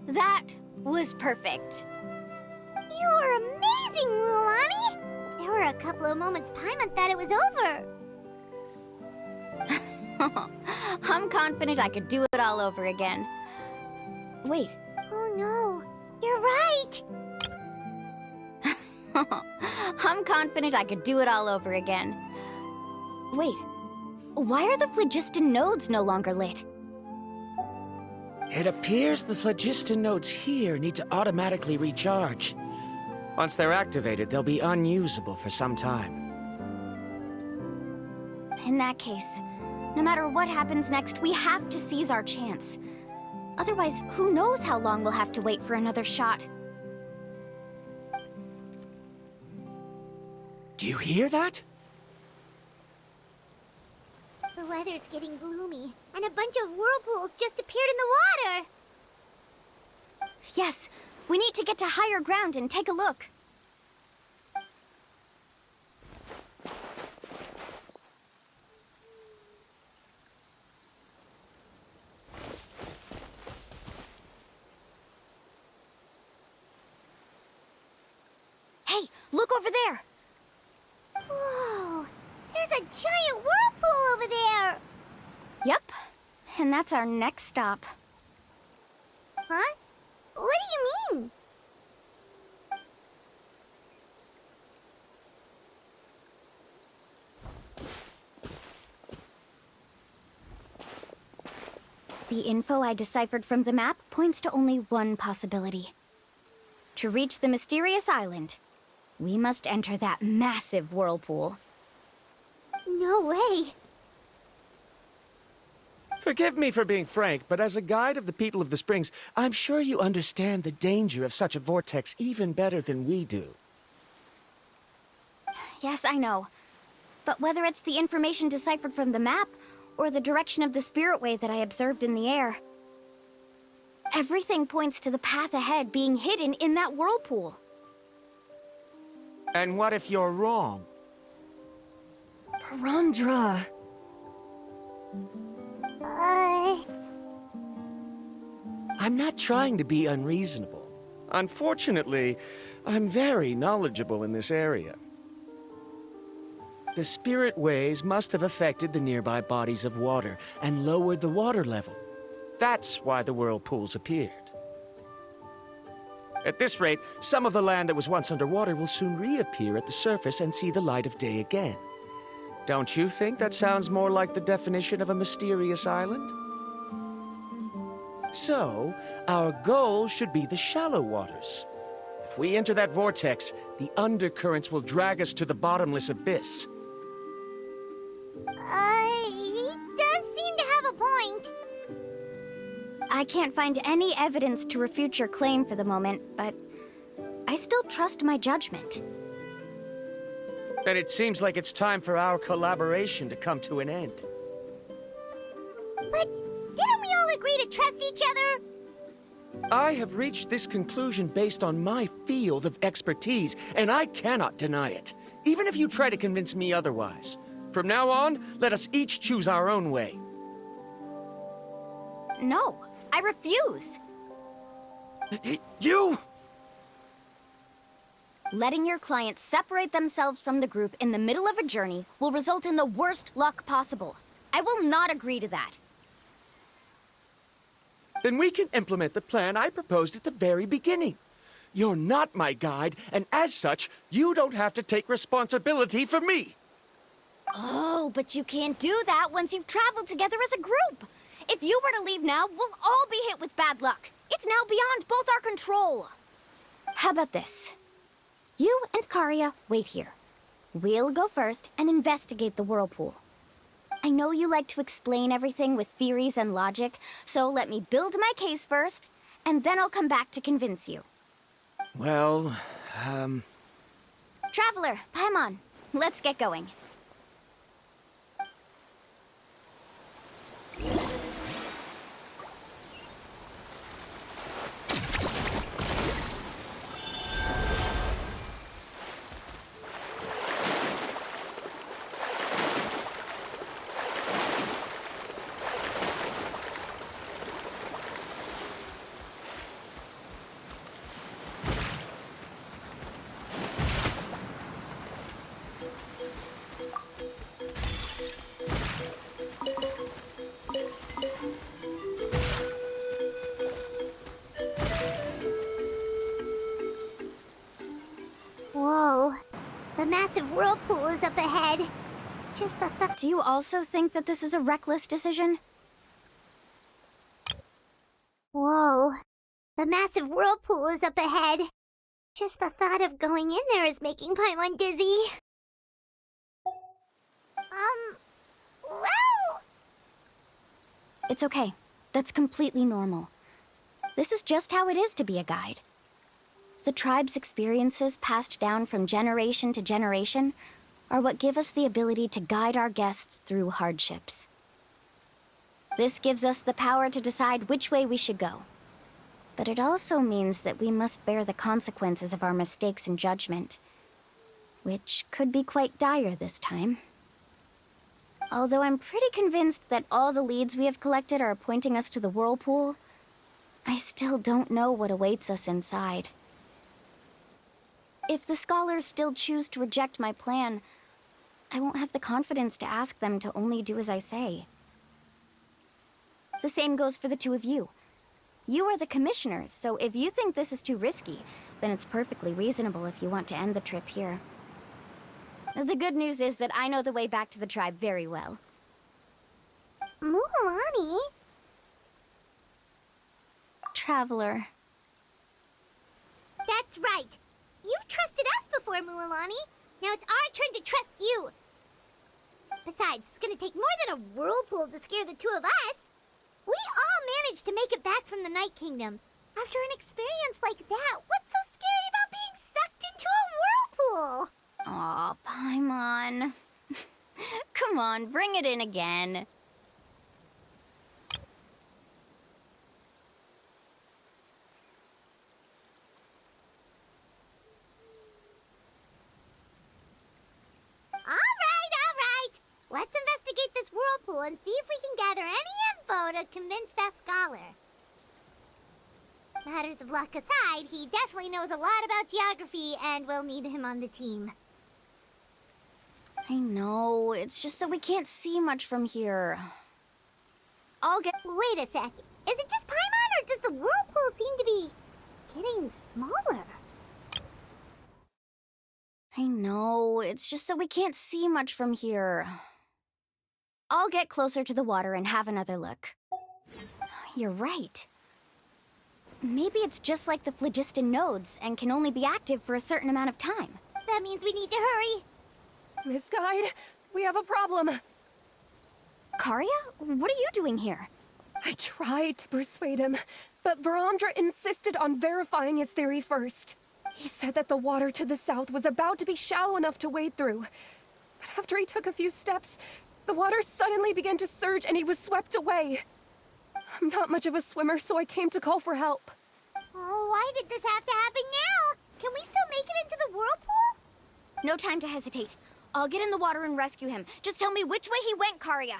That was perfect. You were amazing, Mualani! There were For a couple of moments, Paimon thought it was over. I'm confident I could do it all over again. Wait. Oh no, you're right! I'm confident I could do it all over again. Wait, why are the phlogiston nodes no longer lit? It appears the phlogiston nodes here need to automatically recharge. Once they're activated, they'll be unusable for some time. In that case, no matter what happens next, we have to seize our chance. Otherwise, who knows how long we'll have to wait for another shot. Do you hear that? The weather's getting gloomy, and a bunch of whirlpools just appeared in the water! Yes, we need to get to higher ground and take a look. Hey, look over there! Whoa! There's a giant whirlpool over there! Yep, and that's our next stop. Huh? What do you mean? The info I deciphered from the map points to only one possibility. To reach the mysterious island, we must enter that massive whirlpool. No way! Forgive me for being frank, but as a guide of the people of the Springs, I'm sure you understand the danger of such a vortex even better than we do. Yes, I know. But whether it's the information deciphered from the map, or the direction of the spirit wave that I observed in the air, everything points to the path ahead being hidden in that whirlpool. And what if you're wrong? Paramdra. I'm not trying to be unreasonable. Unfortunately, I'm very knowledgeable in this area. The spirit waves must have affected the nearby bodies of water and lowered the water level. That's why the whirlpools appeared. At this rate, some of the land that was once underwater will soon reappear at the surface and see the light of day again. Don't you think that sounds more like the definition of a mysterious island? So, our goal should be the shallow waters. If we enter that vortex, the undercurrents will drag us to the bottomless abyss. He does seem to have a point. I can't find any evidence to refute your claim for the moment, but I still trust my judgment. Then it seems like it's time for our collaboration to come to an end. But didn't we all agree to trust each other? I have reached this conclusion based on my field of expertise, and I cannot deny it, even if you try to convince me otherwise. From now on, let us each choose our own way. No, I refuse. You! Letting your clients separate themselves from the group in the middle of a journey will result in the worst luck possible. I will not agree to that. Then we can implement the plan I proposed at the very beginning. You're not my guide, and as such, you don't have to take responsibility for me. Oh, but you can't do that once you've traveled together as a group. If you were to leave now, we'll all be hit with bad luck. It's now beyond both our control. How about this? You and Karia wait here. We'll go first and investigate the whirlpool. I know you like to explain everything with theories and logic, so let me build my case first, and then I'll come back to convince you. Well, Traveler, Paimon, let's get going. ahead. Just the thought. Do you also think that this is a reckless decision? Whoa. The massive whirlpool is up ahead. Just the thought of going in there is making Paimon dizzy. Well... It's okay. That's completely normal. This is just how it is to be a guide. The tribe's experiences passed down from generation to generation are what give us the ability to guide our guests through hardships. This gives us the power to decide which way we should go. But it also means that we must bear the consequences of our mistakes and judgment, which could be quite dire this time. Although I'm pretty convinced that all the leads we have collected are pointing us to the whirlpool, I still don't know what awaits us inside. If the scholars still choose to reject my plan, I won't have the confidence to ask them to only do as I say. The same goes for the two of you. You are the commissioners, so if you think this is too risky, then it's perfectly reasonable if you want to end the trip here. The good news is that I know the way back to the tribe very well. Mualani? Traveler. That's right. You've trusted us before, Mualani. Now it's our turn to trust you. Besides, it's gonna take more than a whirlpool to scare the two of us. We all managed to make it back from the Night Kingdom. After an experience like that, what's so scary about being sucked into a whirlpool? Aw, Paimon. Come on, bring it in again. All right. Let's investigate this whirlpool and see if we can gather any info to convince that scholar. Matters of luck aside, he definitely knows a lot about geography, and we'll need him on the team. I know, it's just that we can't see much from here. I'll get— Wait a sec. Is it just Paimon, or does the whirlpool seem to be getting smaller? I know, it's just that we can't see much from here. I'll get closer to the water and have another look. You're right. Maybe it's just like the phlogiston nodes and can only be active for a certain amount of time. That means we need to hurry. Miss Guide, we have a problem. Karia? What are you doing here? I tried to persuade him, but Varamdra insisted on verifying his theory first. He said that the water to the south was about to be shallow enough to wade through. But after he took a few steps, the water suddenly began to surge and he was swept away. I'm not much of a swimmer, so I came to call for help. Oh, why did this have to happen now? Can we still make it into the whirlpool? No time to hesitate. I'll get in the water and rescue him. Just tell me which way he went, Karia.